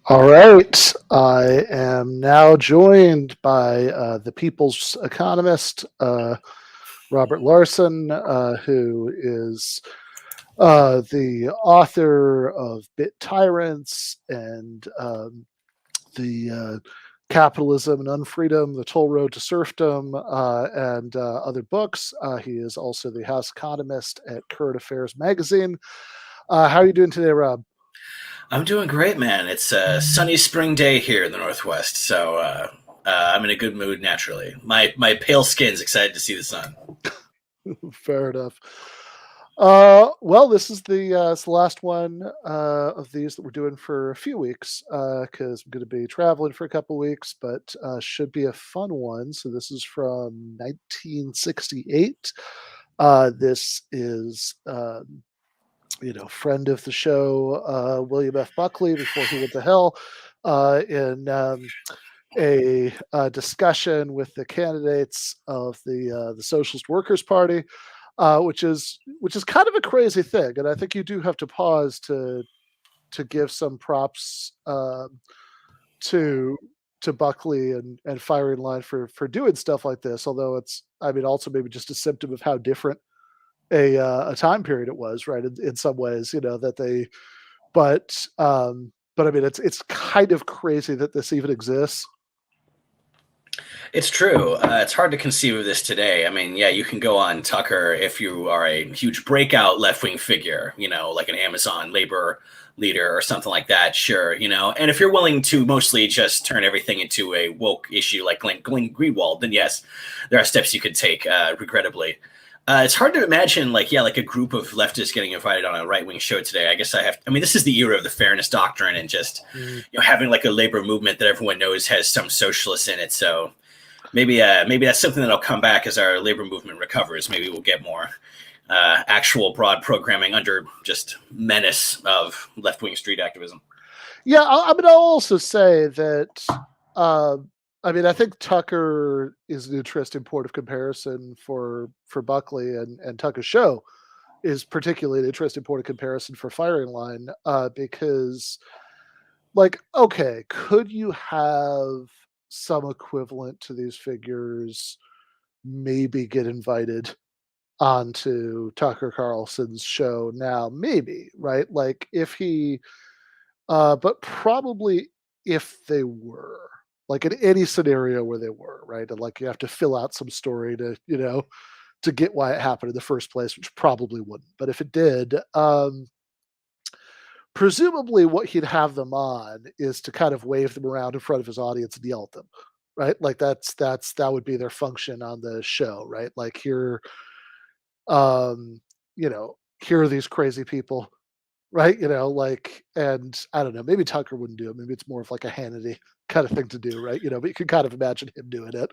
All right. I am now joined by the People's Economist, Robert Larson, who is the author of Bit Tyrants and the Capitalism and Unfreedom, The Toll Road to Serfdom, and other books. He is also the House Economist at Current Affairs Magazine. How are you doing today, Rob? I'm doing great, man. It's a sunny spring day here in the Northwest, so I'm in a good mood naturally. My pale skin's excited to see the sun. Fair enough. Well, this is it's the last one of these that we're doing for a few weeks because I'm going to be traveling for a couple weeks, but should be a fun one. So this is from 1968. This is friend of the show, William F. Buckley, before he went to hell, in a discussion with the candidates of the Socialist Workers Party, which is kind of a crazy thing, and I think you do have to pause to give some props to Buckley and Firing Line for doing stuff like this. Although I mean, also maybe just a symptom of how different a time period it was, right? In some ways, that they, but I mean, it's kind of crazy that this even exists. It's true. It's hard to conceive of this today. I mean, yeah, you can go on Tucker if you are a huge breakout left wing figure, like an Amazon labor leader or something like that. Sure, and if you're willing to mostly just turn everything into a woke issue like Glenn Greenwald, then yes, there are steps you could take. Regrettably, it's hard to imagine, like a group of leftists getting invited on a right wing show today. I guess I mean, this is the era of the fairness doctrine and just having like a labor movement that everyone knows has some socialists in it. So maybe that's something that'll come back as our labor movement recovers. Maybe we'll get more actual broad programming under just menace of left wing street activism. Yeah, I mean, I'll also say that. Uh, I mean, I think Tucker is an interesting point of comparison for Buckley, and Tucker's show is particularly an interesting point of comparison for Firing Line, because, like, okay, could you have some equivalent to these figures maybe get invited onto Tucker Carlson's show now? Maybe, right? Like, if he, but probably if they were, like, in any scenario where they were, right? And like you have to fill out some story to get why it happened in the first place, which probably wouldn't. But if it did, presumably what he'd have them on is to kind of wave them around in front of his audience and yell at them, right? Like that would be their function on the show, right? Like, here, um, here are these crazy people, right? Like, and I don't know, maybe Tucker wouldn't do it. Maybe it's more of like a Hannity kind of thing to do, right? But you can kind of imagine him doing it.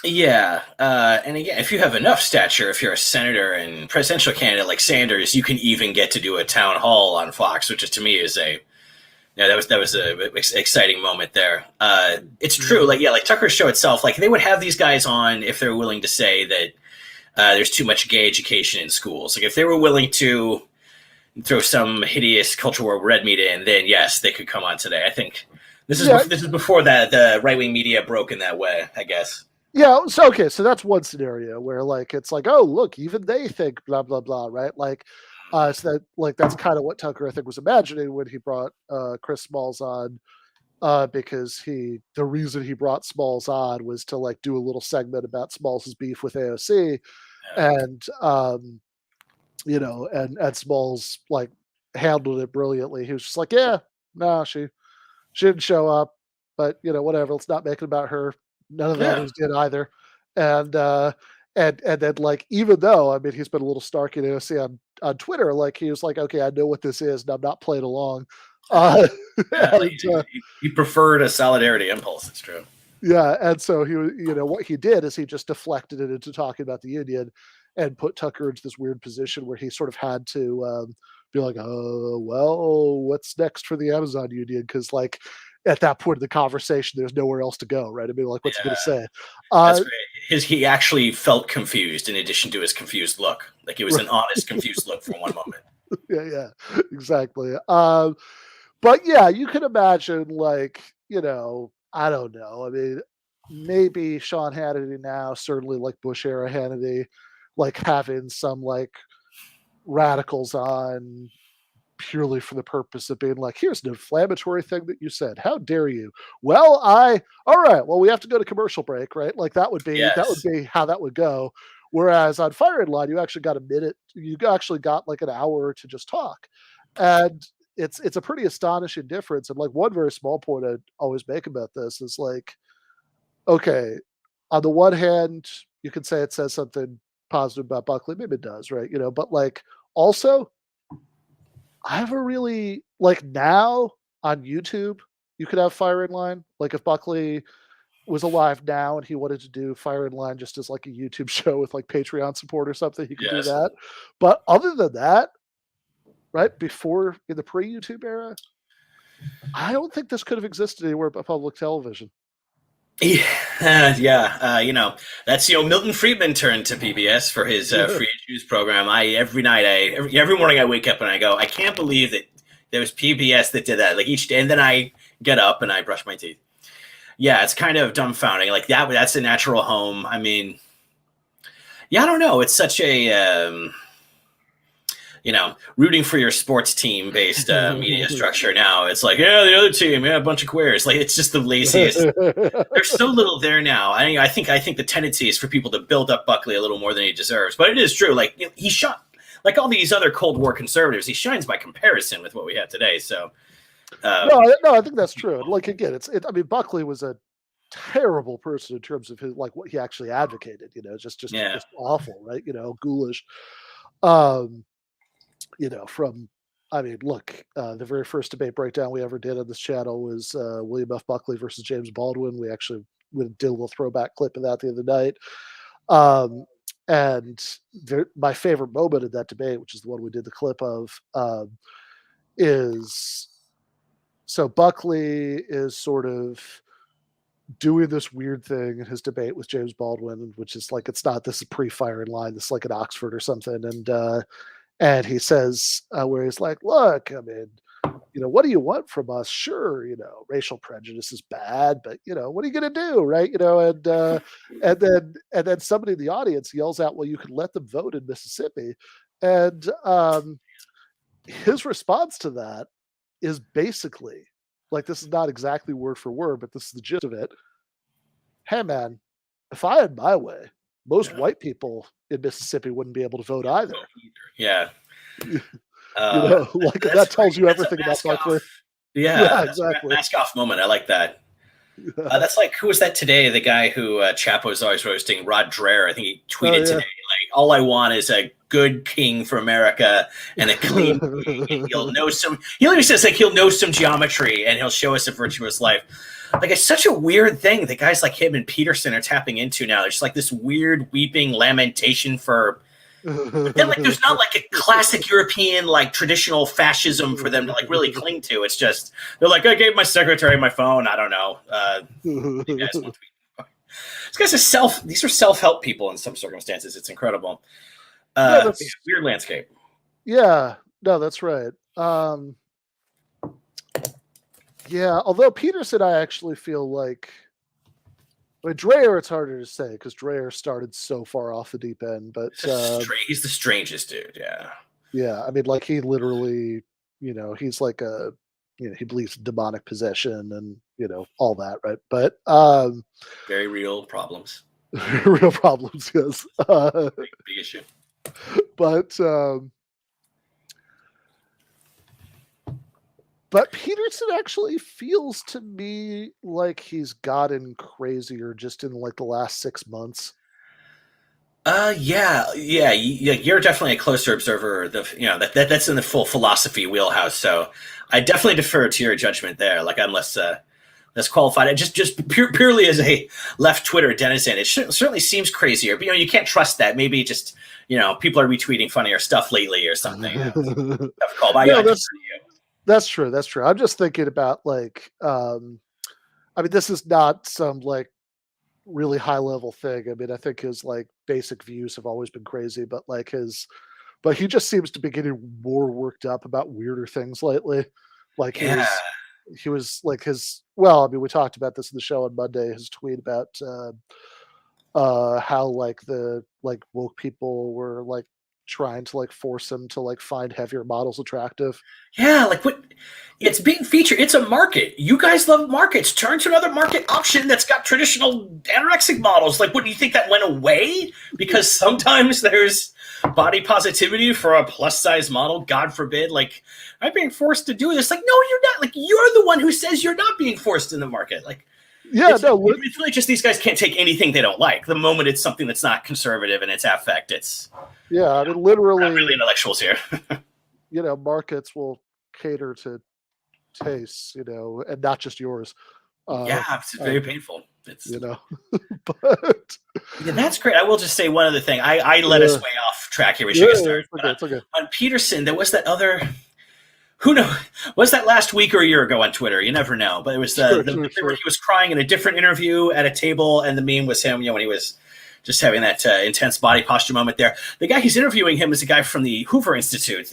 Yeah, and again, if you have enough stature, if you're a senator and presidential candidate like Sanders, you can even get to do a town hall on Fox, which is to me is a yeah, that was a exciting moment there. It's true, Mhm. like Tucker's show itself, like they would have these guys on if they're willing to say that there's too much gay education in schools. Like if they were willing to throw some hideous culture war red meat in, then yes, they could come on today. I think Yeah, this is before that the right wing media broke in that way. I guess. yeah. So okay, so that's one scenario where, like, it's like, oh, look, even they think blah blah blah, right? Like, so that, like, that's kind of what Tucker, I think, was imagining when he brought Chris Smalls on, because the reason he brought Smalls on was to, like, do a little segment about Smalls' beef with AOC, Yeah. and and Smalls, like, handled it brilliantly. He was just like, yeah, no, she didn't show up, but whatever. Let's not make it about her. None of the Yeah. others did either. And and then, like, even though, I mean, he's been a little snarky to see on Twitter, like, he was like, okay, I know what this is, and I'm not playing along. Uh, Yeah, like and he preferred a solidarity impulse. It's true. yeah, and so he, what he did is he just deflected it into talking about the union, and put Tucker into this weird position where he sort of had to be like, "Oh, well, what's next for the Amazon union?" Because, like, at that point in the conversation, there's nowhere else to go, right? I mean, like, what's he going to Yeah, say? that's Uh, great. He actually felt confused in addition to his confused look. Like it was an honest confused look for one moment. yeah, yeah, exactly. but yeah, you can imagine, like, you know, I don't know. I mean, maybe Sean Hannity now, certainly like Bush era Hannity, like having some like radicals on purely for the purpose of being like, here's an inflammatory thing that you said. How dare you? Well, all right. Well, we have to go to commercial break, right? Like that would Yes. be how that would go. Whereas on Fire in Line, you actually got a minute. You actually got like an hour to just talk, and it's a pretty astonishing difference. And like one very small point I'd always make about this is like, okay, on the one hand, you could say it says something positive about Buckley, maybe it does, right? You know, but like also I have a really like now on YouTube, you could have Fire in Line. Like if Buckley was alive now and he wanted to do Fire in Line just as like a YouTube show with like Patreon support or something, he could do Yes. that. But other than that, right before in the pre-YouTube era, I don't think this could have existed anywhere but public television. Yeah, that's Milton Friedman turned to PBS for his Yeah. free issues program. Every morning I wake up and I go, I can't believe that there was PBS that did that. Like each day, and then I get up and I brush my teeth. Yeah, it's kind of dumbfounding. Like that's a natural home. I mean, yeah, I don't know. It's such a rooting for your sports team based media structure now. It's like, yeah, the other team, yeah, a bunch of queers. Like it's just the laziest. There's so little there now. I think the tendency is for people to build up Buckley a little more than he deserves. But it is true. Like he shot like all these other Cold War conservatives. He shines by comparison with what we have today. So no, I think that's true. And like again, I mean, Buckley was a terrible person in terms of his like what he actually advocated. You know, just awful, right? You know, ghoulish. Um, you know, from I mean, look, the very first debate breakdown we ever did on this channel was William F. Buckley versus James Baldwin. We did a little throwback clip of that the other night. And my favorite moment of that debate, which is the one we did the clip of, is so Buckley is sort of doing this weird thing in his debate with James Baldwin, which is like it's not this is pre-Fire in Line, this is like at Oxford or something, and he says where he's like, look, I mean, you know, what do you want from us? Sure, you know, racial prejudice is bad, but you know, what are you going to do, right? You know, and then somebody in the audience yells out, well, you could let them vote in Mississippi, and his response to that is basically like, this is not exactly word for word, but this is the gist of it. Hey, man, if I had my way, most white people in Mississippi wouldn't be able to vote either. Yeah. You know, like that tells you everything about Buckley. Yeah, exactly. Mask off moment. I like that. That's like, who was that today? The guy who Chapo was always roasting, Rod Dreher. I think he tweeted today, like, all I want is a good king for America and a clean king. And he'll know some. He literally says like he'll know some geometry and he'll show us a virtuous life. Like it's such a weird thing that guys like him and Peterson are tapping into now. There's like this weird weeping lamentation for. Then like there's not like a classic European like traditional fascism for them to like really cling to. It's just they're like, I gave my secretary my phone. I don't know. You guys want to these are self-help people in some circumstances. It's incredible. Weird landscape. Yeah, no, that's right. Yeah, although Peterson, I actually feel like with Dreher, it's harder to say because Dreher started so far off the deep end. But he's the strangest dude. Yeah. Yeah, I mean, like he literally, you know, he's like he believes in demonic possession and you know all that, right? But very real problems. Real problems, yes. Big issue. But Peterson actually feels to me like he's gotten crazier just in like the last 6 months. Yeah. You're definitely a closer observer. That's in the full philosophy wheelhouse. So I definitely defer to your judgment there. Like I'm less qualified. Just purely as a left Twitter denizen, it certainly seems crazier. But you can't trust that. Maybe just people are retweeting funnier stuff lately or something. That's true. That's true. I'm just thinking about like, I mean, this is not some like really high level thing. I mean, I think his like basic views have always been crazy, but like but he just seems to be getting more worked up about weirder things lately. Like he was like I mean, we talked about this in the show on Monday, his tweet about how like the like woke people were like trying to like force him to like find heavier models attractive. Yeah, like what? It's being featured. It's a market. You guys love markets. Turn to another market option that's got traditional anorexic models. Like, what do you think that went away? Because sometimes there's body positivity for a plus size model. God forbid. Like, I'm being forced to do this. Like, no, you're not. Like, you're the one who says you're not being forced in the market. Like, yeah, it's really just these guys can't take anything they don't like. The moment it's something that's not conservative and it's affect, it's I mean, literally, really intellectuals here. Markets will cater to tastes, and not just yours. Yeah, it's very painful. It's but yeah, that's great. I will just say one other thing. I let us way off track here. We should get started. It's okay. On Peterson, there was that other. Who knows? Was that last week or a year ago on Twitter? You never know. But it was the he was crying in a different interview at a table, and the meme was him. When he was just having that intense body posture moment there. The guy who's interviewing him is a guy from the Hoover Institute.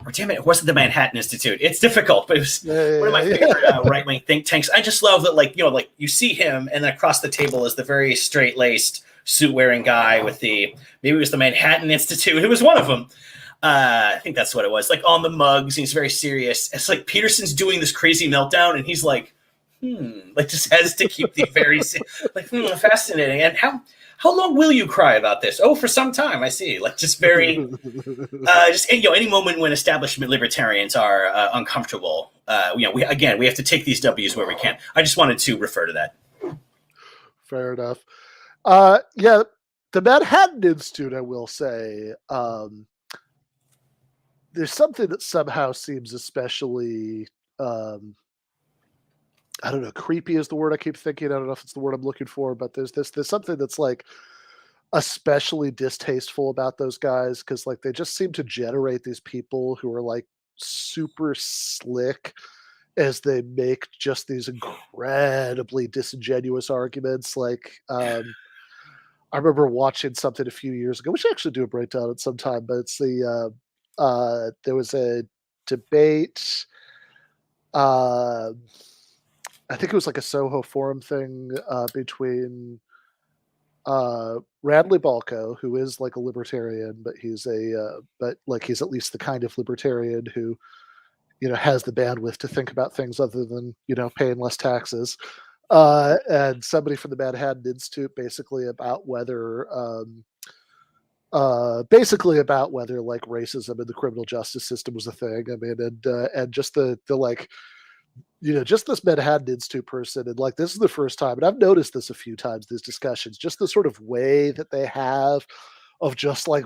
Or damn it wasn't the Manhattan Institute. It's difficult, but it was one of my favorite right-wing think tanks. I just love that, like you see him, and then across the table is the very straight-laced, suit-wearing guy with maybe it was the Manhattan Institute. It was one of them. I think that's what it was. Like on the mugs, he's very serious. It's like Peterson's doing this crazy meltdown, and he's like, like just has to keep the very fascinating. And how long will you cry about this? Oh, for some time, I see. Like just very, just any moment when establishment libertarians are uncomfortable. We have to take these W's where we can. I just wanted to refer to that. Fair enough. The Manhattan Institute, I will say, there's something that somehow seems especially, I don't know, creepy is the word I keep thinking. I don't know if it's the word I'm looking for, but there's something that's like especially distasteful about those guys because like they just seem to generate these people who are like super slick as they make just these incredibly disingenuous arguments. Like I remember watching something a few years ago. We should actually do a breakdown at some time, but it's there was a debate. I think it was like a Soho forum thing between Radley Balco, who is like a libertarian, but he's he's at least the kind of libertarian who has the bandwidth to think about things other than paying less taxes. And somebody from the Manhattan Institute basically about whether like racism in the criminal justice system was a thing. I mean, and just the like, just this Manhattan Institute person, and like this is the first time, and I've noticed this a few times, these discussions, just the sort of way that they have of just like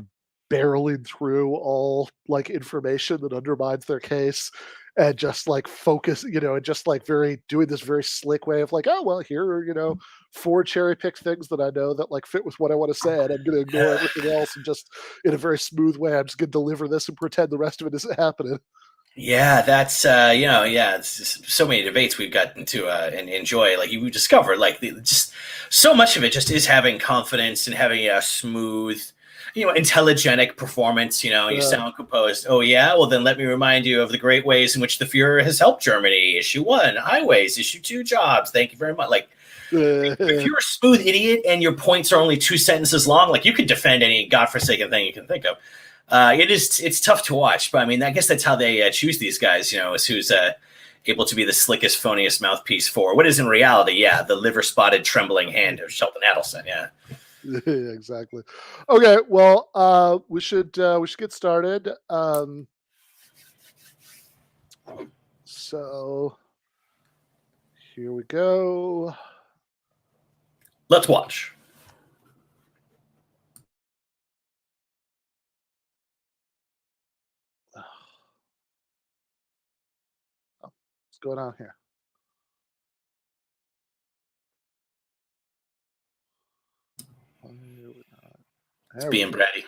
barreling through all like information that undermines their case and just like focus, and just like doing this very slick way of like, oh well, here are 4 cherry picked things that I know that like fit with what I want to say, and I'm going to ignore everything else, and just in a very smooth way, I'm just going to deliver this and pretend the rest of it isn't happening. Yeah, that's it's just so many debates we've gotten to and enjoy. Like you discover, like just so much of it just is having confidence and having a smooth, intelligent performance. You sound composed. Oh yeah, well then let me remind you of the great ways in which the Fuhrer has helped Germany. Issue 1, highways. Issue 2, jobs. Thank you very much. Like if you're a smooth idiot and your points are only 2 sentences long, like you could defend any godforsaken thing you can think of. It's tough to watch, but I mean, I guess that's how they choose these guys, is who's able to be the slickest, phoniest mouthpiece for what is in reality, the liver-spotted, trembling hand of Sheldon Adelson. Yeah. Yeah, exactly. Okay, well, we should get started. So here we go. Let's watch. What's going on here? It's being bratty.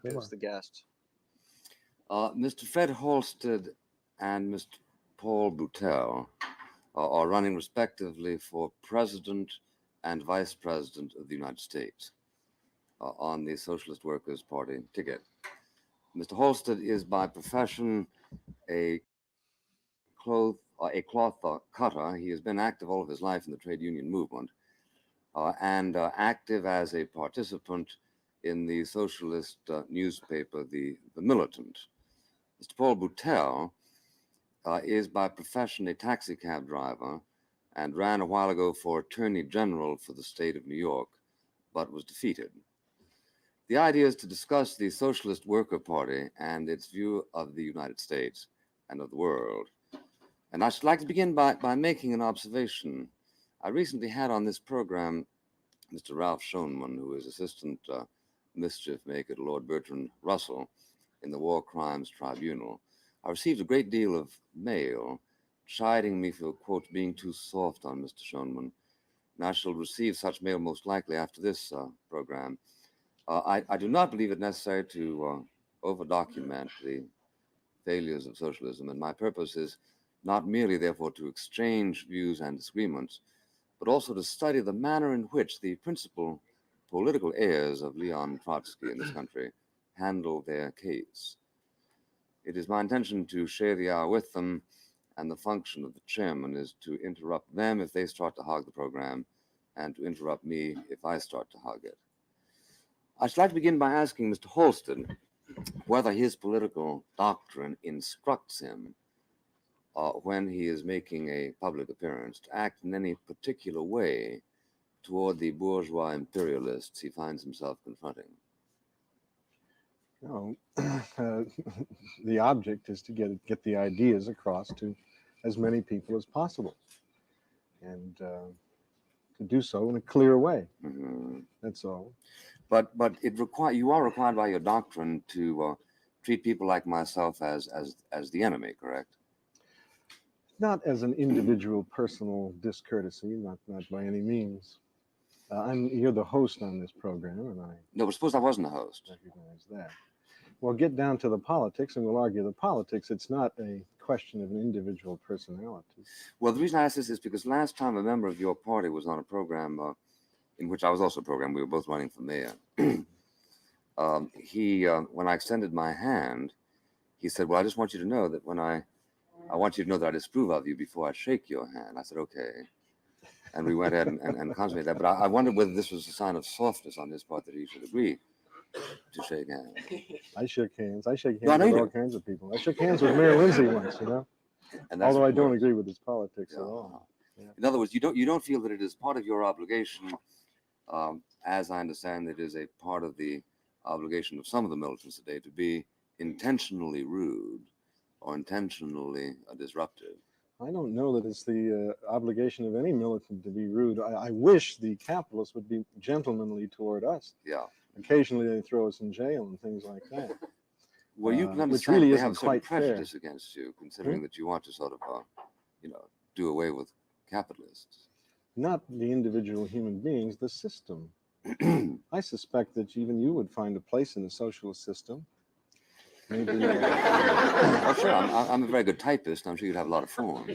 Here's the guest. Mr. Fred Halstead and Mr. Paul Boutel are running respectively for President and Vice President of the United States on the Socialist Workers Party ticket. Mr. Halstead is by profession a cloth cutter. He has been active all of his life in the trade union movement and active as a participant in the socialist newspaper, the Militant. Mr. Paul Boutel is by profession a taxi cab driver and ran a while ago for Attorney General for the state of New York, but was defeated. The idea is to discuss the Socialist Worker Party and its view of the United States and of the world. And I should like to begin by making an observation. I recently had on this program Mr. Ralph Schoenman, who is assistant mischief maker to Lord Bertrand Russell in the War Crimes Tribunal. I received a great deal of mail chiding me for, quote, being too soft on Mr. Schoenman. And I shall receive such mail most likely after this program. I do not believe it necessary to over-document the failures of socialism, and my purpose is not merely, therefore, to exchange views and disagreements, but also to study the manner in which the principal political heirs of Leon Trotsky in this country handle their case. It is my intention to share the hour with them, and the function of the chairman is to interrupt them if they start to hog the program, and to interrupt me if I start to hog it. I should like to begin by asking Mr. Halstead whether his political doctrine instructs him when he is making a public appearance to act in any particular way toward the bourgeois imperialists he finds himself confronting. No, the object is to get the ideas across to as many people as possible, and to do so in a clear way. Mm-hmm. That's all. But you are required by your doctrine to treat people like myself as the enemy, correct? Not as an individual personal discourtesy, not by any means. You're the host on this program, and I No, but suppose I wasn't the host. recognize that. Well, get down to the politics, and we'll argue the politics. It's not a question of an individual personality. Well, the reason I ask this is because last time a member of your party was on a program in which I was also a program. We were both running for mayor. When I extended my hand, he said, "Well, I just want you to know that I want you to know that I disapprove of you before I shake your hand." I said, "Okay." And we went ahead and consummated that. But I wondered whether this was a sign of softness on his part that he should agree to shake hands. I shook hands. I shake No, I hands know with you all do. kinds of people. I shook hands with Mayor Lindsay once, you know. And that's Although I what don't works. agree with his politics at Yeah. all. Yeah. In other words, you don't feel that it is part of your obligation, as I understand it is a part of the obligation of some of the militants today, to be intentionally rude or intentionally disruptive. I don't know that it's the obligation of any militant to be rude. I wish the capitalists would be gentlemanly toward us. Yeah. Occasionally they throw us in jail and things like that. Well, you can understand which really they isn't have a certain quite fair. prejudice against you, considering that you want to sort of, do away with capitalists. Not the individual human beings, the system. I suspect that even you would find a place in the socialist system. Maybe. Oh, sure. I'm a very good typist. I'm sure you'd have a lot of forms.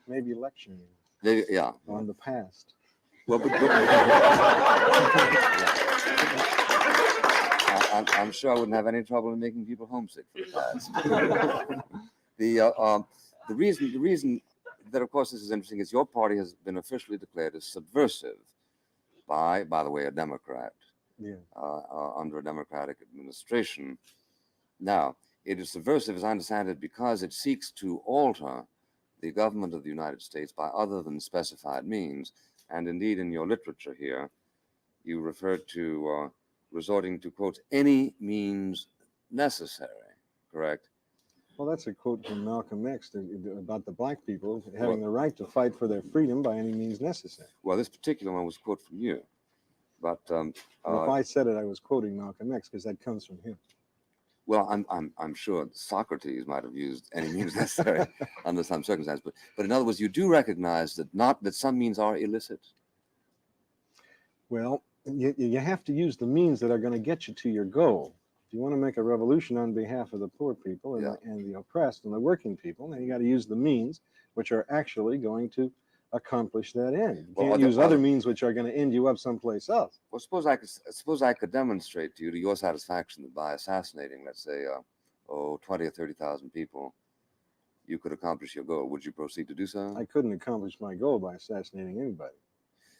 Maybe lecturing Yeah. on the past. Well, I'm sure I wouldn't have any trouble in making people homesick for the past. The reason that, of course, this is interesting is your party has been officially declared as subversive by the way, a Democrat. Yeah. Under a Democratic administration. Now, it is subversive, as I understand it, because it seeks to alter the government of the United States by other than specified means. And indeed, in your literature here, you refer to resorting to, quote, any means necessary, correct? Well, that's a quote from Malcolm X about the black people having the right to fight for their freedom by any means necessary. Well, this particular one was a quote from you. But if I said it, I was quoting Malcolm X because that comes from him. Well, I'm sure Socrates might have used any means necessary under some circumstances, but in other words, you do recognize that some means are illicit. Well, you have to use the means that are going to get you to your goal. If you want to make a revolution on behalf of the poor people and the oppressed and the working people, then you got to use the means which are actually going to accomplish that end. You Well, can't other- use other other- means which are going to end you up someplace else. Well, suppose I could demonstrate to you, to your satisfaction, that by assassinating, let's say, 20 or 30,000 people, you could accomplish your goal. Would you proceed to do so? I couldn't accomplish my goal by assassinating anybody.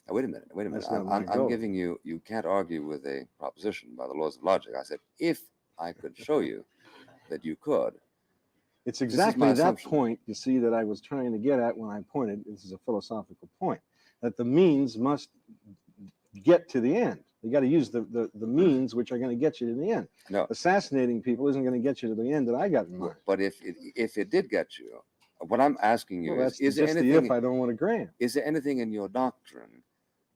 Now, wait a minute. That's not my I'm goal. giving you, you can't argue with a proposition by the laws of logic. I said, if I could show you that you could. It's is exactly my that assumption. point, you see, that I was trying to get at when I pointed, this is a philosophical point, that the means must get to the end. You got to use the means which are going to get you to the end. No. Assassinating people isn't going to get you to the end that I got in mind. But if it did get you, what I'm asking you Well, that's is there just the anything? if I don't want to grant. Is there anything in your doctrine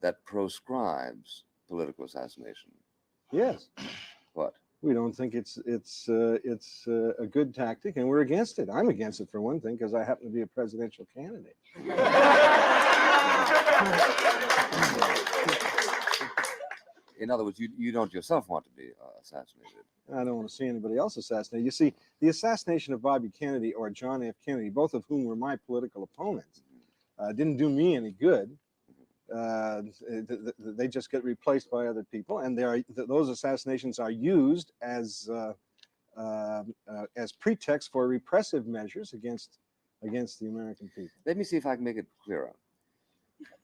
that proscribes political assassination? Yes. What? We don't think it's a good tactic, and we're against it. I'm against it for one thing because I happen to be a presidential candidate. In other words, you don't yourself want to be assassinated. I don't want to see anybody else assassinated. You see, the assassination of Bobby Kennedy or John F. Kennedy, both of whom were my political opponents, didn't do me any good. They just get replaced by other people, and those assassinations are used as pretext for repressive measures against the American people. Let me see if I can make it clearer.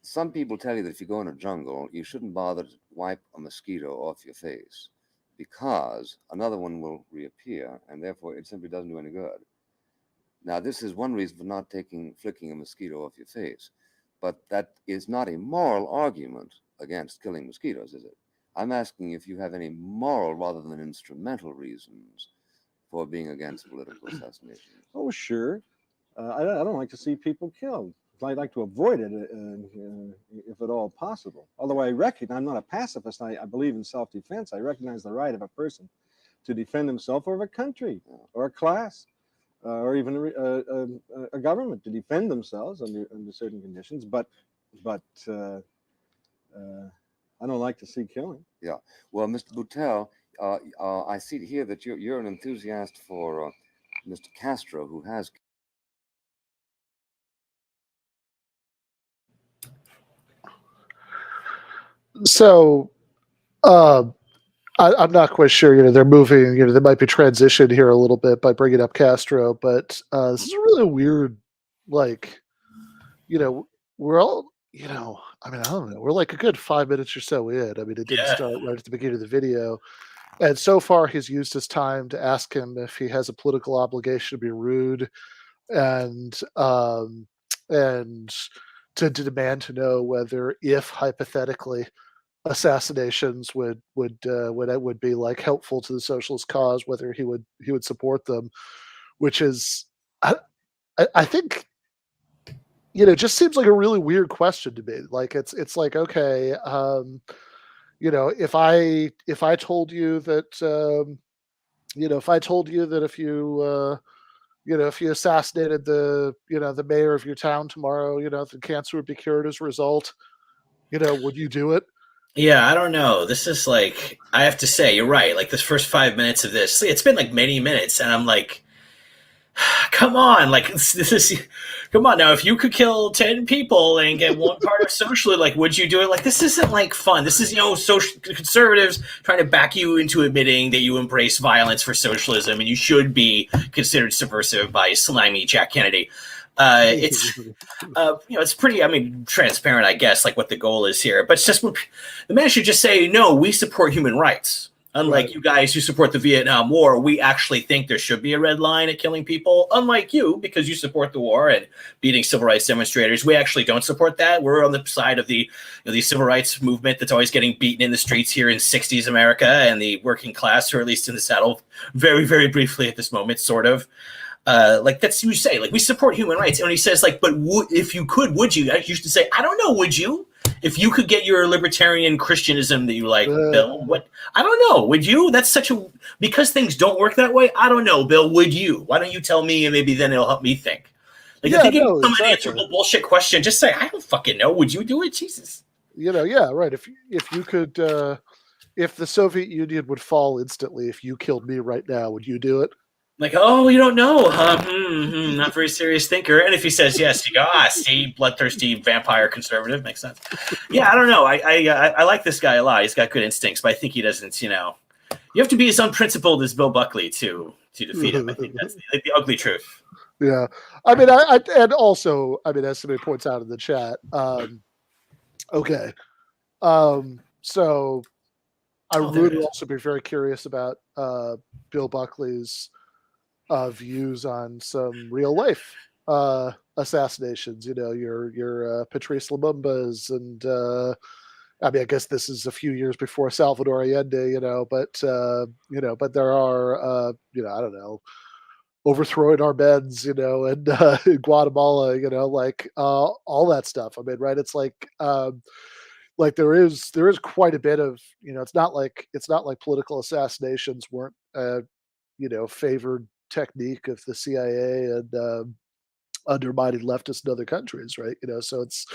Some people tell you that if you go in a jungle, you shouldn't bother to wipe a mosquito off your face because another one will reappear, and therefore it simply doesn't do any good. Now, this is one reason for not flicking a mosquito off your face, but that is not a moral argument against killing mosquitoes, is it? I'm asking if you have any moral rather than instrumental reasons for being against political assassination. Oh, sure. I don't like to see people killed. I'd like to avoid it if at all possible. Although I'm not a pacifist. I believe in self-defense. I recognize the right of a person to defend himself or of a country or a class or even a government to defend themselves under certain conditions. But I don't like to see killing. Yeah. Well, Mr. Boutel, I see here that you're an enthusiast for Mr. Castro, who has. So, I'm not quite sure. They're moving. They might be transitioned here a little bit by bringing up Castro, but this is really weird. Like, we're all. I don't know. We're like a good 5 minutes or so in. I mean, it didn't start right at the beginning of the video, and so far he's used his time to ask him if he has a political obligation to be rude, and to demand to know whether, if hypothetically, assassinations would be like helpful to the socialist cause, whether he would support them, which is I think just seems like a really weird question to me. Like it's like, okay, if I told you that if you assassinated the mayor of your town tomorrow, the cancer would be cured as a result, would you do it? Yeah, I don't know. This is like, I have to say, you're right. Like this first 5 minutes of this, it's been like many minutes, and I'm like, come on, like come on now. If you could kill 10 people and get one part of socialism, like, would you do it? Like, this isn't like fun. This is social conservatives trying to back you into admitting that you embrace violence for socialism and you should be considered subversive by slimy Jack Kennedy. It's pretty, transparent, I guess, like what the goal is here. But it's just, the man should just say, no, we support human rights. Unlike you guys who support the Vietnam War, we actually think there should be a red line at killing people. Unlike you, because you support the war and beating civil rights demonstrators, we actually don't support that. We're on the side of the civil rights movement that's always getting beaten in the streets here in 60s America, and the working class, or at least in the saddle very, very briefly at this moment, sort of. Like that's you say, like, we support human rights. And when he says, like, but if you could, would you? I used to say, I don't know, would you? If you could get your libertarian Christianism that you like, Bill, what? I don't know. Would you? That's because things don't work that way. I don't know, Bill. Would you? Why don't you tell me, and maybe then it'll help me think. Like, if you get some unanswerable bullshit question, just say, I don't fucking know. Would you do it? Jesus. Yeah, right. If you could, if the Soviet Union would fall instantly if you killed me right now, would you do it? Like, oh, you don't know, huh? Not very serious thinker. And if he says yes, you go, see, bloodthirsty vampire conservative, makes sense. Yeah, I don't know. I like this guy a lot. He's got good instincts, but I think he doesn't. You have to be as unprincipled as Bill Buckley to defeat him. I think that's the ugly truth. Yeah, I mean, and also, I mean, as somebody points out in the chat, okay, so I would also be very curious about Bill Buckley's views on some real life assassinations. Your Patrice Lumumba's, and I mean, I guess this is a few years before Salvador Allende, but there are, I don't know, overthrowing our beds, and in Guatemala, all that stuff. I mean, right? It's like there is quite a bit of, it's not like political assassinations weren't favored technique of the CIA and undermining leftists in other countries, right? So it's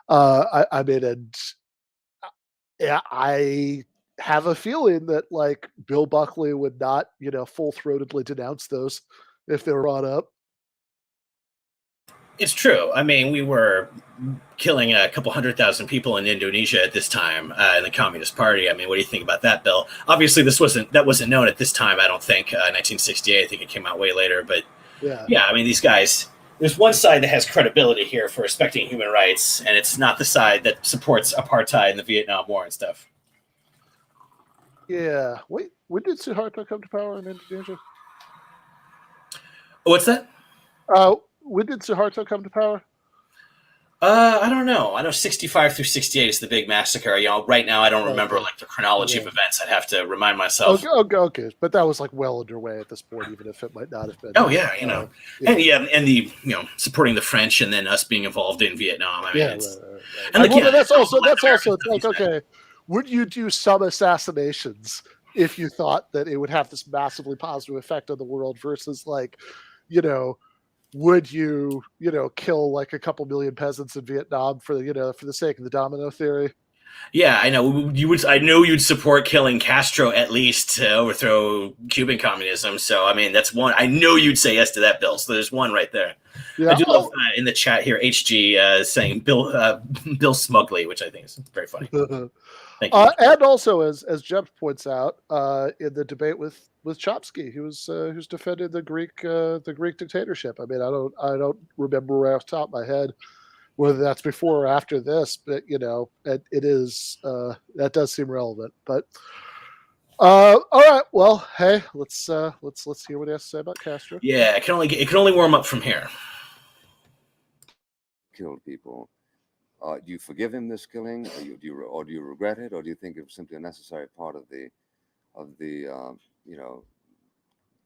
I mean, and yeah, I have a feeling that like Bill Buckley would not, full-throatedly denounce those if they were brought up. It's true. I mean, we were killing a couple 100,000 people in Indonesia at this time in the Communist Party. I mean, what do you think about that, Bill? Obviously, that wasn't known at this time. I don't think 1968. I think it came out way later. But yeah, I mean, these guys. There's one side that has credibility here for respecting human rights, and it's not the side that supports apartheid and the Vietnam War and stuff. Yeah. Wait, when did Suharto come to power in Indonesia? What's that? When did Suharto come to power? I don't know. I know 65 through 68 is the big massacre. Right now I don't remember like the chronology of events. I'd have to remind myself. Okay. But that was like well underway at this point, even if it might not have been. Oh yeah, and the supporting the French and then us being involved in Vietnam. I mean, and that's also like, okay, would you do some assassinations if you thought that it would have this massively positive effect on the world versus like, would you, kill like a couple million peasants in Vietnam for the sake of the domino theory? Yeah, I know you would. I know you'd support killing Castro at least to overthrow Cuban communism. So I mean, that's one. I know you'd say yes to that, Bill. So there's one right there. Yeah. I do love in the chat here, HG saying Bill Smugly, which I think is very funny. Thank you. And also, as Jeff points out, in the debate with Chomsky, who's defended the Greek dictatorship. I mean, I don't remember right off the top of my head whether that's before or after this, but it is that does seem relevant. But all right, well, hey, let's hear what he has to say about Castro. Yeah, it can only warm up from here. Killed people. Do you forgive him this killing, or do you regret it, or do you think it was simply a necessary part of the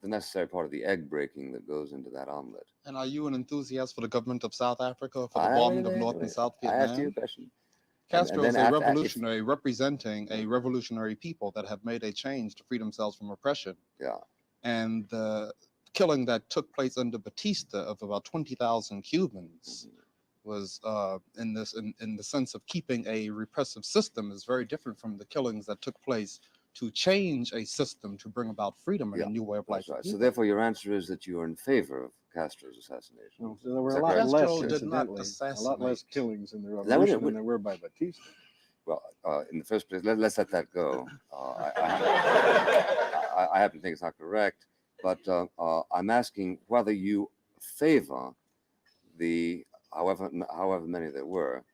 necessary part of the egg breaking that goes into that omelet? And are you an enthusiast for the government of South Africa, for the bombing of North and South Vietnam? I asked you a question. Castro is a revolutionary representing a revolutionary people that have made a change to free themselves from oppression. Yeah. And the killing that took place under Batista of about 20,000 Cubans was in the sense of keeping a repressive system is very different from the killings that took place to change a system to bring about freedom and a new way of life. Right. So therefore, your answer is that you are in favor of Castro's assassination. Well, so there were a lot less killings in the revolution than there were by Batista. Well, in the first place, let's let that go. I happen to think it's not correct, but I'm asking whether you favor the however many there were.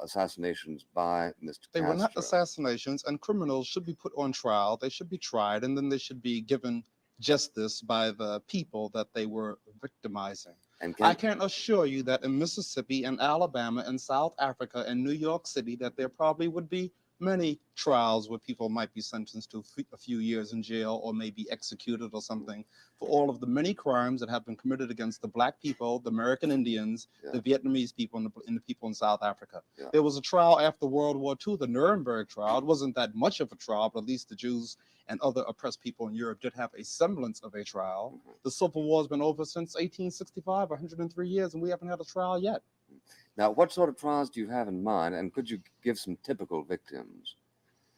Assassinations by Mr. They Castro. were not assassinations, and criminals should be put on trial. They should be tried, and then they should be given justice by the people that they were victimizing. And I can assure you that in Mississippi and Alabama and South Africa and New York City that there probably would be many trials where people might be sentenced to a few years in jail or maybe executed or something for all of the many crimes that have been committed against the Black people, the American Indians, the Vietnamese people, and the people in South Africa. Yeah. There was a trial after World War II, the Nuremberg trial. It wasn't that much of a trial, but at least the Jews and other oppressed people in Europe did have a semblance of a trial. The Civil War has been over since 1865, 103 years, and we haven't had a trial yet. Now, what sort of trials do you have in mind, and could you give some typical victims?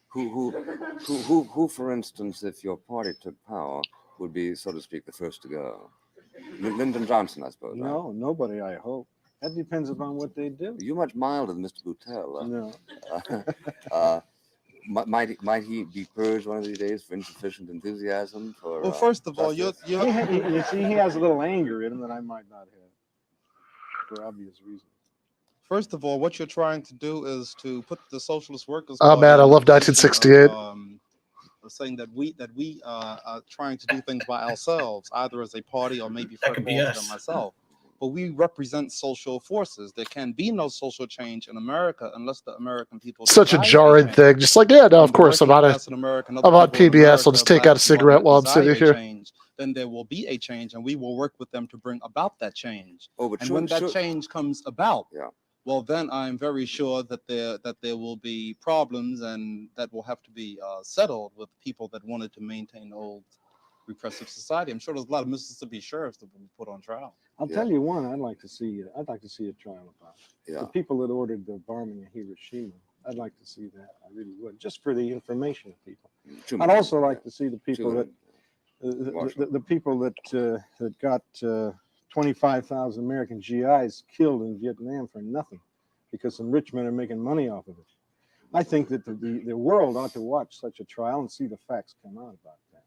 Who, for instance, if your party took power, would be, so to speak, the first to go? Lyndon Johnson, I suppose. No, right? Nobody, I hope. That depends upon what they do. You're much milder than Mr. Boutel. No. Might he be purged one of these days for insufficient enthusiasm? Well, first of all, you see, he has a little anger in him that I might not have, for obvious reasons. First of all, what you're trying to do is to put the Socialist Workers Party. Oh man, I love 1968. Saying that we are trying to do things by ourselves, either as a party or maybe Fred Walton or myself. But we represent social forces. There can be no social change in America unless the American people. Such a jarring thing. Just like, yeah, no, of course, I'm on PBS. I'll just take out a cigarette while I'm sitting here. Then there will be a change, and we will work with them to bring about that change. And when that change comes about, well, then I'm very sure that there will be problems, and that will have to be settled with people that wanted to maintain old repressive society. I'm sure there's a lot of Mississippi sheriffs that will be put on trial. I'll tell you one I'd like to see a trial about. The people that ordered the bombing of Hiroshima. I'd like to see that. I really would, just for the information of people. I'd also like to see the people that the people that got 25,000 American GIs killed in Vietnam for nothing, because some rich men are making money off of it. I think that the world ought to watch such a trial and see the facts come out about that.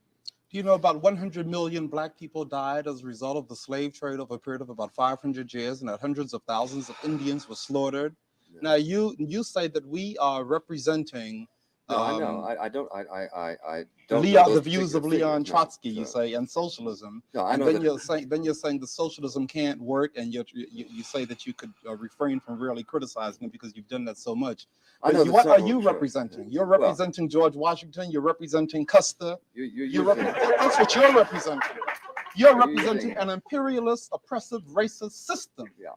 Do you know about 100 million black people died as a result of the slave trade over a period of about 500 years, and that hundreds of thousands of Indians were slaughtered? Now you say that we are representing. No, I know. I don't. The views of Leon Trotsky, you say, and socialism. No, I know. And then you're saying the socialism can't work, and you say that you could refrain from really criticizing it because you've done that so much. What are you representing? You're representing George Washington. You're representing Custer. That's what you're representing. You're representing an imperialist, oppressive, racist system. Yeah.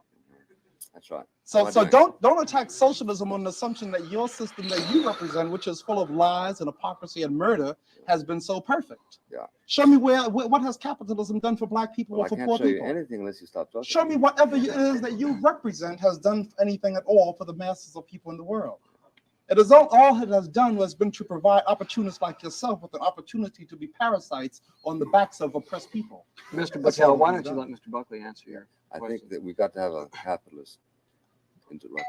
That's right. So don't attack socialism on the assumption that your system that you represent, which is full of lies and hypocrisy and murder, has been so perfect. Yeah. Show me what has capitalism done for black people or for poor people. I can't show you anything unless you stop talking. Show me whatever it is that you represent has done anything at all for the masses of people in the world. It is all it has done has been to provide opportunists like yourself with an opportunity to be parasites on the backs of oppressed people. Mr. Buckley, why don't you let Mr. Buckley answer your question? I think that we've got to have a capitalist interruption.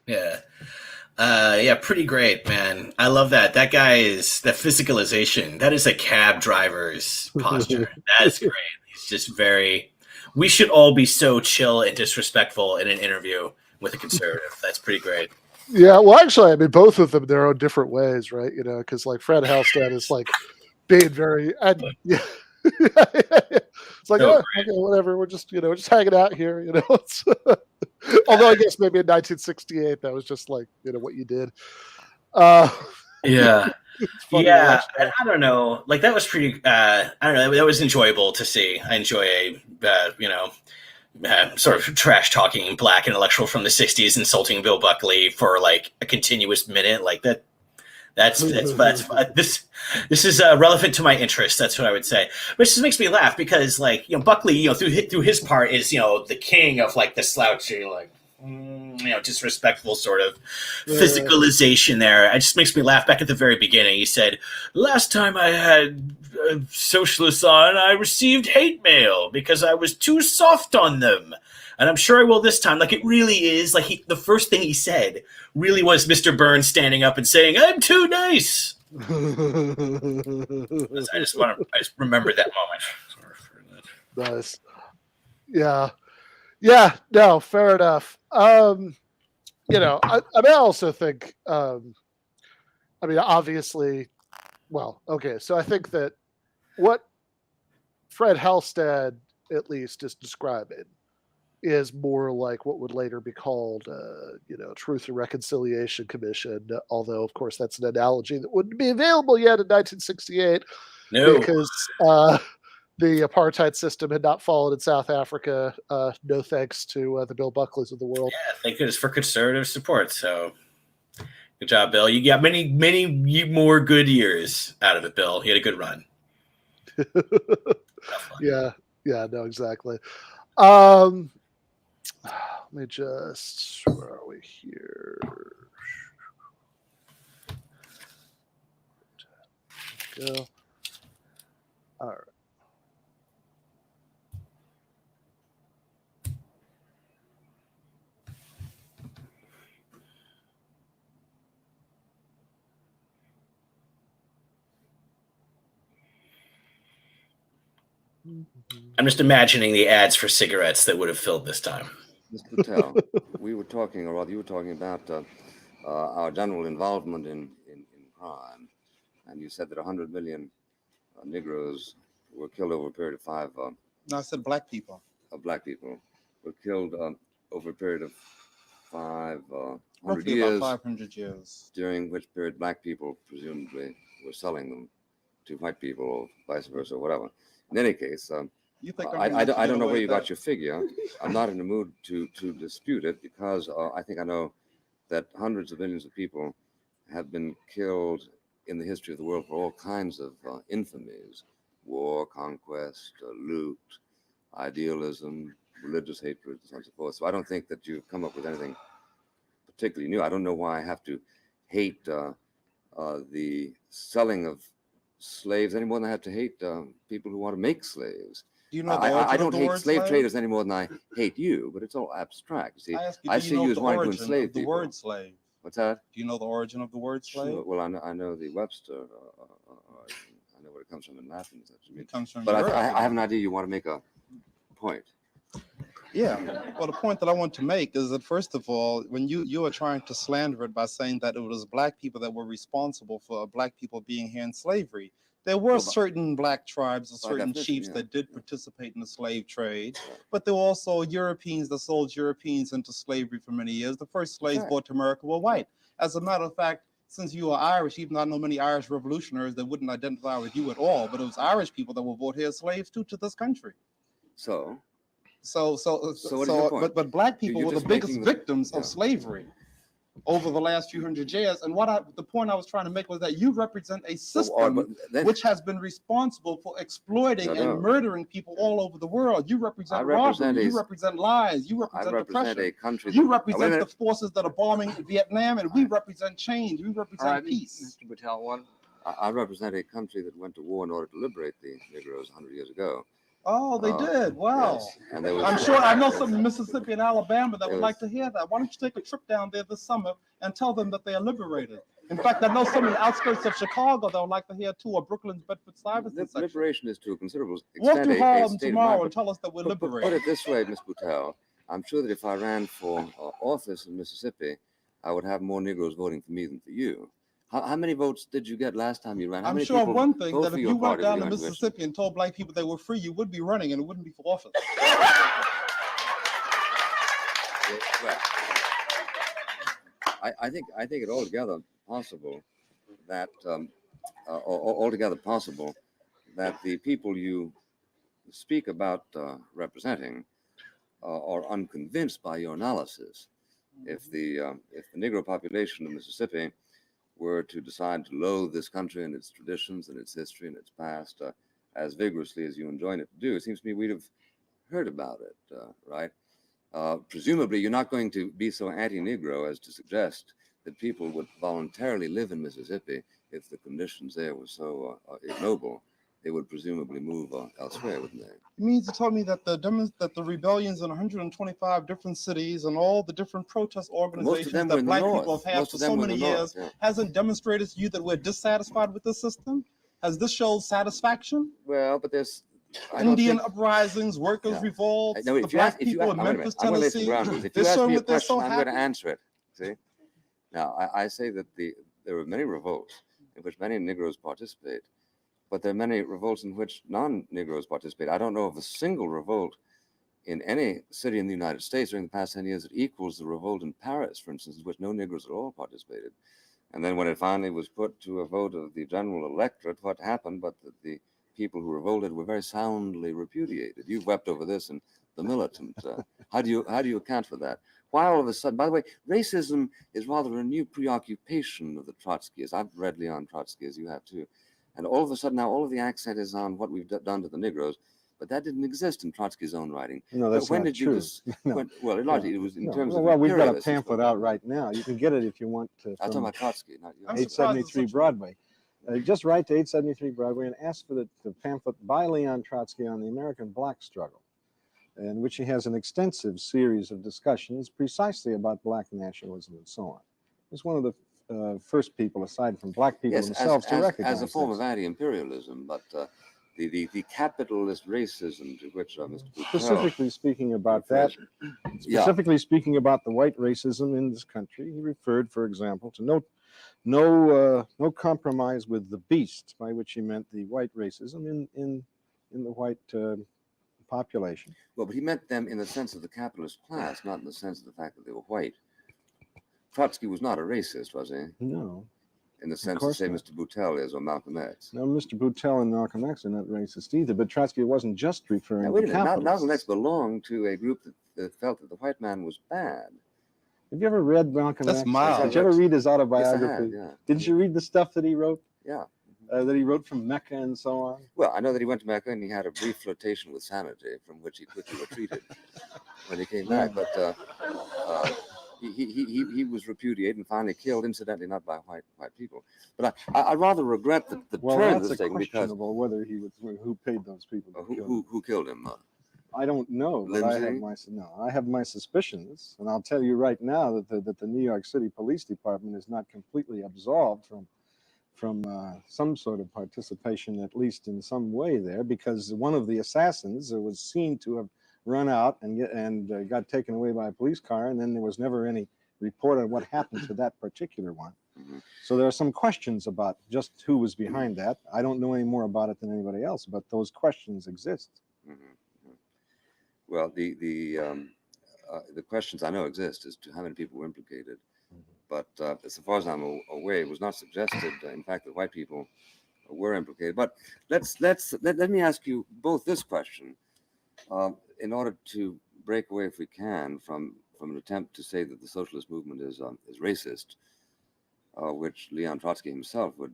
Yeah, pretty great, man. I love that. That guy is that physicalization. That is a cab driver's posture. That is great. He's just very. We should all be so chill and disrespectful in an interview with a conservative. That's pretty great. Yeah, well, actually, I mean, both of them their own different ways, right? You know, because like Fred Halstead is like being very, yeah. It's like, okay, whatever. We're just hanging out here, you know. Although I guess maybe in 1968 that was just like, you know, what you did. Yeah. Yeah, I don't know. Like that was pretty. I don't know. That was enjoyable to see. I enjoy sort of trash talking black intellectual from the 60s insulting Bill Buckley for like a continuous minute like that. This is relevant to my interest. That's what I would say. Which just makes me laugh because like, you know, Buckley, you know, through his part is, you know, the king of like the slouchy, like, you know, disrespectful sort of physicalization there. It just makes me laugh. Back at the very beginning, he said, last time I had socialists on, I received hate mail because I was too soft on them. And I'm sure I will this time. Like it really is like the first thing he said really was Mr. Burns standing up and saying, I'm too nice. I just remember that moment. Nice. Yeah. Yeah, no, fair enough. You know, I also think, I mean, obviously, well, okay, so I think that what Fred Halstead, at least, is describing is more like what would later be called, you know, Truth and Reconciliation Commission, although, of course, that's an analogy that wouldn't be available yet in 1968 because the apartheid system had not fallen in South Africa, no thanks to the Bill Buckleys of the world. Yeah, thank goodness for conservative support. So good job, Bill. You got many more good years out of it, Bill. You had a good run. Yeah, no, exactly. Let me just, where are we here? Go. All right. I'm just imagining the ads for cigarettes that would have filled this time. Mr. Patel, we were talking, or rather you were talking about our general involvement in crime. And you said that 100 million Negroes were killed over a period of 5... No, I said black people. Black people were killed over a period of 500 Roughly years. about 500 years. During which period black people presumably were selling them to white people or vice versa or whatever. In any case, you think I don't know where you got your figure. I'm not in the mood to dispute it because I think I know that hundreds of millions of people have been killed in the history of the world for all kinds of infamies: war, conquest, loot, idealism, religious hatred, and so on and so forth. So I don't think that you've come up with anything particularly new. I don't know why I have to hate the selling of slaves any more than I have to hate people who want to make slaves. Do you know I don't hate slave traders any more than I hate you, but it's all abstract. See, I see you as wanting to enslave people. The word slave. What's that? Do you know the origin of the word slave? Sure. Well, I know the Webster. I know where it comes from in Latin. It comes from. But I have an idea. You want to make a point. Yeah. Well, the point that I want to make is that, first of all, when you are trying to slander it by saying that it was black people that were responsible for black people being here in slavery, there were certain black tribes or certain chiefs that did participate in the slave trade, but there were also Europeans that sold Europeans into slavery for many years. The first slaves brought to America were white. As a matter of fact, since you are Irish, even though I know many Irish revolutionaries that wouldn't identify with you at all, but it was Irish people that were brought here as slaves too to this country. So but black people were the biggest victims of slavery over the last few hundred years. And the point I was trying to make was that you represent a system which has been responsible for exploiting and murdering people all over the world. You represent robbery, you represent lies, you represent oppression. You represent the forces that are bombing Vietnam, and we represent change, we represent peace. Mr. Patel, I represent a country that went to war in order to liberate the Negroes 100 years ago. Oh, they did. Wow. Yes. And there was, I'm sure I know some in Mississippi and Alabama that would like to hear that. Why don't you take a trip down there this summer and tell them that they are liberated? In fact, I know some in the outskirts of Chicago that would like to hear too, or Brooklyn's Bedford-Stuyvesant section. Liberation is to a considerable extent. Walk through Harlem tomorrow and tell us that we're liberated. Put it this way, Ms. Patel, I'm sure that if I ran for office in Mississippi, I would have more Negroes voting for me than for you. How many votes did you get last time you ran? I'm sure one thing, that if you went down to Mississippi and told black people they were free, you would be running and it wouldn't be for office. I think it altogether possible that the people you speak about representing are unconvinced by your analysis. If the Negro population of Mississippi were to decide to loathe this country and its traditions and its history and its past as vigorously as you enjoin it to do, it seems to me we'd have heard about it, right? Presumably, you're not going to be so anti-Negro as to suggest that people would voluntarily live in Mississippi if the conditions there were so ignoble. They would presumably move elsewhere, wouldn't they? You mean to tell me that the rebellions in 125 different cities and all the different protest organizations that black people have had for so many years hasn't demonstrated to you that we're dissatisfied with the system? Has this showed satisfaction? Well, but there's Indian uprisings, workers' revolts, the black people in Memphis, Tennessee. If you ask me a question, I'm going to answer it. See? Now, I say that there are many revolts in which many Negroes participate, but there are many revolts in which non-Negroes participate. I don't know of a single revolt in any city in the United States during the past 10 years that equals the revolt in Paris, for instance, in which no Negroes at all participated. And then when it finally was put to a vote of the general electorate, what happened but that the people who revolted were very soundly repudiated. You've wept over this and the militant. How do you account for that? Why all of a sudden, by the way, racism is rather a new preoccupation of the Trotskyists. I've read Leon Trotsky, as you have too. And all of a sudden now all of the accent is on what we've done to the Negroes. but that didn't exist in Trotsky's own writing. No, that's when not did true. you well, it was in terms of well, we've got a imperialists, pamphlet out right now. You can get it if you want to. I'm talking about Trotsky, not you. 873 Broadway. Just write to 873 Broadway and ask for the pamphlet by Leon Trotsky on the American Black Struggle, in which he has an extensive series of discussions precisely about black nationalism and so on. He's one of the first people, aside from black people themselves, to recognize as a form of anti-imperialism, but the capitalist racism to which Mr. Butel, specifically speaking about that, specifically speaking about the white racism in this country, he referred, for example, to no compromise with the beast, by which he meant the white racism in the white population. Well, but he meant them in the sense of the capitalist class, not in the sense of the fact that they were white. Trotsky was not a racist, was he? No. In the sense that, say, Mr. Butel is or Malcolm X. No, Mr. Butel and Malcolm X are not racist either, but Trotsky wasn't just referring to capitalists. Malcolm X belonged to a group that felt that the white man was bad. Have you ever read Malcolm X? Mild. Did you ever read his autobiography? Yes, I had, Didn't you read the stuff that he wrote? Yeah. That he wrote from Mecca and so on? Well, I know that he went to Mecca and he had a brief flirtation with sanity, from which he quickly retreated when he came back. But he was repudiated and finally killed, incidentally, not by white people. But I rather regret the turn this taken, because whether he was who paid those people. Who killed him? I don't know. But I have my suspicions, and I'll tell you right now that the New York City Police Department is not completely absolved from some sort of participation, at least in some way there, because one of the assassins was seen to have run out and got taken away by a police car, and then there was never any report on what happened to that particular one. Mm-hmm. So there are some questions about just who was behind that. I don't know any more about it than anybody else, but those questions exist. Mm-hmm. Well, the questions I know exist as to how many people were implicated. But as far as I'm aware, it was not suggested, in fact, that white people were implicated. But let me ask you both this question, in order to break away, if we can, from an attempt to say that the socialist movement is racist, which Leon Trotsky himself would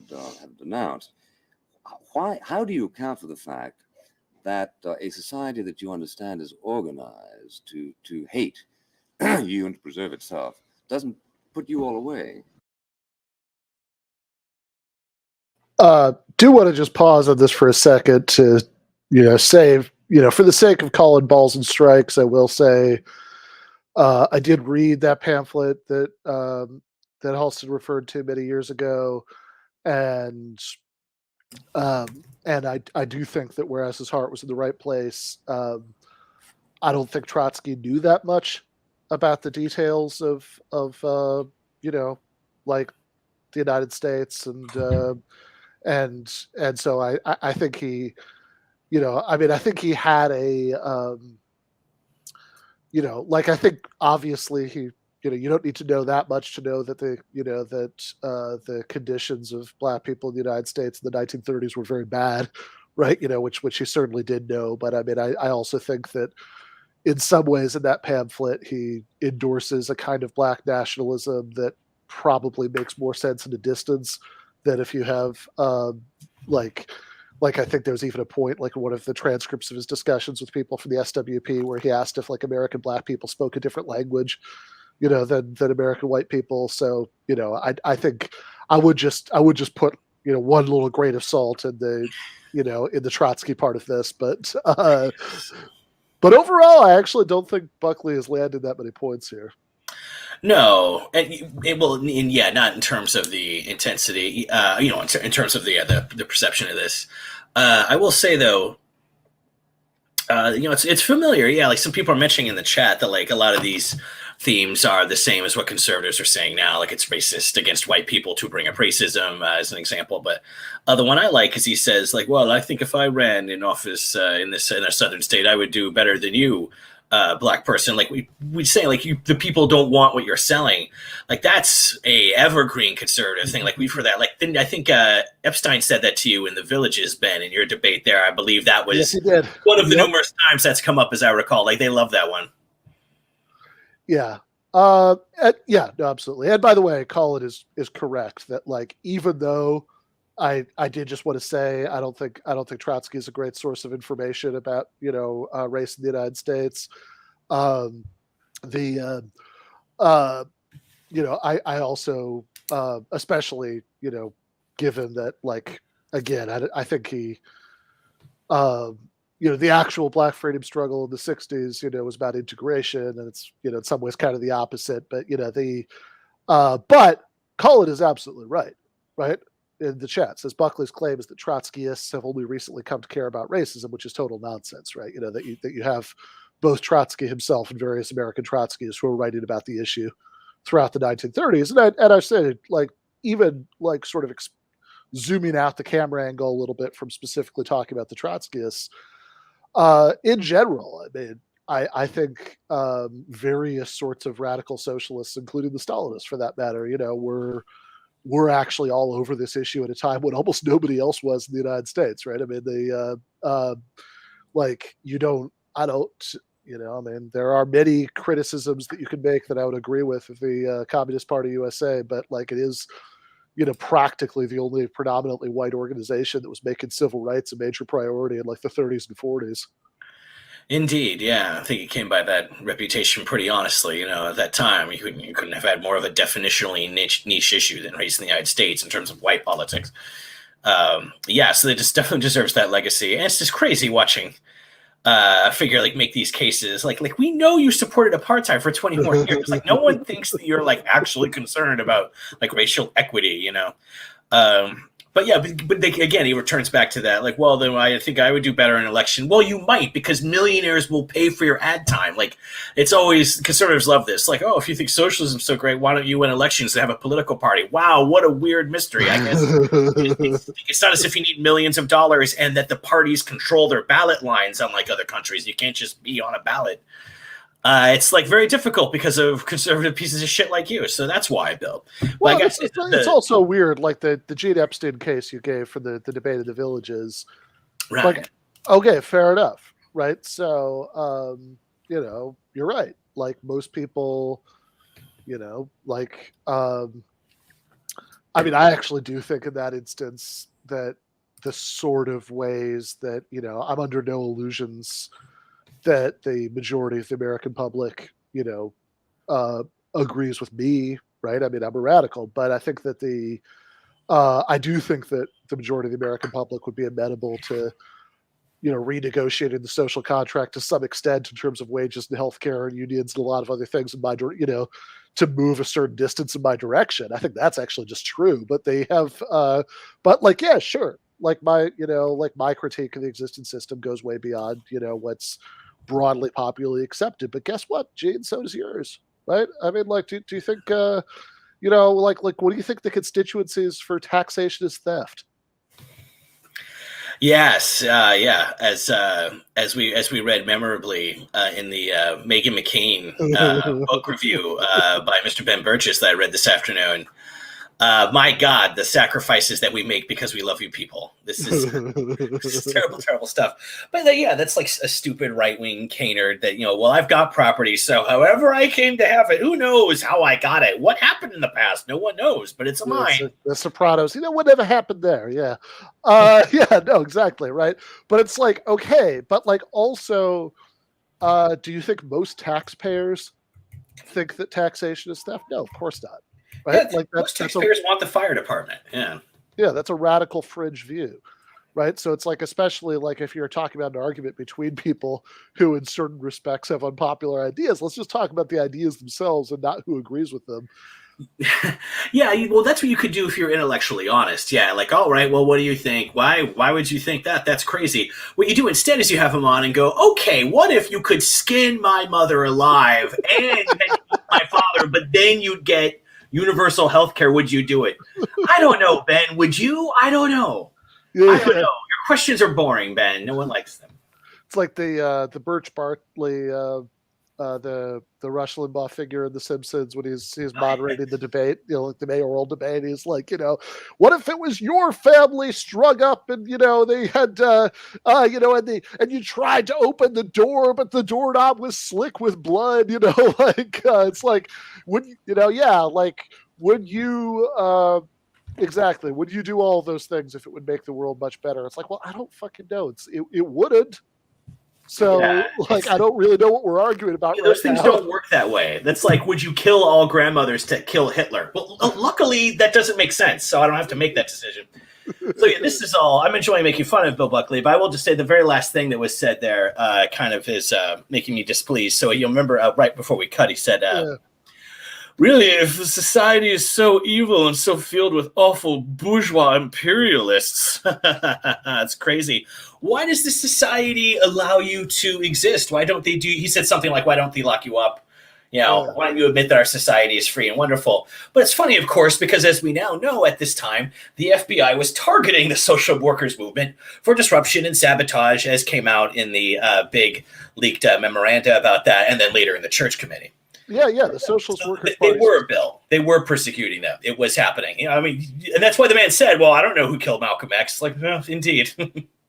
have denounced. How do you account for the fact that a society that you understand is organized to hate you and to preserve itself doesn't put you all away? Do want to just pause on this for a second to, say, for the sake of calling balls and strikes, I will say I did read that pamphlet that Halston referred to many years ago, and I do think that whereas his heart was in the right place, I don't think Trotsky knew that much about the details of like the United States, and so I think he, I think he had a I think obviously he, you don't need to know that much to know that the conditions of black people in the United States in the 1930s were very bad, right? Which he certainly did know. But I also think that in some ways in that pamphlet, he endorses a kind of black nationalism that probably makes more sense in the distance than if you have like I think there's even a point, like one of the transcripts of his discussions with people from the SWP, where he asked if like American black people spoke a different language, than American white people. So, I think I would just put, one little grain of salt in the, in the Trotsky part of this, but overall, I actually don't think Buckley has landed that many points here. No, not in terms of the intensity, in terms of the perception of this. I will say though, it's familiar. Yeah, like some people are mentioning in the chat that like a lot of these themes are the same as what conservatives are saying now. Like it's racist against white people to bring up racism as an example. But the one I like is he says like, well, I think if I ran in office in a southern state, I would do better than you. Black person, like we say, like the people don't want what you're selling. Like that's a evergreen conservative thing. Like we've heard that. Like I think Epstein said that to you in the Villages, Ben, in your debate there. I believe that was one of the numerous times that's come up, as I recall. Like they love that one. Yeah. No, absolutely. And by the way, Colin is correct that like even though I did just want to say I don't think Trotsky is a great source of information about race in the United States. I also especially given that, like, again, I think he the actual Black freedom struggle in the 60s was about integration, and it's in some ways kind of the opposite, but but Cullen is absolutely right in the chat. Says Buckley's claim is that Trotskyists have only recently come to care about racism, which is total nonsense, right? That you have both Trotsky himself and various American Trotskyists who are writing about the issue throughout the 1930s. And I said, like, even like sort of zooming out the camera angle a little bit from specifically talking about the Trotskyists, in general, I mean, I think various sorts of radical socialists, including the Stalinists for that matter, were actually all over this issue at a time when almost nobody else was in the United States, right? I mean, I mean, there are many criticisms that you can make that I would agree with the Communist Party USA, but like it is, practically the only predominantly white organization that was making civil rights a major priority in like the 30s and 40s. Indeed, yeah. I think it came by that reputation pretty honestly. At that time, you couldn't have had more of a definitionally niche issue than race in the United States in terms of white politics. So they just definitely deserves that legacy. And it's just crazy watching a figure like make these cases. Like we know you supported apartheid for 20 more years. Like no one thinks that you're like actually concerned about like racial equity, But yeah, but again, he returns back to that. Like, well, then I think I would do better in an election. Well, you might, because millionaires will pay for your ad time. Like, it's always, conservatives love this. Like, oh, if you think socialism's so great, why don't you win elections to have a political party? Wow, what a weird mystery. I guess it's not as if you need millions of dollars and that the parties control their ballot lines, unlike other countries. You can't just be on a ballot. It's like very difficult because of conservative pieces of shit like you. So that's why, Bill. Well, it's also weird, like the Gene Epstein case you gave for the debate of the villages. Right. Like, okay, fair enough. Right. So, you're right. Like most people, I mean, I actually do think in that instance that the sort of ways that, I'm under no illusions that the majority of the American public, agrees with me, right? I mean, I'm a radical, but I think that I do think that the majority of the American public would be amenable to, renegotiating the social contract to some extent in terms of wages and healthcare and unions and a lot of other things in my, to move a certain distance in my direction. I think that's actually just true, but they have, but like, yeah, sure. Like my critique of the existing system goes way beyond, what's broadly popularly accepted. But guess what, Gene? So does yours, right? I mean, like, do you think, like, what do you think the constituencies for taxation is theft? Yes, yeah. As we read memorably in the Megan McCain book review by Mr. Ben Burgis that I read this afternoon. My God, the sacrifices that we make because we love you people. This is terrible, terrible stuff. But yeah, that's like a stupid right-wing canard that, well, I've got property, so however I came to have it, who knows how I got it? What happened in the past? No one knows, but it's mine. The Sopranos, whatever happened there. Yeah. Yeah, no, exactly. Right. But it's like, okay, but like also, do you think most taxpayers think that taxation is theft? No, of course not. Right? Yeah, like most taxpayers want the fire department. Yeah. Yeah, that's a radical fringe view. Right. So it's like, especially like if you're talking about an argument between people who in certain respects have unpopular ideas, let's just talk about the ideas themselves and not who agrees with them. Yeah, well, that's what you could do if you're intellectually honest. Yeah, like, all right, well, what do you think? Why would you think that? That's crazy. What you do instead is you have them on and go, okay, what if you could skin my mother alive and my father, but then you'd get universal health care? Would you do it? I don't know, Ben. Would you? I don't know. Yeah. I don't know. Your questions are boring, Ben. No one likes them. It's like the Birch Bartley, the Rush Limbaugh figure in The Simpsons when he's moderating the debate, like the mayoral debate. He's like, what if it was your family strung up and they had and you tried to open the door, but the doorknob was slick with blood. Like it's like would you Exactly. Would you do all those things if it would make the world much better? It's like, well, I don't fucking know. It wouldn't. So, like, I don't really know what we're arguing about right now. Those things don't work that way. That's like, would you kill all grandmothers to kill Hitler? Well, luckily, that doesn't make sense, so I don't have to make that decision. So yeah, this is all. I'm enjoying making fun of Bill Buckley, but I will just say the very last thing that was said there kind of is making me displeased. So you'll remember right before we cut, he said, really, if society is so evil and so filled with awful bourgeois imperialists, it's crazy. Why does this society allow you to exist? Why don't they do? He said something like, why don't they lock you up? You know, why don't you admit that our society is free and wonderful? But it's funny, of course, because as we now know at this time, the FBI was targeting the social workers movement for disruption and sabotage, as came out in the big leaked memoranda about that, and then later in the church committee. Yeah, the Socialist Workers Party. They were, Bill. They were persecuting them. It was happening. You know, I mean, and that's why the man said, well, I don't know who killed Malcolm X. Like, well, indeed.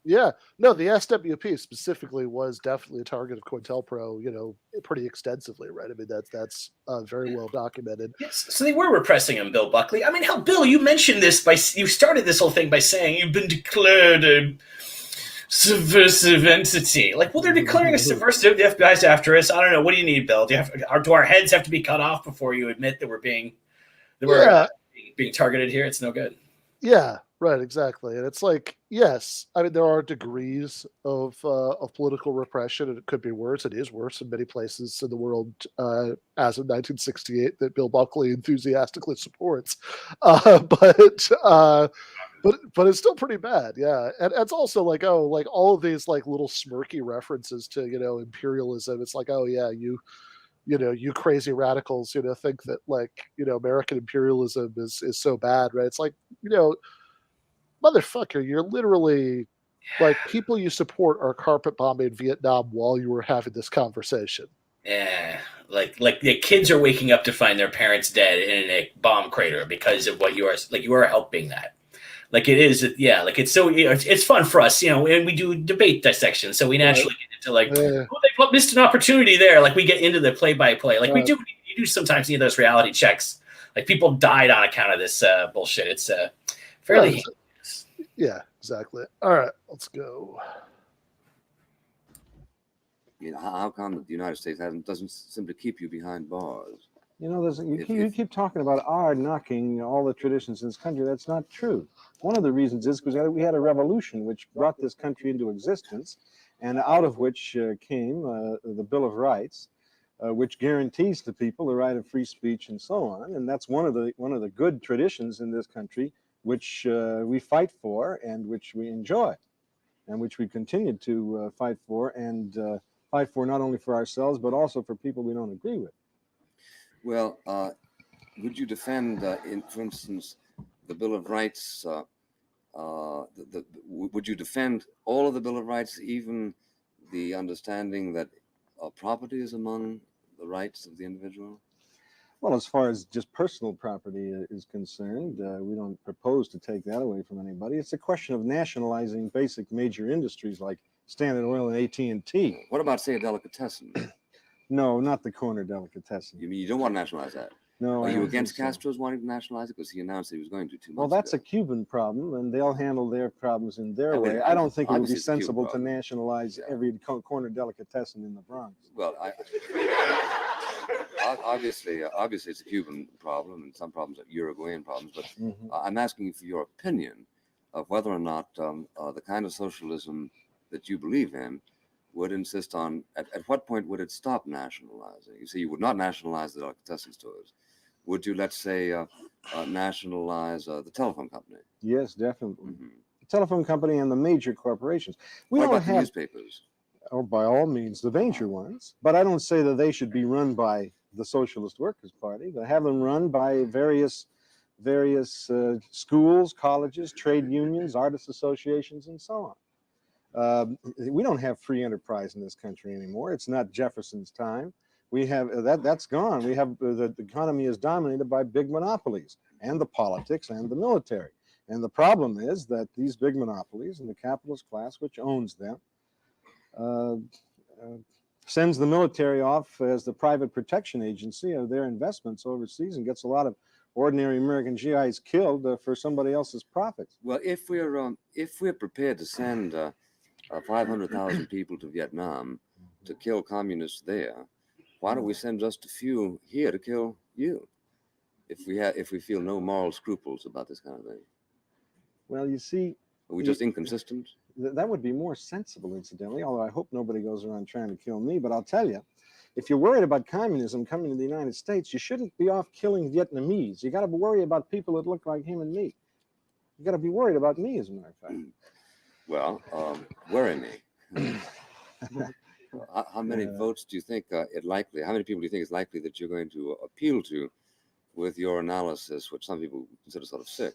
Yeah. No, the SWP specifically was definitely a target of COINTELPRO, you know, pretty extensively, right? I mean, that's very well documented. Yes. So they were repressing him, Bill Buckley. I mean, hell, Bill, you mentioned this you started this whole thing by saying you've been declared a subversive entity. Like, well, they're declaring us subversive. The FBI's after us. I don't know. What do you need, Bill? Do our heads have to be cut off before you admit that we're being targeted here? It's no good. Yeah, right, exactly. And it's like, yes, I mean, there are degrees of political repression, and it could be worse. It is worse in many places in the world as of 1968 that Bill Buckley enthusiastically supports. But it's still pretty bad, yeah. And it's also like, like all of these like little smirky references to, you know, imperialism. It's like, oh yeah, you crazy radicals, you know, think that like, you know, American imperialism is so bad, right? It's like, you know, motherfucker, you're literally like, people you support are carpet bombing Vietnam while you were having this conversation. Yeah, like the kids are waking up to find their parents dead in a bomb crater because of what you are. Like, you are helping that. Like, it is, yeah. Like, it's so, you know, it's fun for us, you know, and we do debate dissection, so we naturally get into like, they missed an opportunity there. Like, we get into the play-by-play, like we do. You do sometimes need those reality checks. Like, people died on account of this bullshit. It's fairly. Yeah, exactly. All right, let's go. You know, how come the United States doesn't simply keep you behind bars? You know, you keep talking about our knocking all the traditions in this country. That's not true. One of the reasons is because we had a revolution which brought this country into existence, and out of which came the Bill of Rights, which guarantees to people the right of free speech and so on. And that's one of the good traditions in this country, which we fight for and which we enjoy, and which we continue to fight for, and fight for not only for ourselves but also for people we don't agree with. Well, would you defend, for instance, the Bill of Rights? Would you defend all of the Bill of Rights, even the understanding that property is among the rights of the individual? Well, as far as just personal property is concerned, we don't propose to take that away from anybody. It's a question of nationalizing basic major industries like Standard Oil and AT&T. What about, say, a delicatessen? No, not the corner delicatessen. You mean you don't want to nationalize that? No. Are you against Castro's wanting to nationalize it? Because he announced he was going to 2 months ago. Well, that's a Cuban problem, and they'll handle their problems in their way. I don't think it would be sensible to nationalize every corner delicatessen in the Bronx. Well, obviously it's a Cuban problem, and some problems are Uruguayan problems. But I'm asking you for your opinion of whether or not the kind of socialism that you believe in would insist on, at what point would it stop nationalizing? You see, you would not nationalize the delicatessen stores. Would you, let's say, nationalize the telephone company? Yes, definitely. The telephone company and the major corporations. What about the newspapers? Oh, by all means, the major ones. But I don't say that they should be run by the Socialist Workers Party. But have them run by various schools, colleges, trade unions, artists associations, and so on. We don't have free enterprise in this country anymore. It's not Jefferson's time. We have that's gone. We have the economy is dominated by big monopolies and the politics and the military. And the problem is that these big monopolies and the capitalist class, which owns them, sends the military off as the private protection agency of their investments overseas and gets a lot of ordinary American GIs killed for somebody else's profits. Well, if we're prepared to send 500,000 people to Vietnam to kill communists there, why don't we send just a few here to kill you? If we feel no moral scruples about this kind of thing. Well, you see, are we just inconsistent? That would be more sensible, incidentally, although I hope nobody goes around trying to kill me. But I'll tell you, if you're worried about communism coming to the United States, you shouldn't be off killing Vietnamese. You got to be worried about people that look like him and me. You got to be worried about me, as a matter of fact. Well, worry me. How many votes do you think it likely? How many people do you think it's likely that you're going to appeal to with your analysis, which some people consider sort of sick,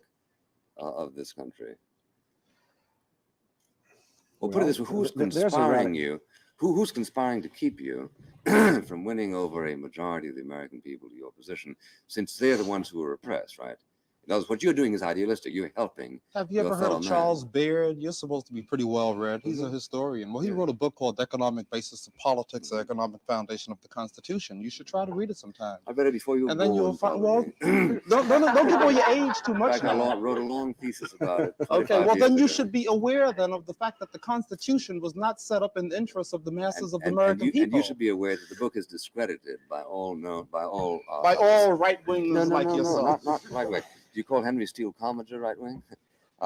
of this country? Well, put it this way: who's conspiring you? Who's conspiring to keep you from winning over a majority of the American people to your position, since they're the ones who are oppressed, right? In other words, what you're doing is idealistic. You're helping. Have you ever heard of Charles Baird? You're supposed to be pretty well read. He's a historian. Well, he wrote a book called Economic Basis of Politics, the Economic Foundation of the Constitution. You should try to read it sometime. I better before you. And then you'll find. Well, don't give away your age too much. I wrote a long thesis about it. Okay, well then you should be aware then of the fact that the Constitution was not set up in the interest of the masses of the American people. And you should be aware that the book is discredited by all right wingers like yourself. Not right wing. Do you call Henry Steele Comager right wing?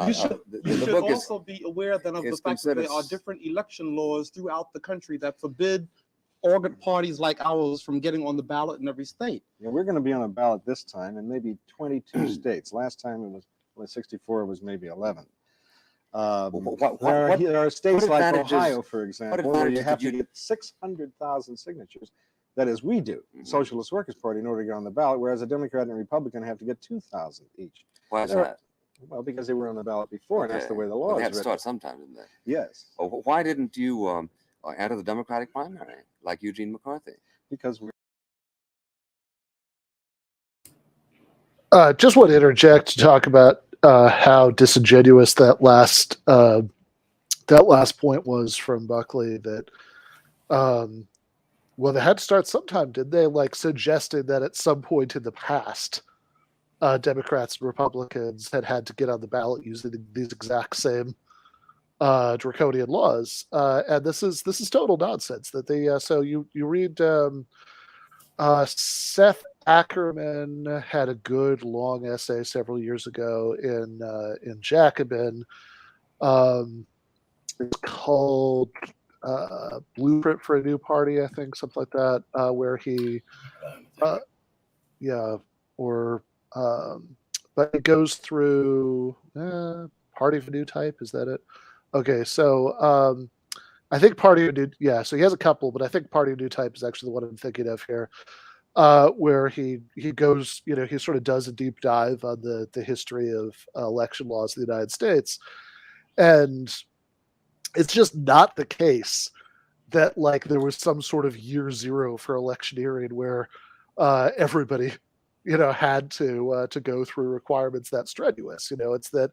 You should also be aware then of the fact that there are different election laws throughout the country that forbid organ parties like ours from getting on the ballot in every state. Yeah, we're going to be on a ballot this time in maybe 22 states. Last time it was 64, it was maybe 11. There are states like Ohio, for example, where you have to get 600,000 signatures. That is, we do, Socialist Workers Party, in order to get on the ballot, whereas a Democrat and a Republican have to get 2,000 each. Why is that? Well, because they were on the ballot before, and that's the way the law is. They had to start sometime, didn't they? Yes. Well, why didn't you enter the Democratic primary like Eugene McCarthy? Because we're. Just want to interject to talk about how disingenuous that last point was from Buckley. That. Well, they had to start sometime, did they? Like suggesting that at some point in the past, Democrats and Republicans had to get on the ballot using these exact same draconian laws, and this is total nonsense. That they so you read Seth Ackerman had a good long essay several years ago in Jacobin. It's called. Blueprint for a New Party, I think, something like that, where he, but it goes through Party of a New Type. Is that it? Okay, so I think Party of a New, so he has a couple, but I think Party of a New Type is actually the one I'm thinking of here, where he goes, he sort of does a deep dive on the history of election laws in the United States, and it's just not the case that like there was some sort of year zero for electioneering where everybody, had to go through requirements that strenuous. It's that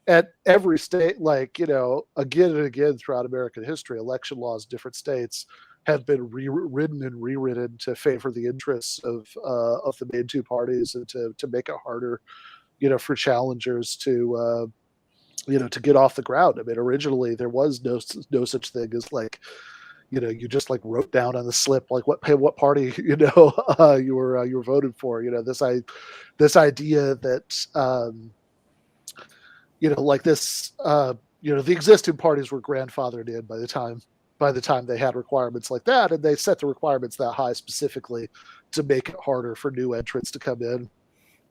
at every state, like, again and again throughout American history, election laws in different states have been rewritten and rewritten to favor the interests of the main two parties and to make it harder, for challengers to to get off the ground. I mean, originally there was no such thing as like, you just like wrote down on the slip like what party you were voted for. This idea that like this the existing parties were grandfathered in by the time they had requirements like that, and they set the requirements that high specifically to make it harder for new entrants to come in.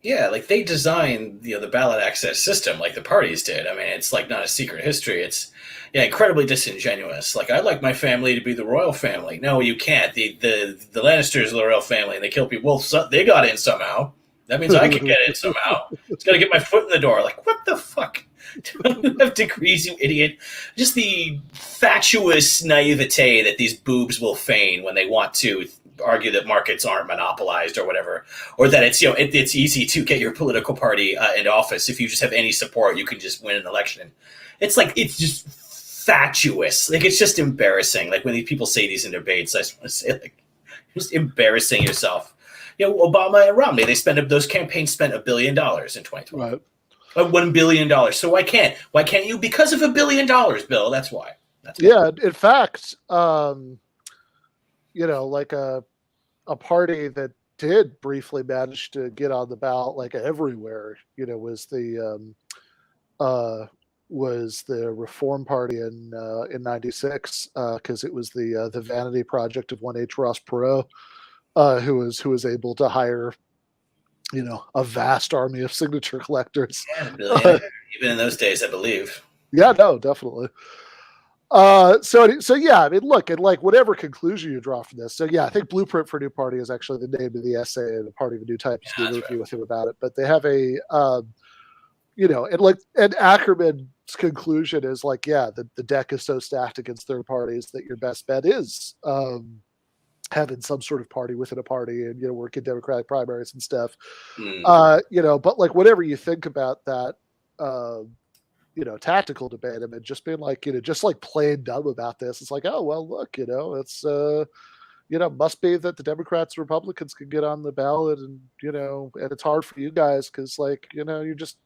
Yeah, like they designed the ballot access system like the parties did. I mean, it's like not a secret history. It's incredibly disingenuous. Like, I'd like my family to be the royal family. No, you can't. The Lannisters are the royal family, and they kill people. Well, they got in somehow. That means I can get in somehow. It's got to get my foot in the door. Like, what the fuck? Do I have degrees, you idiot? Just the fatuous naivete that these boobs will feign when they want to argue that markets aren't monopolized or whatever, or that it's it's easy to get your political party into office if you just have any support, you can just win an election. It's like, it's just fatuous. Like, it's just embarrassing. Like when these people say these in debates, I just want to say, like, just embarrassing yourself. Obama and Romney, those campaigns spent $1 billion in 2012. Right. $1 billion. So why can't you? Because of $1 billion, Bill. That's why. Yeah. In fact, like a party that did briefly manage to get on the ballot, like everywhere, was the Reform Party in '96, because it was the vanity project of one H. Ross Perot, who was able to hire a vast army of signature collectors. Yeah, $1 billion, even in those days, I believe. Yeah, no, definitely. So yeah, I mean, look, and like whatever conclusion you draw from this. So yeah, I think Blueprint for a New Party is actually the name of the essay, and the Party of a New Type is doing an interview with him about it. But they have a, and Ackerman's conclusion is like, yeah, the deck is so stacked against third parties that your best bet is having some sort of party within a party, and work in Democratic primaries and stuff. But like whatever you think about that. Tactical debate. I mean, just being like, just like playing dumb about this. It's like, oh, well, look, it's, must be that the Democrats, Republicans can get on the ballot, and, and it's hard for you guys because, like, you're just,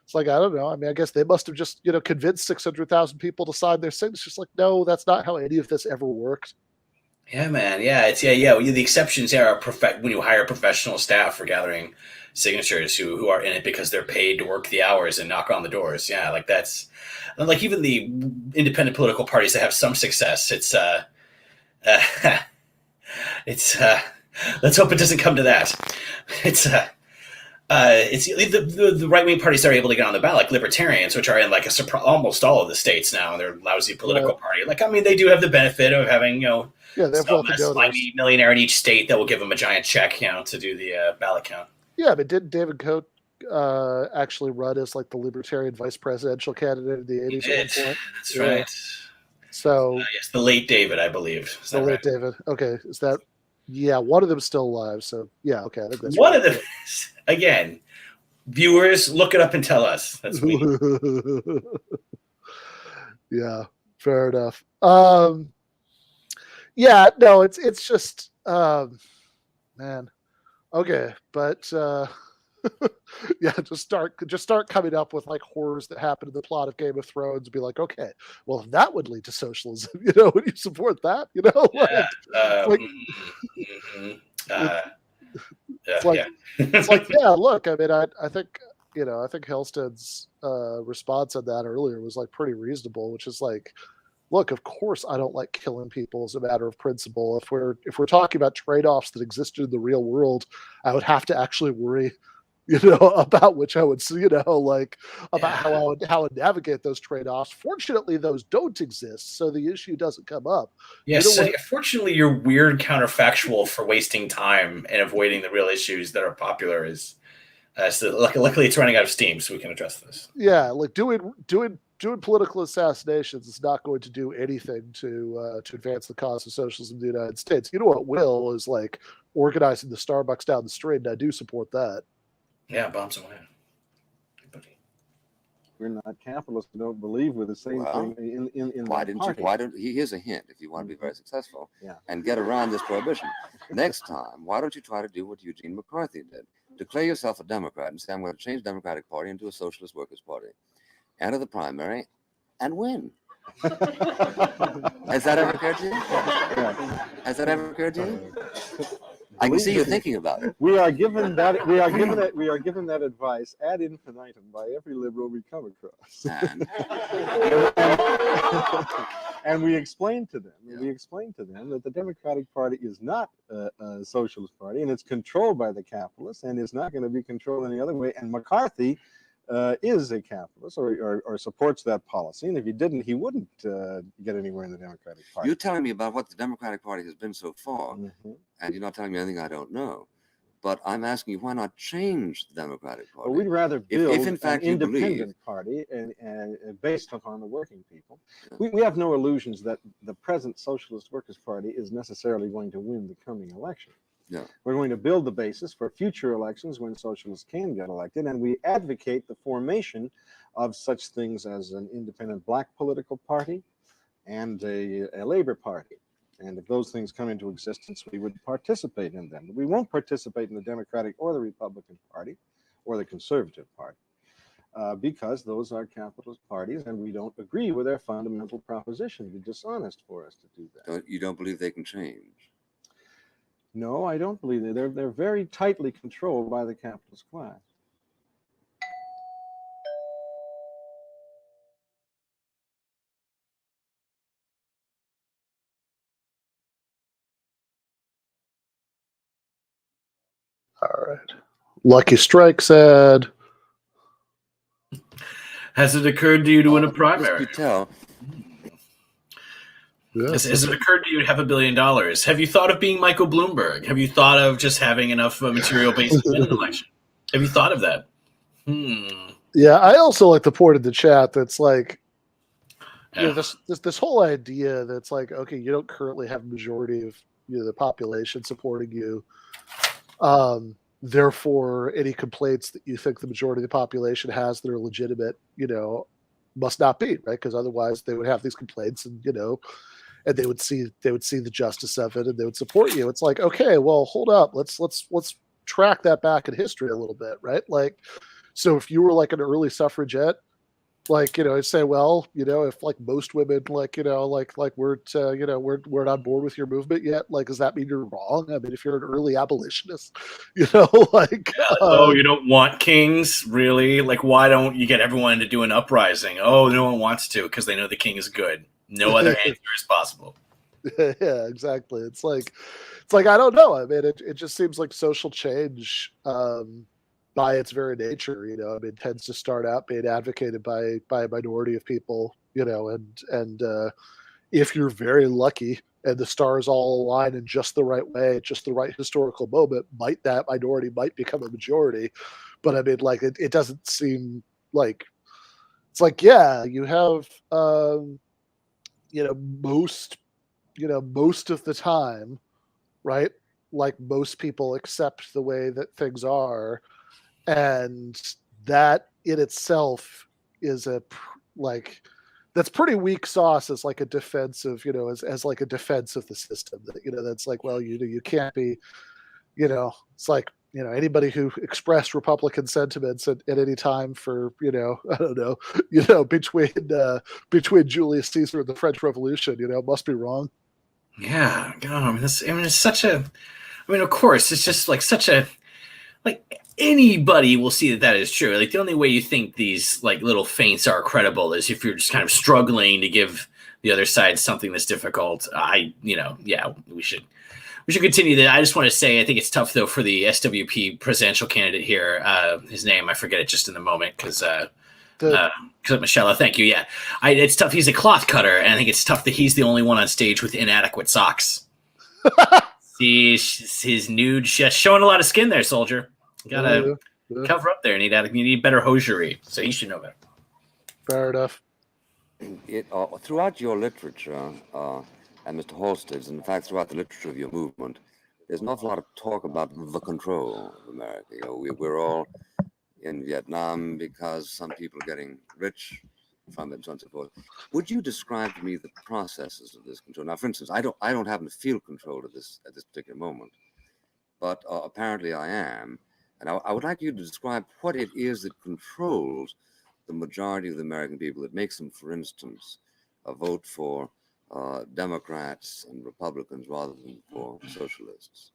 it's like, I don't know. I mean, I guess they must have just, convinced 600,000 people to sign their signatures. Like, no, that's not how any of this ever worked. Yeah, man. Yeah, the exceptions are when you hire professional staff for gathering signatures who are in it because they're paid to work the hours and knock on the doors. Yeah, like that's like even the independent political parties that have some success. It's let's hope it doesn't come to that. It's the right wing parties that are able to get on the ballot, like libertarians, which are in like almost all of the states now, and they're a lousy political party. Like, I mean, they do have the benefit of having they have slimy millionaire in each state that will give them a giant check, to do the ballot count. Yeah, but didn't David Koch actually run as like the Libertarian vice presidential candidate in the 80s at one point? That's right. So yes, the late David, I believe. The late David. Okay, is that? Yeah, one of them's still alive. So yeah, okay. I think that's one of them. Again, viewers, look it up and tell us. That's me. Yeah, fair enough. Yeah, no, it's just man. Okay, but yeah, just start coming up with like horrors that happen in the plot of Game of Thrones and be like, okay, well, if that would lead to socialism, would you support that? It's like, yeah, look, I mean, I think Helston's response on that earlier was like pretty reasonable, which is like, look, of course I don't like killing people as a matter of principle. If we're talking about trade-offs that existed in the real world, I would have to actually worry, about which I would, about how I would navigate those trade-offs. Fortunately, those don't exist, so the issue doesn't come up. Yes, fortunately, your weird counterfactual for wasting time and avoiding the real issues that are popular is, luckily it's running out of steam, so we can address this. Yeah, like doing political assassinations is not going to do anything to advance the cause of socialism in the United States. You know what will is like organizing the Starbucks down the street, and I do support that. Yeah, bombs away. We're not capitalists. We don't believe we're the same thing in why don't here's a hint if you want to be very successful and get around this prohibition. Next time, why don't you try to do what Eugene McCarthy did? Declare yourself a Democrat and say, I'm going to change the Democratic Party into a Socialist Workers Party. Enter the primary and win. Has that ever occurred to you? Has that ever occurred to you? I can see you thinking about it. We are given that advice ad infinitum by every liberal we come across. And we explain to them that the Democratic Party is not a socialist party, and it's controlled by the capitalists, and it's not going to be controlled any other way. And McCarthy is a capitalist or supports that policy, and if he didn't, he wouldn't get anywhere in the Democratic Party. You're telling me about what the Democratic Party has been so far, and you're not telling me anything I don't know. But I'm asking you, why not change the Democratic Party? Well, we'd rather build if in fact an independent party and based upon the working people. We have no illusions that the present Socialist Workers Party is necessarily going to win the coming election. Yeah. We're going to build the basis for future elections when socialists can get elected, and we advocate the formation of such things as an independent black political party and a labor party. And if those things come into existence, we would participate in them. We won't participate in the Democratic or the Republican Party or the Conservative Party because those are capitalist parties, and we don't agree with their fundamental proposition. It'd be dishonest for us to do that. You don't believe they can change? No, I don't believe that. They're very tightly controlled by the capitalist class. All right. Lucky Strike said, has it occurred to you to win a primary? Tell. Yes. Has it occurred to you to have $1 billion? Have you thought of being Michael Bloomberg? Have you thought of just having enough material base to win an election? Have you thought of that? Yeah, I also like the point in the chat that's like, you know, this whole idea that's like, okay, you don't currently have a majority of the population supporting you. Therefore, any complaints that you think the majority of the population has that are legitimate, must not be, right? Because otherwise they would have these complaints and, and they would see the justice of it and they would support you. It's like, okay, well, hold up. Let's track that back in history a little bit, right? Like, so if you were like an early suffragette, like, I'd say, well, if like most women, like, weren't on board with your movement yet, like, does that mean you're wrong? I mean, if you're an early abolitionist, like, you don't want kings, really? Like, why don't you get everyone to do an uprising? Oh, no one wants to because they know the king is good. No other answer is possible. Yeah, exactly. It's like, I don't know. I mean, it just seems like social change, by its very nature, tends to start out being advocated by a minority of people, and if you're very lucky and the stars all align in just the right way, just the right historical moment, that minority might become a majority. But I mean, like, it doesn't seem like, it's like, yeah, you have, most of the time, right? Like, most people accept the way that things are. And that in itself is that's pretty weak sauce as like a defense of, as like a defense of the system that, that's like, well, you can't be, it's like, anybody who expressed Republican sentiments at any time for, I don't know, between Julius Caesar and the French Revolution, must be wrong. Yeah. God, it's such a, of course, it's just like such a, like, anybody will see that is true. Like, the only way you think these like little feints are credible is if you're just kind of struggling to give the other side something that's difficult. We should continue that. I just want to say, I think it's tough though for the SWP presidential candidate here. His name, I forget it just in the moment because Michelle, thank you. Yeah, it's tough. He's a cloth cutter, and I think it's tough that he's the only one on stage with inadequate socks. See his nude chest, showing a lot of skin there, soldier. You gotta cover up there. You need better hosiery, so you should know better. Fair enough. Throughout your literature, and Mr. Halstead's, in fact, throughout the literature of your movement, there's an awful lot of talk about the control of America. We're all in Vietnam because some people are getting rich from it, so on and so forth. Would you describe to me the processes of this control? Now, for instance, I don't happen to feel control at this particular moment, but apparently I am. And I would like you to describe what it is that controls the majority of the American people, that makes them, for instance, vote for Democrats and Republicans rather than for socialists.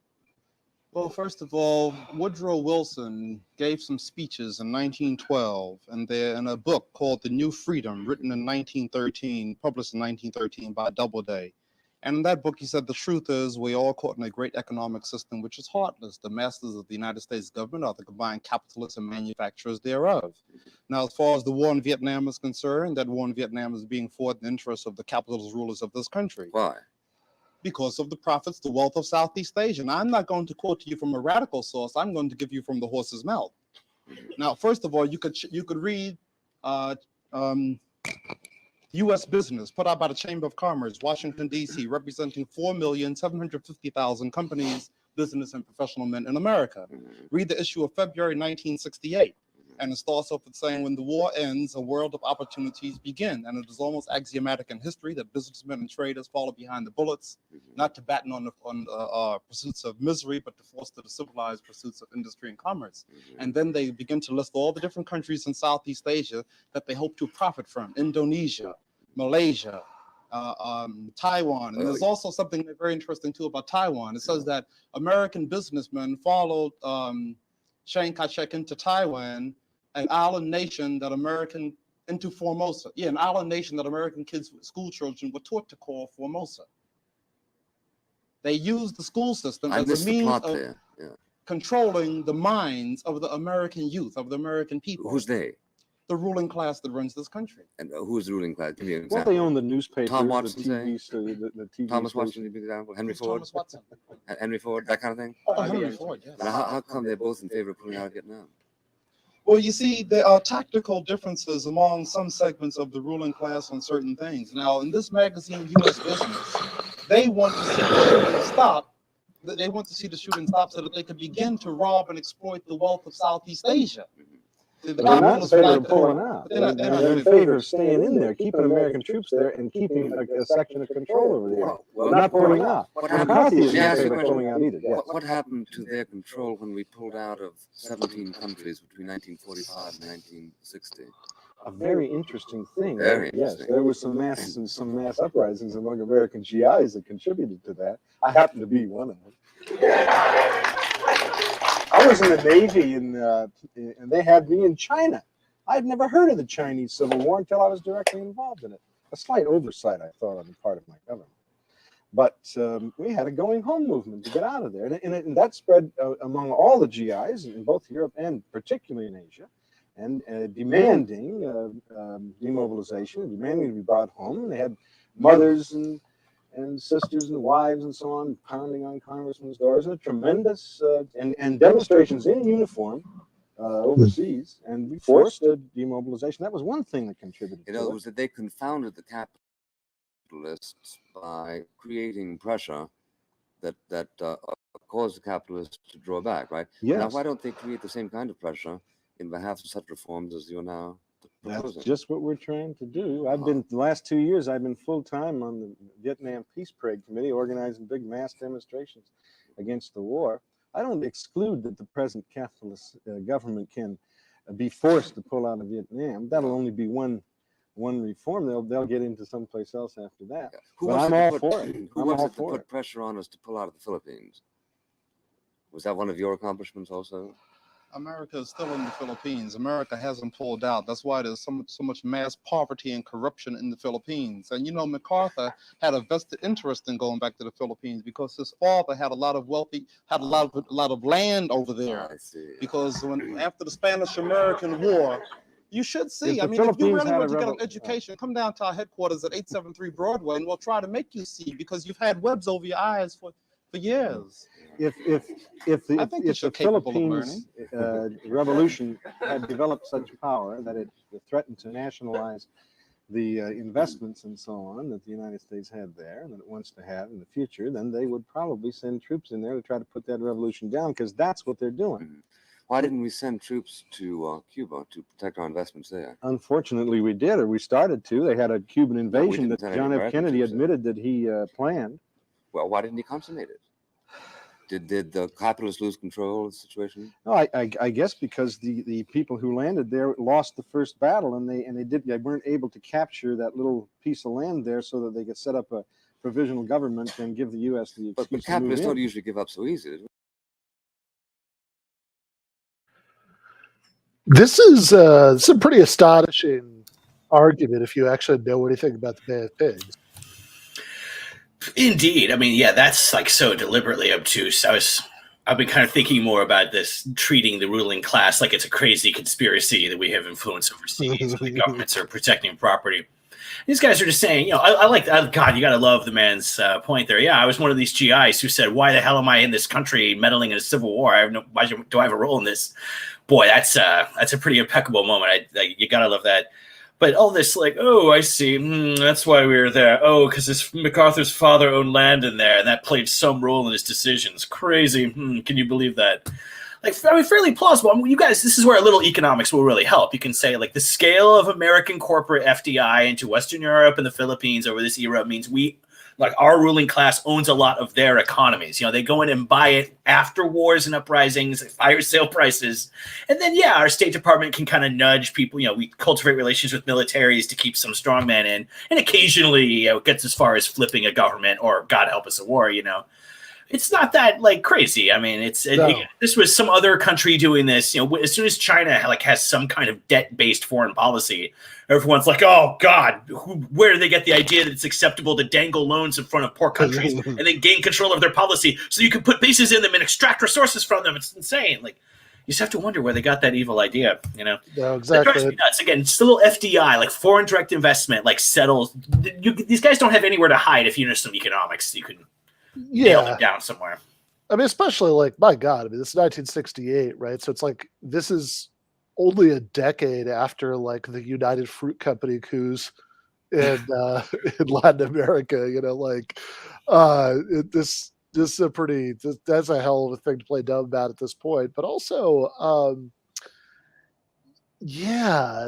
Well, first of all, Woodrow Wilson gave some speeches in 1912, and they're in a book called The New Freedom, written in 1913, published in 1913 by Doubleday. And in that book, he said, the truth is we're all caught in a great economic system, which is heartless. The masters of the United States government are the combined capitalists and manufacturers thereof. Now, as far as the war in Vietnam is concerned, that war in Vietnam is being fought in the interest of the capitalist rulers of this country. Why? Because of the profits, the wealth of Southeast Asia. And I'm not going to quote to you from a radical source. I'm going to give you from the horse's mouth. Now, first of all, you could read U.S. Business, put out by the Chamber of Commerce, Washington, D.C., representing 4,750,000 companies, business, and professional men in America. Read the issue of February 1968. And it starts off with saying, when the war ends, a world of opportunities begin. And it is almost axiomatic in history that businessmen and traders follow behind the bullets, not to batten on the pursuits of misery, but to foster the civilized pursuits of industry and commerce. And then they begin to list all the different countries in Southeast Asia that they hope to profit from: Indonesia, Malaysia, Taiwan. And there's also something very interesting too about Taiwan. It says that American businessmen followed Chiang Kai-shek into Taiwan, an island nation that into Formosa. Yeah, an island nation that American kids, school children, were taught to call Formosa. They used the school system as a means of controlling the minds of the American youth, of the American people. Who's they? The ruling class that runs this country. And who's the ruling class? Give me an Well, example. they own the newspapers, Tom Watson, the TV, the TV Thomas station. Watson, give me an example. Henry Ford. Thomas Watson. Henry Ford, that kind of thing. Oh, Henry Ford, yes. Now, how come they're both in favor of pulling out of Vietnam? Well, you see, there are tactical differences among some segments of the ruling class on certain things. Now, in this magazine, U.S. Business, they want to see the shooting stop. They want to see the shooting stop so that they can begin to rob and exploit the wealth of Southeast Asia. They're not in favor of pulling out. They're in favor of staying in there, keeping American troops there, and keeping a section of control over there. Well, Not pulling out. What McCarthy isn't in happened, favor of pulling out either. Yes. what happened to their control when we pulled out of 17 countries between 1945 and 1960? A very interesting thing. Very yes, interesting. there was some mass uprisings among American GIs that contributed to that. I happen to be one of them. I was in the Navy, and they had me in China. I'd never heard of the Chinese Civil War until I was directly involved in it. A slight oversight, I thought, on the part of my government. But we had a going home movement to get out of there. And that spread among all the GIs in both Europe and particularly in Asia, and demanding demobilization, demanding to be brought home. And they had mothers and sisters and wives and so on pounding on congressmen's doors, and a tremendous and demonstrations in uniform overseas, and we forced a demobilization. That was one thing that contributed. In other words, that they confounded the capitalists by creating pressure that caused the capitalists to draw back, right? Yes. Now, why don't they create the same kind of pressure in behalf of such reforms as you're now proposing? That's just what we're trying to do. The last 2 years, I've been full-time on the Vietnam Peace Parade Committee, organizing big mass demonstrations against the war. I don't exclude that the present capitalist government can be forced to pull out of Vietnam. That'll only be one reform. They'll get into someplace else after that. Yeah. But I'm all for it. Who was it to put pressure on us to pull out of the Philippines? Was that one of your accomplishments also? America is still in the Philippines. America hasn't pulled out. That's why there's so much mass poverty and corruption in the Philippines. And MacArthur had a vested interest in going back to the Philippines because his father had a lot of land over there. I see. Because after the Spanish-American War, you should see. If you really want to get an education, come down to our headquarters at 873 Broadway, and we'll try to make you see, because you've had webs over your eyes for years. If the Philippines revolution had developed such power that it threatened to nationalize the investments and so on that the United States had there and that it wants to have in the future, then they would probably send troops in there to try to put that revolution down, because that's what they're doing. Mm-hmm. Why didn't we send troops to Cuba to protect our investments there? Unfortunately, we did, or we started to. They had a Cuban invasion that John F. Kennedy admitted that he planned. Well, why didn't he consummate it? Did the capitalists lose control of the situation? No, I guess because the people who landed there lost the first battle, and they weren't able to capture that little piece of land there so that they could set up a provisional government and give the U.S. the excuse. But capitalists don't usually give up so easy. This is a pretty astonishing argument if you actually know anything about the Bay of Pigs. Indeed. I mean, yeah, that's like so deliberately obtuse. I've been kind of thinking more about this, treating the ruling class like it's a crazy conspiracy that we have influence overseas and the governments are protecting property. These guys are just saying, I like that. God, you got to love the man's point there. Yeah, I was one of these GIs who said, why the hell am I in this country meddling in a civil war? Why do I have a role in this? Boy, that's a pretty impeccable moment. You got to love that. But all this I see. That's why we were there. Oh, because MacArthur's father owned land in there, and that played some role in his decisions. Crazy. Can you believe that? like, I mean, fairly plausible. I mean, you guys, this is where a little economics will really help. You can say, like, the scale of American corporate FDI into Western Europe and the Philippines over this era means our ruling class owns a lot of their economies. They go in and buy it after wars and uprisings, higher sale prices. And then, our State Department can kind of nudge people. We cultivate relations with militaries to keep some strongmen in. And occasionally, it gets as far as flipping a government or, God help us, a war, It's not that crazy. I mean, this was some other country doing this. As soon as China has some kind of debt-based foreign policy, everyone's like, "Oh God, where do they get the idea that it's acceptable to dangle loans in front of poor countries and then gain control of their policy so you can put bases in them and extract resources from them?" It's insane. You just have to wonder where they got that evil idea. No, exactly. That drives me nuts. Again, it's a little FDI, foreign direct investment, settles. These guys don't have anywhere to hide. If you know some economics, you can. Nail them down somewhere. I mean, especially my God, I mean, this is 1968, right? So it's this is only a decade after the United Fruit Company coups in Latin America. This is that's a hell of a thing to play dumb about at this point. But also,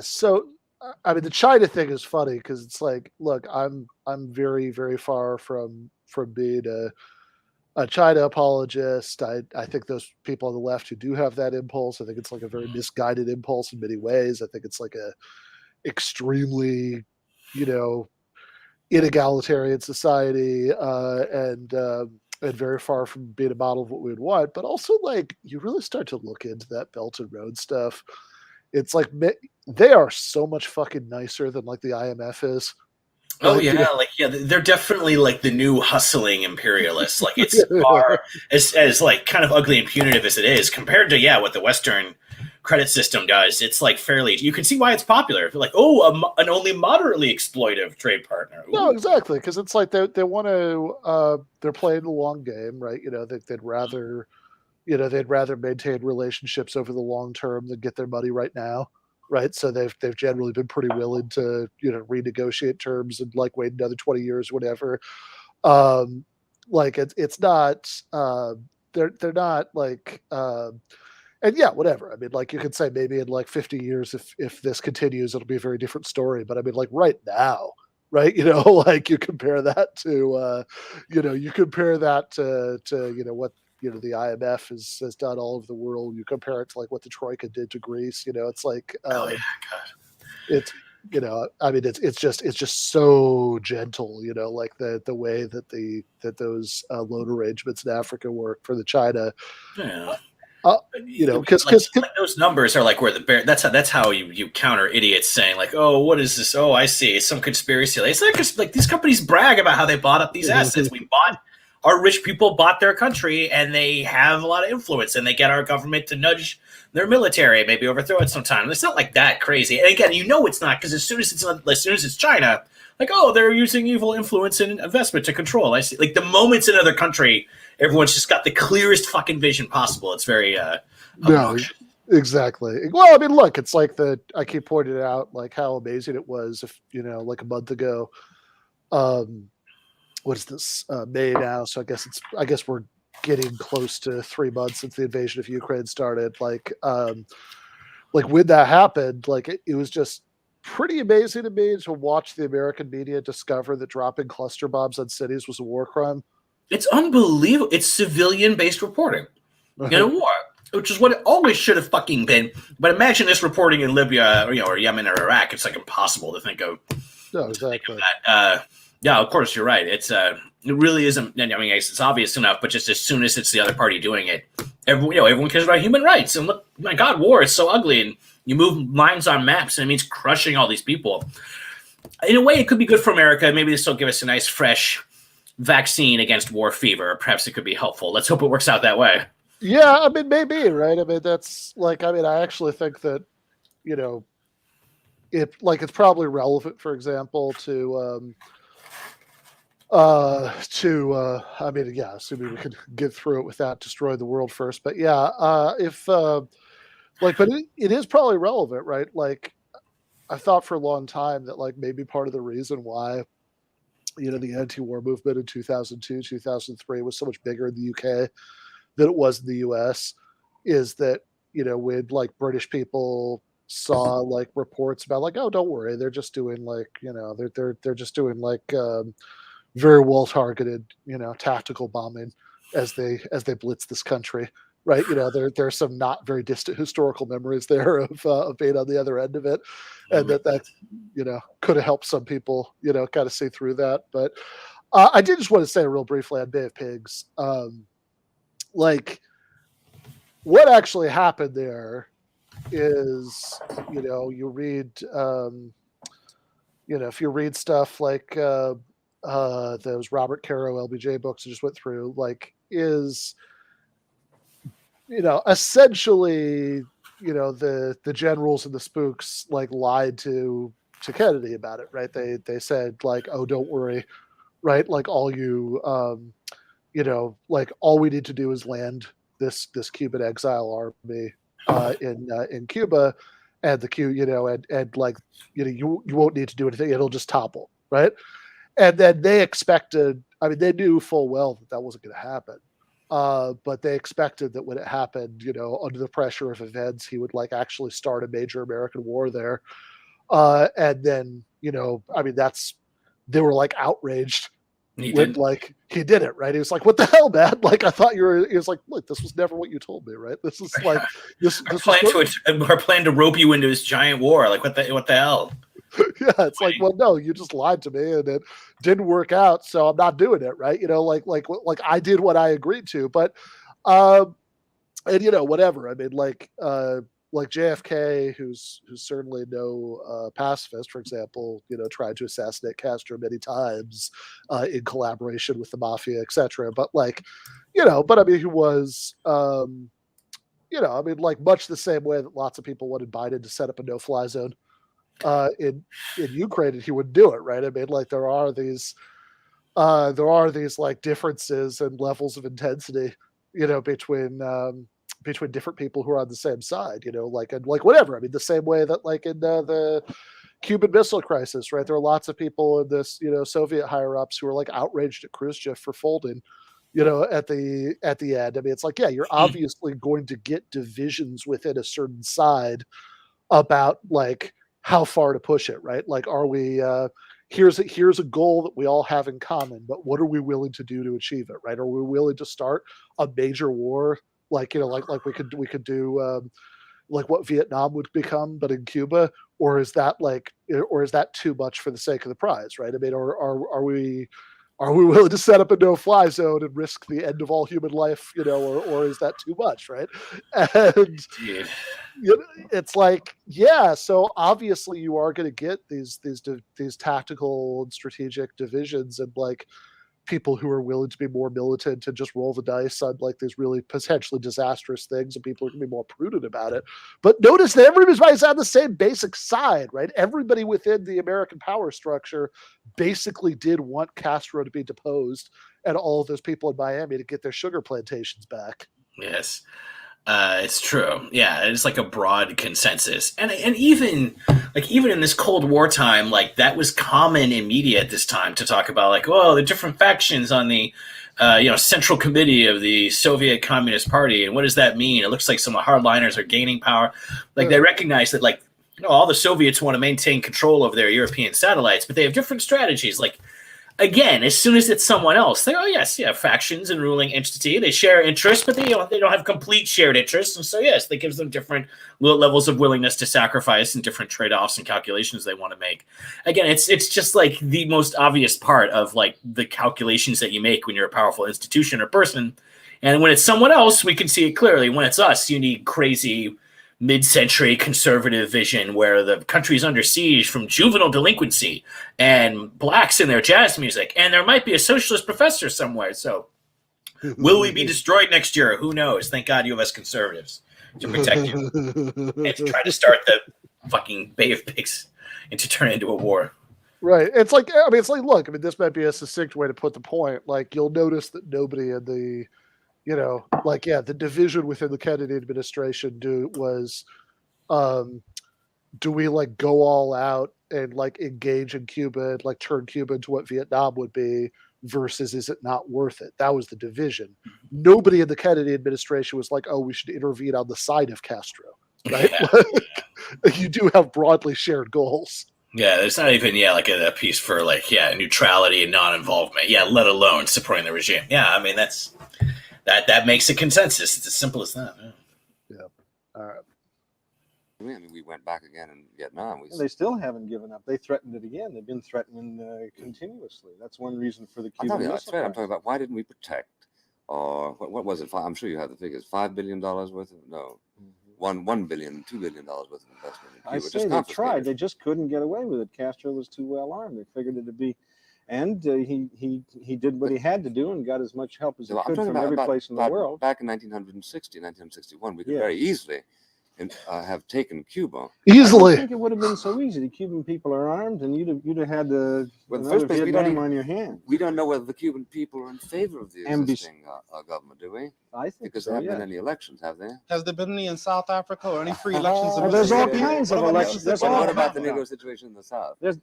So I mean, the China thing is funny because it's look, I'm very, very far from being a China apologist. I think those people on the left who do have that impulse, I think it's a very misguided impulse in many ways. I think it's a extremely, inegalitarian society and very far from being a model of what we would want. But also, you really start to look into that Belt and Road stuff. It's they are so much fucking nicer than the IMF is. Oh they're definitely the new hustling imperialists. It's far as kind of ugly and punitive as it is compared to what the Western credit system does. It's fairly. You can see why it's popular. An only moderately exploitive trade partner. Ooh. No, exactly, because it's they want to. They're playing the long game, right? They'd rather, they'd rather maintain relationships over the long term than get their money right now. Right, so they've generally been pretty willing to renegotiate terms and wait another 20 years, whatever. It's not they're not and whatever. I mean, you could say maybe in 50 years if this continues, it'll be a very different story. But I mean, right now, right? You compare that to what. The IMF has done all over the world. You compare it to what the Troika did to Greece. It's God. It's I mean, it's just so gentle. The way that those loan arrangements in Africa work for the China. Yeah. Because those numbers are where the bear. That's how you counter idiots saying oh, what is this? Oh, I see. It's some conspiracy. It's not because these companies brag about how they bought up these assets. Our rich people bought their country and they have a lot of influence and they get our government to nudge their military, maybe overthrow it sometime. It's not that crazy. And again, it's not because as soon as it's China, they're using evil influence and investment to control. I see. The moment it's another country, everyone's just got the clearest fucking vision possible. It's very no, exactly. Well, I mean, look, it's I keep pointing out how amazing it was if a month ago. What is this May now? So I guess we're getting close to 3 months since the invasion of Ukraine started. When that happened, it was just pretty amazing to me to watch the American media discover that dropping cluster bombs on cities was a war crime. It's unbelievable. It's civilian-based reporting in a war, which is what it always should have fucking been. But imagine this reporting in Libya, or Yemen or Iraq. It's impossible to think of. No, exactly. That. Yeah, of course, you're right. It really isn't. I mean, it's obvious enough, but just as soon as it's the other party doing it, everyone cares about human rights. And look, my God, war is so ugly, and you move lines on maps, and it means crushing all these people. In a way, it could be good for America. Maybe this will give us a nice, fresh vaccine against war fever. Perhaps it could be helpful. Let's hope it works out that way. Yeah, I mean, maybe, right? I mean, that's I actually think that, it's probably relevant, for example, to I mean, assuming we can get through it without destroying the world first, but but it is probably relevant, right? I thought for a long time that maybe part of the reason why, the anti-war movement in 2002, 2003 was so much bigger in the UK than it was in the US is that, when like British people saw like reports about like, oh, don't worry, they're just doing like, they're just doing like very well targeted, tactical bombing as they blitz this country, right? There's some not very distant historical memories there of being on the other end of it, and that could have helped some people, kind of see through that. But I did just want to say real briefly on Bay of Pigs, like what actually happened there is, you read, if you read stuff like those Robert Caro LBJ books I just went through, like is, essentially, the generals and the spooks like lied to Kennedy about it, right? They said like, oh, don't worry, right? Like all you, like all we need to do is land this Cuban exile army in Cuba, and and like, you won't need to do anything; it'll just topple, right? And then they expected, I mean, they knew full well that wasn't going to happen. But they expected that when it happened, under the pressure of events, he would like actually start a major American war there. And then, I mean, they were like outraged when like he did it, right? He was like, what the hell, man? Like, I thought he was like, look, this was never what you told me, right? This is like, our plan to rope you into this giant war. Like, what the hell? Yeah, it's like, well, no, you just lied to me and it didn't work out, so I'm not doing it, right? Like I did what I agreed to, but and whatever. I mean, like JFK, who's certainly no pacifist, for example, tried to assassinate Castro many times in collaboration with the mafia, etc. But like, but I mean, he was I mean, like much the same way that lots of people wanted Biden to set up a no-fly zone in Ukraine, and he would do it, right? I mean, like there are these like differences and levels of intensity, between different people who are on the same side, like and like whatever. I mean, the same way that like in the Cuban Missile Crisis, right? There are lots of people in this, Soviet higher ups who are like outraged at Khrushchev for folding, at the end. I mean, it's like, yeah, you're obviously going to get divisions within a certain side about like how far to push it, right? Like, are we here's a goal that we all have in common, but what are we willing to do to achieve it, right? Are we willing to start a major war, like like we could do like what Vietnam would become, but in Cuba, or is that too much for the sake of the prize, right? I mean, are we willing to set up a no-fly zone and risk the end of all human life, or is that too much, right? And it's like, yeah, so obviously you are going to get these tactical and strategic divisions, and like people who are willing to be more militant and just roll the dice on like these really potentially disastrous things, and people are going to be more prudent about it. But notice that everybody's on the same basic side, right? Everybody within the American power structure basically did want Castro to be deposed and all of those people in Miami to get their sugar plantations back. Yes. It's true. Yeah, it's like a broad consensus, and even in this Cold War time, like that was common in media at this time to talk about like, oh, the different factions on the Central Committee of the Soviet Communist Party, and what does that mean? It looks like some hardliners are gaining power. Like they recognize that like all the Soviets want to maintain control over their European satellites, but they have different strategies. Like, again, as soon as it's someone else, they factions and ruling entity. They share interests, but they don't have complete shared interests. And so, yes, that gives them different levels of willingness to sacrifice and different trade-offs and calculations they want to make. Again, it's just like the most obvious part of like the calculations that you make when you're a powerful institution or person. And when it's someone else, we can see it clearly. When it's us, you need crazy mid-century conservative vision where the country is under siege from juvenile delinquency and blacks in their jazz music, and there might be a socialist professor somewhere. So will we be destroyed next year? Who knows? Thank God you have us conservatives to protect you and to try to start the fucking Bay of Pigs and to turn it into a war. Right. It's like, I mean, look, I mean, this might be a succinct way to put the point. Like, you'll notice that nobody in the the division within the Kennedy administration was, do we like go all out and like engage in Cuba and like turn Cuba into what Vietnam would be, versus is it not worth it? That was the division. Nobody in the Kennedy administration was like, oh, we should intervene on the side of Castro, right? Yeah. You do have broadly shared goals. Yeah, there's not even like a piece for neutrality and non-involvement. Yeah, let alone supporting the regime. Yeah, I mean that makes a consensus. It's as simple as that. Yeah. All right. I mean, we went back again in Vietnam. They still haven't given up. They threatened it again. They've been threatening continuously. That's one reason for the Cuban Missile Crisis. I'm talking about why didn't we protect, or what was it? I'm sure you have the figures. $5 billion worth of $1 billion, $2 billion worth of investment in Cuba. I say they tried. They just couldn't get away with it. Castro was too well armed. They figured it to be, and he did what he had to do and got as much help as he could from every place in the world. Back in 1960, 1961, we could very easily have taken Cuba easily. I don't think it would have been so easy. The Cuban people are armed, and you'd have had another Vietnam on your hands. We don't know whether the Cuban people are in favor of the existing government, do we? I think because there haven't been any elections, have there? Has there been any in South Africa or any free elections? There's all kinds of elections. What about the Negro situation in the South? There's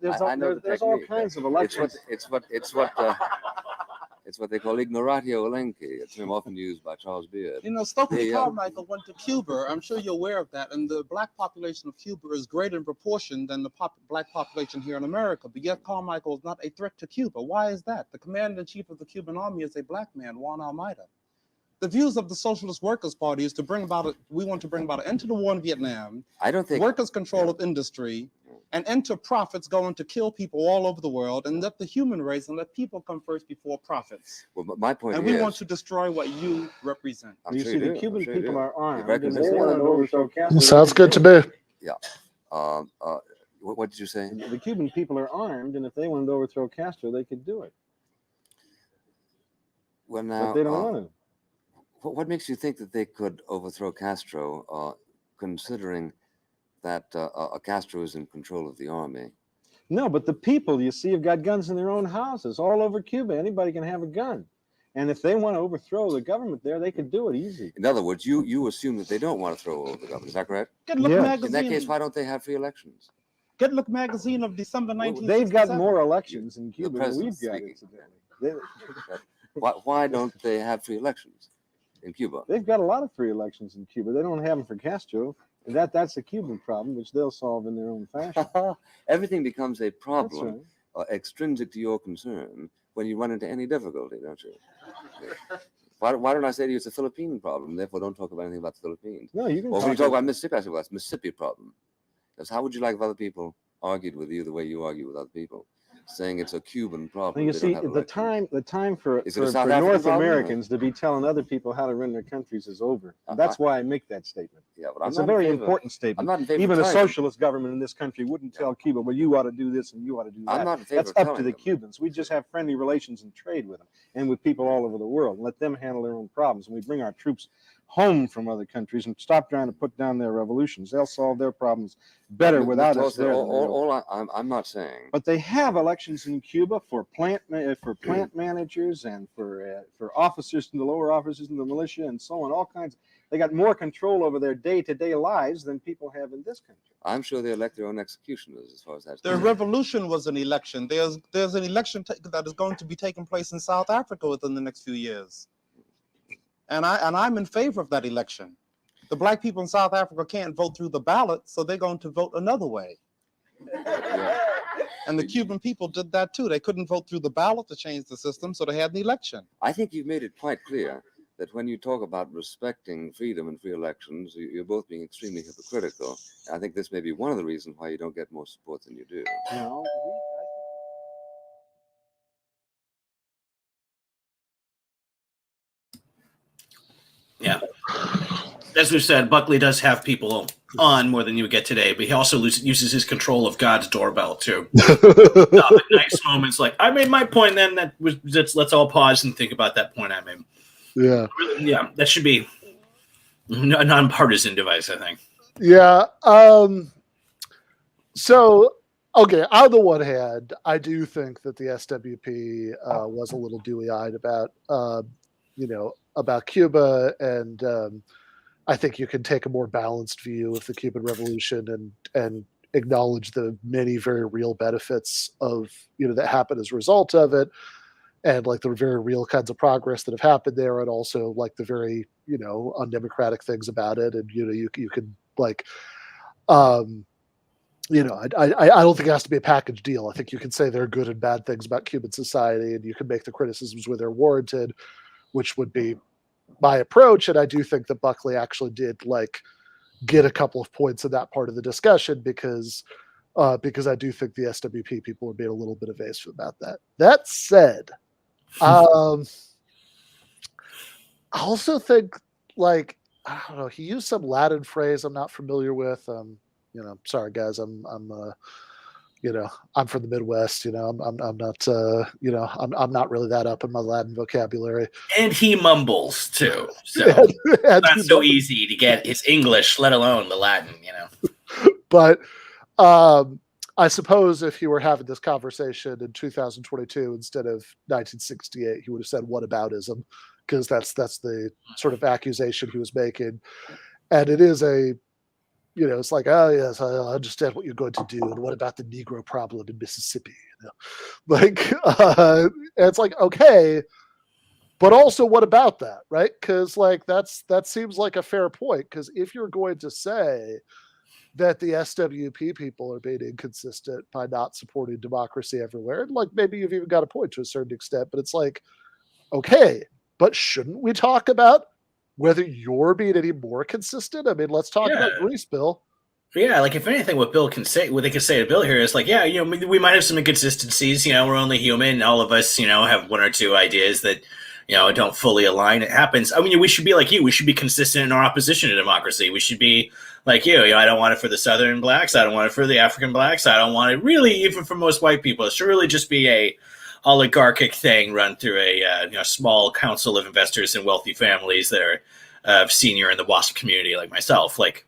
all kinds of elections. It's what they call ignoratio elenchi, a term often used by Charles Beard. Stokely Carmichael went to Cuba. I'm sure you're aware of that. And the black population of Cuba is greater in proportion than the black population here in America. But yet Carmichael is not a threat to Cuba. Why is that? The commander-in-chief of the Cuban army is a black man, Juan Almeida. The views of the Socialist Workers Party is we want to bring about an end to the war in Vietnam. I don't think workers' control of industry, and enter profits going to kill people all over the world, and let the human race and let people come first before profits. Well, but my point is, we want to destroy what you represent. You see, the Cuban people are armed, and they want to overthrow Castro. Sounds good to me. Yeah. What did you say? The Cuban people are armed, and if they wanted to overthrow Castro, they could do it. Well, now, but they don't want to. What makes you think that they could overthrow Castro, considering that Castro is in control of the army? No, but the people, you see, have got guns in their own houses all over Cuba. Anybody can have a gun. And if they want to overthrow the government there, they could do it easy. In other words, you assume that they don't want to throw over the government. Is that correct? Good Look magazine. In that case, why don't they have free elections? Good Look magazine of December 1967. They've got more elections in Cuba than we've got, incidentally. Why don't they have free elections in Cuba? They've got a lot of free elections in Cuba. They don't have them for Castro. And that's a Cuban problem, which they'll solve in their own fashion. Everything becomes a problem extrinsic to your concern when you run into any difficulty, don't you? Why don't I say to you it's a Philippine problem, therefore don't talk about anything about the Philippines? No, you can. Or when you talk about Mississippi, I say, well, that's a Mississippi problem. Because how would you like if other people argued with you the way you argue with other people? Saying it's a Cuban problem. You see, the time for North Americans to be telling other people how to run their countries is over. That's why I make that statement. Yeah, but it's a very important statement. Even a socialist government in this country wouldn't tell Cuba, well, you ought to do this and you ought to do that. That's up to the Cubans. We just have friendly relations and trade with them and with people all over the world and let them handle their own problems. And we bring our troops home from other countries and stop trying to put down their revolutions. They'll solve their problems better without us there. I'm not saying. But they have elections in Cuba for plant managers and for officers in the lower officers in the militia and so on. All kinds. They got more control over their day-to-day lives than people have in this country. I'm sure they elect their own executioners as far as that's concerned. The revolution was an election. There's an election that is going to be taking place in South Africa within the next few years. And I'm in favor of that election. The black people in South Africa can't vote through the ballot, so they're going to vote another way. Yeah. And the Cuban people did that too. They couldn't vote through the ballot to change the system, so they had an election. I think you've made it quite clear that when you talk about respecting freedom and free elections, you're both being extremely hypocritical. I think this may be one of the reasons why you don't get more support than you do. No. Yeah. As we've said, Buckley does have people on more than you would get today, but he also uses his control of God's doorbell too. Nice moments like, I made my point then, let's all pause and think about that point I made. Yeah. Yeah, that should be a nonpartisan device, I think. Yeah. So, okay, on the one hand, I do think that the SWP was a little dewy-eyed about, about Cuba, and I think you can take a more balanced view of the Cuban Revolution and acknowledge the many very real benefits of that happened as a result of it. and like the very real kinds of progress that have happened there, and also like the very, you know, undemocratic things about it. And, you know, you can like, you know, I don't think it has to be a package deal. I think you can say there are good and bad things about Cuban society, and you can make the criticisms where they're warranted, which would be my approach. And I do think that Buckley actually did like get a couple of points in that part of the discussion, because I do think the SWP people are being a little bit evasive about that. That said, I also think, like, I don't know, he used some Latin phrase I'm not familiar with. You know, sorry guys, I'm you know, I'm from the Midwest. You know, I'm not you know, I'm not really that up in my Latin vocabulary. And he mumbles too, so and it's not so easy to get his English, let alone the Latin. You know, but I suppose if he were having this conversation in 2022 instead of 1968, he would have said "whataboutism," because that's the sort of accusation he was making, and it is a, you know, it's like, oh yes, I understand what you're going to do, and what about the Negro problem in Mississippi? You know, like, it's like, okay, but also what about that, right? Because like that seems like a fair point. Because if you're going to say that the SWP people are being inconsistent by not supporting democracy everywhere, and like maybe you've even got a point to a certain extent, but it's like, okay, but shouldn't we talk about whether you're being any more consistent? I mean, let's talk about Greece, Bill. Yeah, like if anything, what they can say to Bill here is like, yeah, you know, we might have some inconsistencies. You know, we're only human. All of us, you know, have one or two ideas that, you know, don't fully align. It happens. I mean, we should be like you. We should be consistent in our opposition to democracy. We should be like you. You know, I don't want it for the Southern blacks. I don't want it for the African blacks. I don't want it really even for most white people. It should really just be a oligarchic thing run through a you know, small council of investors and wealthy families that are senior in the WASP community, like myself. Like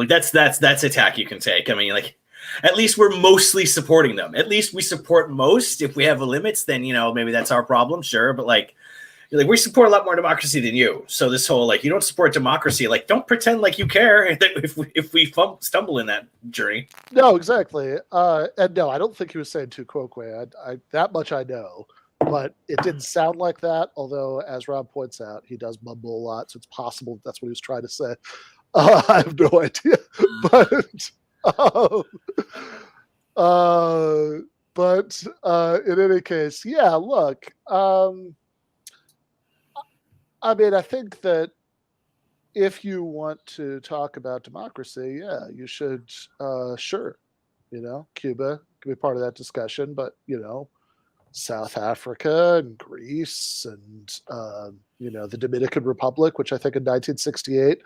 that's a tack you can take. I mean, like, at least we're mostly supporting them. At least we support most. If we have its, then, you know, maybe that's our problem, sure. But like we support a lot more democracy than you. So this whole, like, you don't support democracy, like, don't pretend like you care if we stumble in that journey. No, exactly. And no, I don't think he was saying tu quoque. I that much I know, but it didn't sound like that. Although, as Rob points out, he does mumble a lot, so it's possible that's what he was trying to say. I have no idea, but in any case, yeah. Look, I mean, I think that if you want to talk about democracy, yeah, you should, sure, you know, Cuba can be part of that discussion, but, you know, South Africa and Greece and, you know, the Dominican Republic, which I think in 1968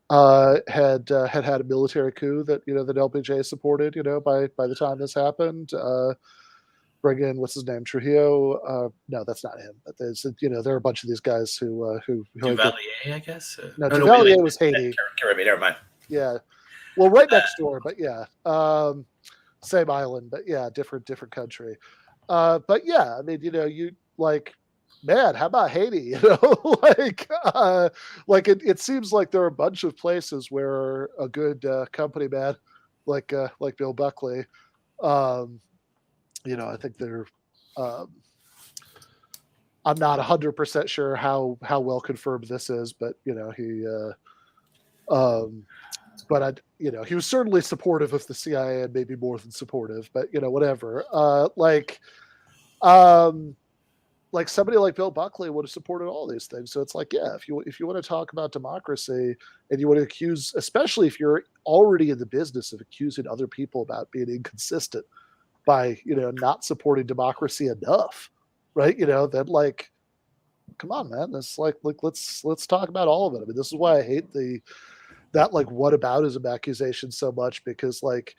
had a military coup that, you know, that LBJ supported, you know, by the time this happened. Bring in, what's his name, Trujillo? No, that's not him. But there's, you know, there are a bunch of these guys who Duvalier, I guess. No, Duvalier was Haiti. Caribbean, never mind. Yeah, well, right next door, but yeah, same island, but yeah, different country. But yeah, I mean, you know, you like, man, how about Haiti? You know, like it seems like there are a bunch of places where a good company man, like Bill Buckley, you know, I think they're. I'm not 100% sure how well confirmed this is, but you know, he. But I, you know, he was certainly supportive of the CIA, and maybe more than supportive. But you know, whatever. Like somebody like Bill Buckley would have supported all these things. So it's like, yeah, if you want to talk about democracy and you want to accuse, especially if you're already in the business of accusing other people about being inconsistent by, you know, not supporting democracy enough, right? You know, then like, come on, man. It's like let's talk about all of it. I mean, this is why I hate that like whataboutism accusation so much, because like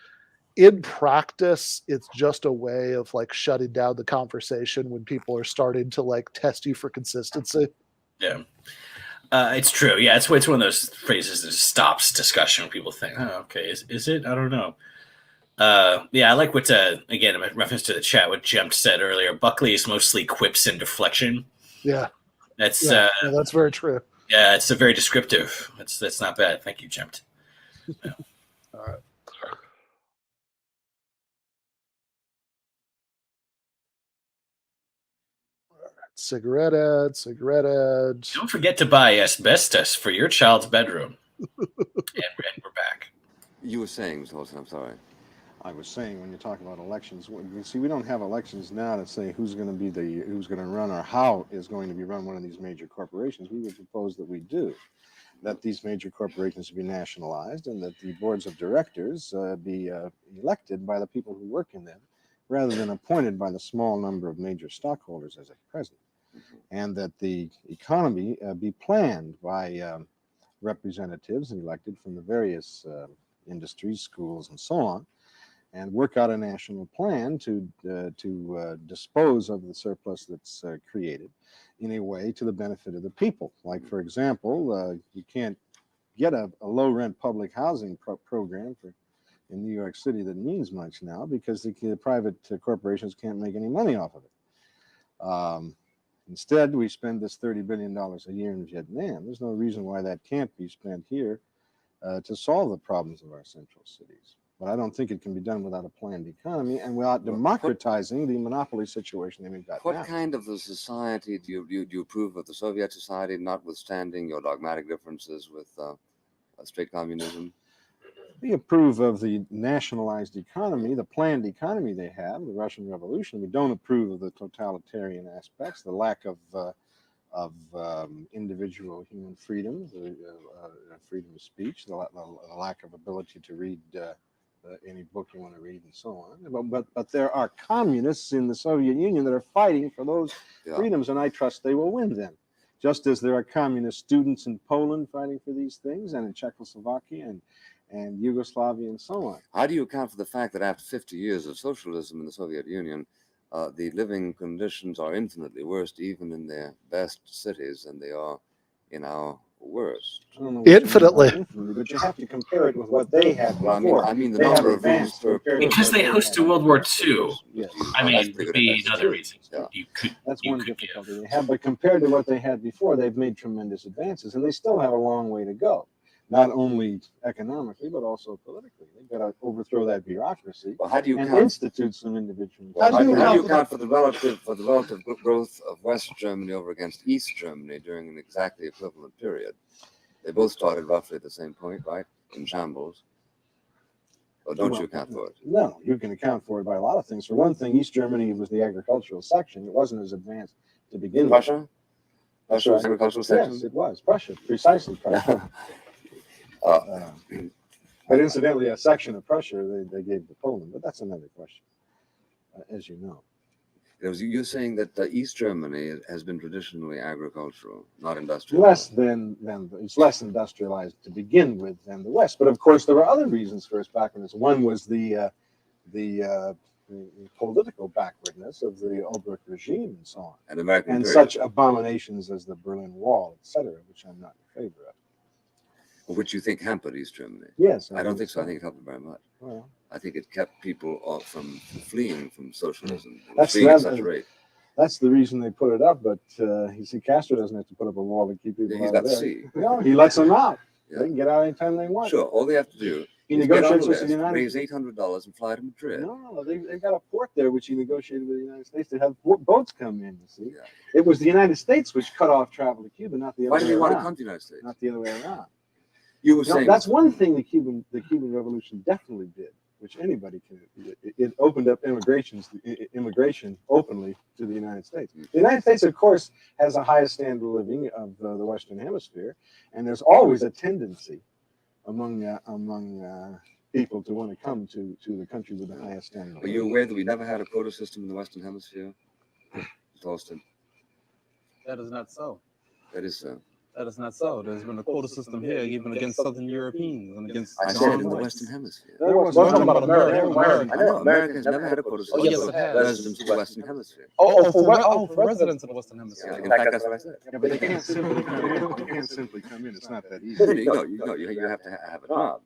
in practice, it's just a way of like shutting down the conversation when people are starting to like test you for consistency. Yeah. It's true. Yeah, it's one of those phrases that stops discussion when people think, oh, okay, is it? I don't know. Yeah, I like what, again, in reference to the chat, what Jemt said earlier, Buckley is mostly quips and deflection. Yeah. That's that's very true. Yeah, it's a very descriptive. That's not bad. Thank you, Jemt. Yeah. All right. Cigarette ad, cigarette ad. Don't forget to buy asbestos for your child's bedroom. and we're back. You were saying, Mr. Holson, I'm sorry. I was saying, when you talk about elections, you see, we don't have elections now to say who's going to run or how is going to be run one of these major corporations. We would propose that we do, that these major corporations be nationalized and that the boards of directors be elected by the people who work in them, rather than appointed by the small number of major stockholders as at present, and that the economy be planned by representatives elected from the various industries, schools, and so on, and work out a national plan to dispose of the surplus that's created in a way to the benefit of the people. Like, for example, you can't get a low-rent public housing program in New York City that means much now, because the private corporations can't make any money off of it. Instead, we spend this $30 billion a year in Vietnam. There's no reason why that can't be spent here to solve the problems of our central cities. But I don't think it can be done without a planned economy and without democratizing the monopoly situation that we've got now. What kind of a society do you approve of? The Soviet society, notwithstanding your dogmatic differences with straight communism? We approve of the nationalized economy, the planned economy they have, the Russian Revolution. We don't approve of the totalitarian aspects, the lack of individual human freedoms, freedom of speech, the lack of ability to read any book you want to read, and so on. But there are communists in the Soviet Union that are fighting for those freedoms, and I trust they will win them. Just as there are communist students in Poland fighting for these things, and in Czechoslovakia and Yugoslavia, and so on. How do you account for the fact that after 50 years of socialism in the Soviet Union, the living conditions are infinitely worse, even in their best cities, than they are in our worst? Infinitely. But you have to compare it with what they had before. Well, I mean the number of rooms Because they hosted World War II. Yes. I mean, would be another reason. Yeah. That's one difficulty they have. But compared to what they had before, they've made tremendous advances, and they still have a long way to go. Not only economically, but also politically. They've got to overthrow that bureaucracy and institute some individuals. How do you account for the relative growth of West Germany over against East Germany during an exactly equivalent period? They both started roughly at the same point, right? In shambles. Or don't you account for it? No, you can account for it by a lot of things. For one thing, East Germany was the agricultural section. It wasn't as advanced to begin with. Prussia? Prussia was agricultural section? Yes, it was. Prussia, precisely Prussia. But incidentally, a section of Prussia they gave to Poland, but that's another question, as you know. You're saying that East Germany has been traditionally agricultural, not industrialized. It's less industrialized to begin with than the West. But of course, there were other reasons for its backwardness. One was the political backwardness of the Ulbricht regime and so on, and such abominations as the Berlin Wall, etc., which I'm not in favor of. Which you think hampered East Germany? Yes. I don't think so. I think it helped them very much. Well, I think it kept people from fleeing from socialism. That's at such a rate. That's the reason they put it up. But you see, Castro doesn't have to put up a wall to keep people He's out got of the there. sea. No, he lets them out. Yeah. They can get out anytime they want. Sure. All they have to do He is get on negotiates the with the list, United raise $800 and fly to Madrid. No, they've got a port there which he negotiated with the United States to have boats come in. You see, Yeah. it was the United States which cut off travel to Cuba, not the other Why way do you want to around. come to the United States? Not the other way around. You were saying That's one thing the Cuban Revolution definitely did, which anybody can. It opened up immigration openly to the United States. The United States, of course, has the highest standard of living of the Western Hemisphere, and there's always a tendency among people to want to come to the country with the highest standard of Are living. you aware that we never had a quota system in the Western Hemisphere? Austin. That is not so. That is so. That is not so. There's been a quota system here, even against Southern Europeans and against. I said in the Western Hemisphere. There was Well, I'm talking about America. I know America has never had a quota system Oh, yes, for it has. residents of the Western Hemisphere. For residents of the Western Yeah, Hemisphere. in fact, that's what I said. Yeah, but they can't simply come in. They can't simply come in. It's not that easy. You have to have a job.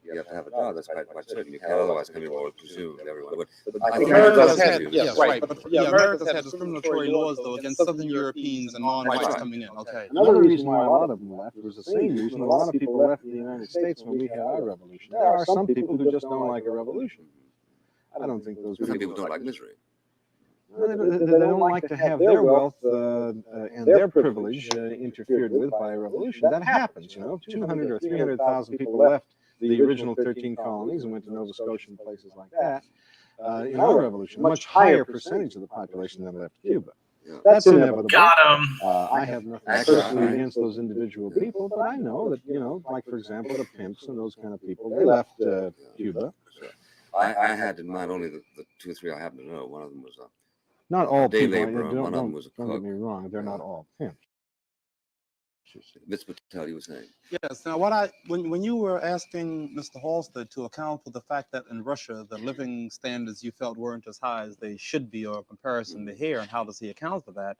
You have to have a job. That's quite certain. You can't otherwise come in or presume everyone would. But I think America's America had, yes, right. But America's had discriminatory laws, though, against Southern Europeans and non-whites Right. coming in. Okay. Another reason why a lot of them left was the same reason a lot of people left the United States when we had our revolution. There are some people who just don't like a revolution. I don't think those Some people don't like misery. They don't like to have their wealth and their privilege interfered with by a revolution. That happens, 200 or 300,000 people left the original 13 colonies and went to Nova Scotia and places like that. In our revolution, a much higher percentage of the population than left Cuba. Yeah. That's inevitable. Got him. I have nothing personally against those individual people, but I know that, like, for example, the pimps and those kind of people, they left Cuba. I had in mind only the 2 or 3 I happen to know. One of them was not all day people. laborer, and one of them was a cook. Don't get me wrong, they're not all pimps. Ms. Patel, you were saying. Yes. Now, when you were asking Mr. Halstead to account for the fact that in Russia the living standards you felt weren't as high as they should be, or in comparison to here, and how does he account for that?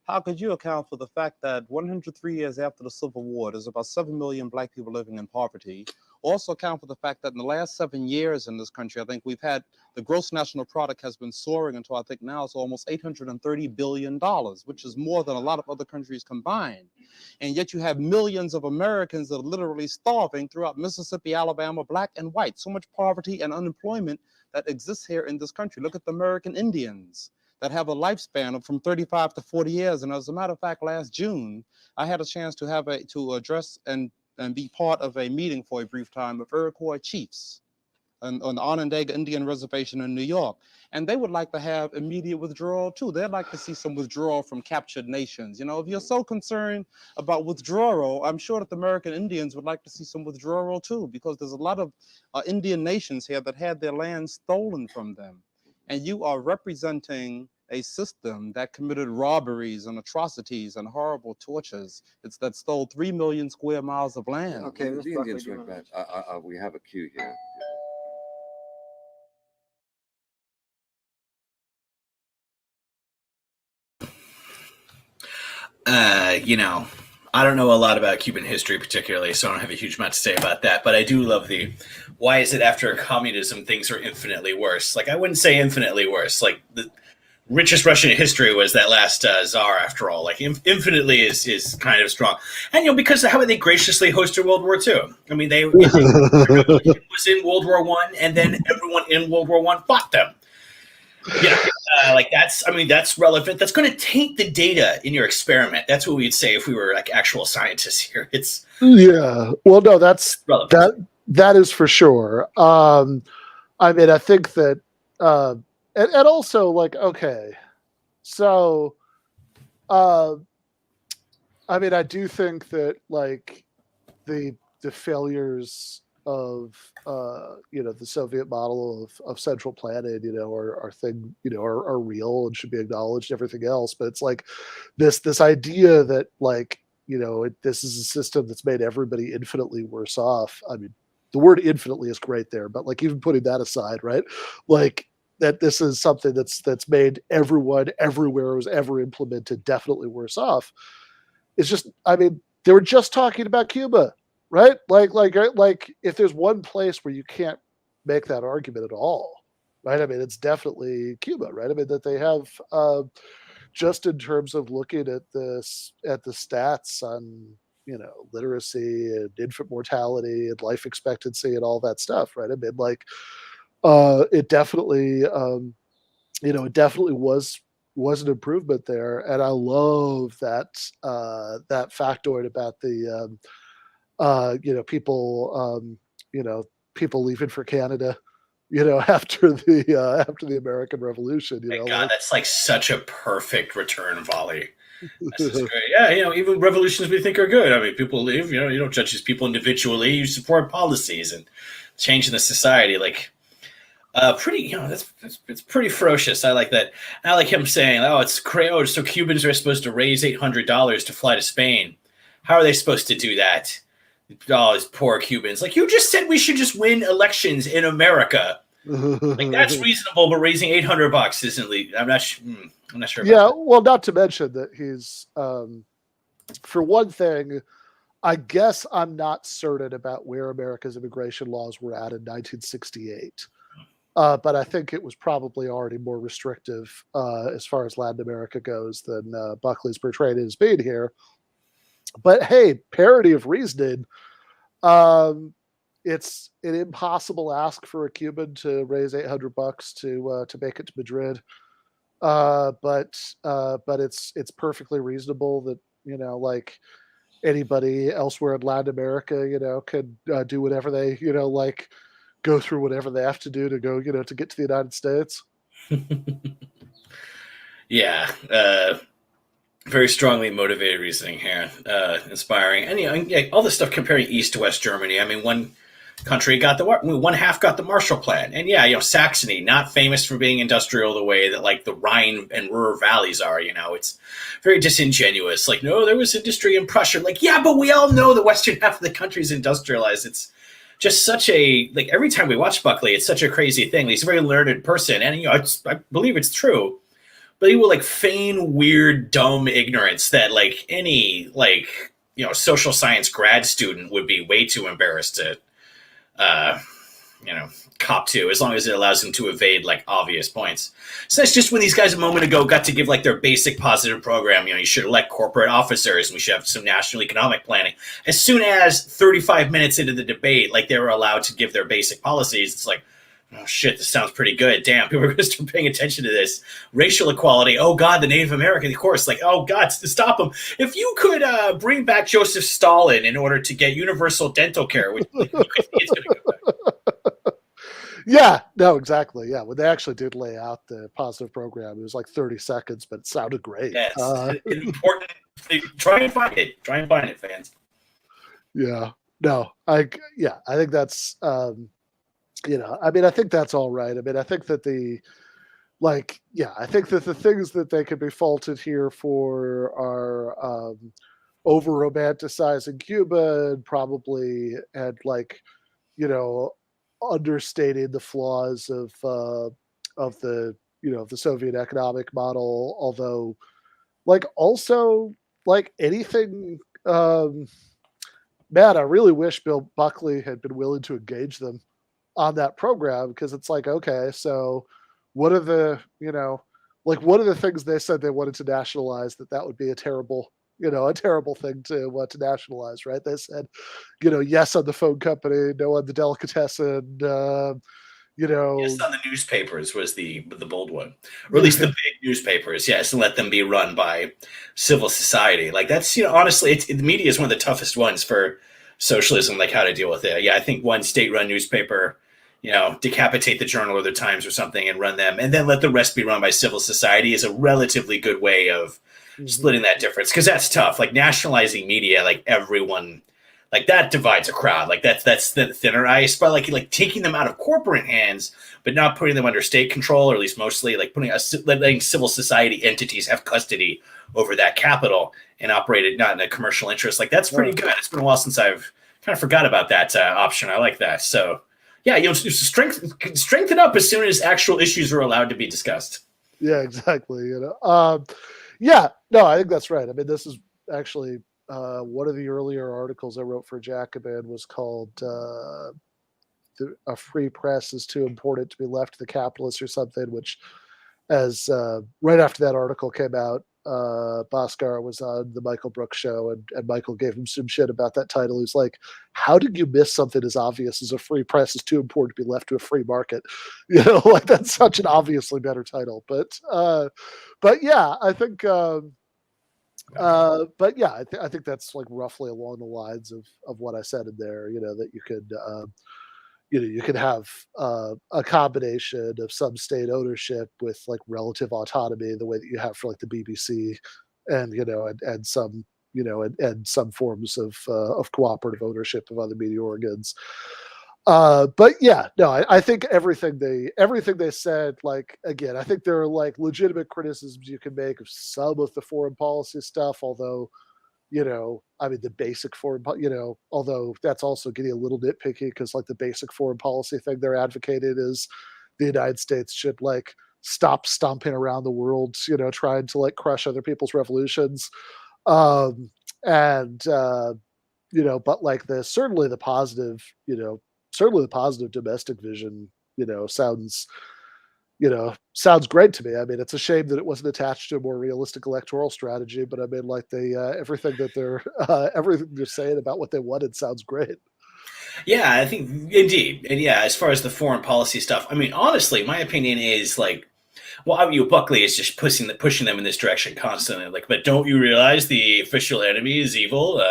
How could you account for the fact that 103 years after the Civil War, there's about 7 million black people living in poverty? Also account for the fact that in the last 7 years in this country, I think we've had the gross national product has been soaring until I think now it's almost $830 billion, which is more than a lot of other countries combined. And yet you have millions of Americans that are literally starving throughout Mississippi, Alabama, black and white. So much poverty and unemployment that exists here in this country. Look at the American Indians that have a lifespan of from 35 to 40 years. And as a matter of fact, last June, I had a chance to address and be part of a meeting for a brief time of Iroquois chiefs on the Onondaga Indian Reservation in New York. And they would like to have immediate withdrawal too. They'd like to see some withdrawal from captured nations. If you're so concerned about withdrawal, I'm sure that the American Indians would like to see some withdrawal too, because there's a lot of Indian nations here that had their land stolen from them. And you are representing a system that committed robberies and atrocities and horrible tortures. That stole 3 million square miles of land. Okay, the Indians went back. We have a cue here. I don't know a lot about Cuban history particularly, so I don't have a huge amount to say about that. But I do love why is it after communism things are infinitely worse? Like, I wouldn't say infinitely worse. Like, the richest Russian in history was that last czar, after all. Like, infinitely is kind of strong. And, because of how they graciously hosted World War II. I mean, they was in World War I, and then everyone in World War I fought them. That's relevant. That's going to taint the data in your experiment. That's what we'd say if we were like actual scientists here. Well, no, that's relevant. That is for sure. I think that, and also, like, okay, so, I do think that, like, the failures of the Soviet model of central planning, are real and should be acknowledged, everything else. But it's like this idea that, like, this is a system that's made everybody infinitely worse off. I mean, the word infinitely is great there, but, like, even putting that aside, right? Like, that this is something that's made everyone everywhere who's ever implemented definitely worse off. It's just, they were just talking about Cuba. Right? Like if there's one place where you can't make that argument at all, right? It's definitely Cuba, right? That they have, just in terms of looking at the stats on, literacy and infant mortality and life expectancy and all that stuff, right? It definitely, it definitely was an improvement there. And I love that factoid about the, people leaving for Canada, after the American Revolution. God, that's like such a perfect return volley. That's just great. Yeah, even revolutions we think are good. People leave. You don't judge these people individually. You support policies and changing the society. Like, it's pretty ferocious. I like that. I like him saying, "Oh, it's crazy. So Cubans are supposed to raise $800 to fly to Spain. How are they supposed to do that? Oh, these poor Cubans. Like, you just said we should just win elections in America. Like, that's reasonable, but raising $800 isn't legal. I'm not sure. Yeah, well, not to mention that he's, for one thing, I guess I'm not certain about where America's immigration laws were at in 1968. But I think it was probably already more restrictive as far as Latin America goes than Buckley's portrayed as being here. But hey, parity of reasoning. It's an impossible ask for a Cuban to raise $800 to make it to Madrid. but it's perfectly reasonable that, like anybody elsewhere in Latin America, could do whatever they, like go through whatever they have to do to go, to get to the United States. Yeah. Very strongly motivated reasoning here, inspiring, and all this stuff comparing East to West Germany. I mean, one country got one half got the Marshall Plan, and Saxony, not famous for being industrial the way that like the Rhine and Ruhr valleys are. It's very disingenuous. Like, no, there was industry in Prussia. Like, yeah, but we all know the western half of the country is industrialized. It's just such a every time we watch Buckley, it's such a crazy thing. He's a very learned person, and I believe it's true. But he will like feign weird, dumb ignorance that like any social science grad student would be way too embarrassed to, cop to, as long as it allows him to evade like obvious points. So that's just when these guys a moment ago got to give like their basic positive program. You should elect corporate officers, and we should have some national economic planning. As soon as 35 minutes into the debate, like they were allowed to give their basic policies, it's like, oh shit, this sounds pretty good. Damn, people are going to start paying attention to this. Racial equality. Oh God, the Native American, of course. Like, oh God, to stop them. If you could bring back Joseph Stalin in order to get universal dental care, which you could see it's going to go back. Yeah, no, exactly. Yeah, when they actually did lay out the positive program, it was like 30 seconds, but it sounded great. Yes, it's important. Try and find it. Try and find it, fans. Yeah, no, I think that's. I think that's all right. I mean, I think that I think that the things that they could be faulted here for are over romanticizing Cuba and understating the flaws of the the Soviet economic model. Although, also anything, man, I really wish Bill Buckley had been willing to engage them on that program, because it's like, okay, so what are the what are the things they said they wanted to nationalize that would be a terrible thing to nationalize, right? They said, yes on the phone company, no on the delicatessen, yes on the newspapers was the bold one, or at least the big newspapers, yes, and let them be run by civil society. Like that's honestly, the media is one of the toughest ones for socialism, like how to deal with it. Yeah, I think one state-run newspaper, decapitate the Journal or the Times or something and run them, and then let the rest be run by civil society is a relatively good way of splitting that difference, because that's tough. Like nationalizing media, like everyone, like that divides a crowd. Like that's the thinner ice. But like taking them out of corporate hands, but not putting them under state control, or at least mostly like letting civil society entities have custody over that capital and operate it not in a commercial interest. Like that's pretty good. It's been a while since I've kind of forgot about that option. I like that. So yeah, strengthen up as soon as actual issues are allowed to be discussed. Yeah, exactly. Yeah, no, I think that's right. I mean, this is actually one of the earlier articles I wrote for Jacobin was called "A Free Press is Too Important to Be Left to the Capitalists" or something. Which, as right after that article came out, Bhaskar was on the Michael Brooks show, and Michael gave him some shit about that title. He's like, how did you miss something as obvious as "A Free Press is Too Important to Be Left to a Free Market"? Like that's such an obviously better title. But yeah, I think I think that's like roughly along the lines of what I said in there, that you could you could have a combination of some state ownership with like relative autonomy, the way that you have for like the BBC, and and some and some forms of cooperative ownership of other media organs. But yeah, no, I think everything they said, like, again, I think there are like legitimate criticisms you can make of some of the foreign policy stuff, although I mean, the basic foreign, although that's also getting a little nitpicky, because like the basic foreign policy thing they're advocating is the United States should like stop stomping around the world, trying to like crush other people's revolutions. And but like certainly the positive domestic vision, sounds great to me. I mean, it's a shame that it wasn't attached to a more realistic electoral strategy, but I mean, like everything they're saying about what they wanted sounds great. Yeah, I think indeed. And yeah, as far as the foreign policy stuff, I mean, honestly, my opinion is like Well, Buckley is just pushing them in this direction constantly. Like, but don't you realize the official enemy is evil?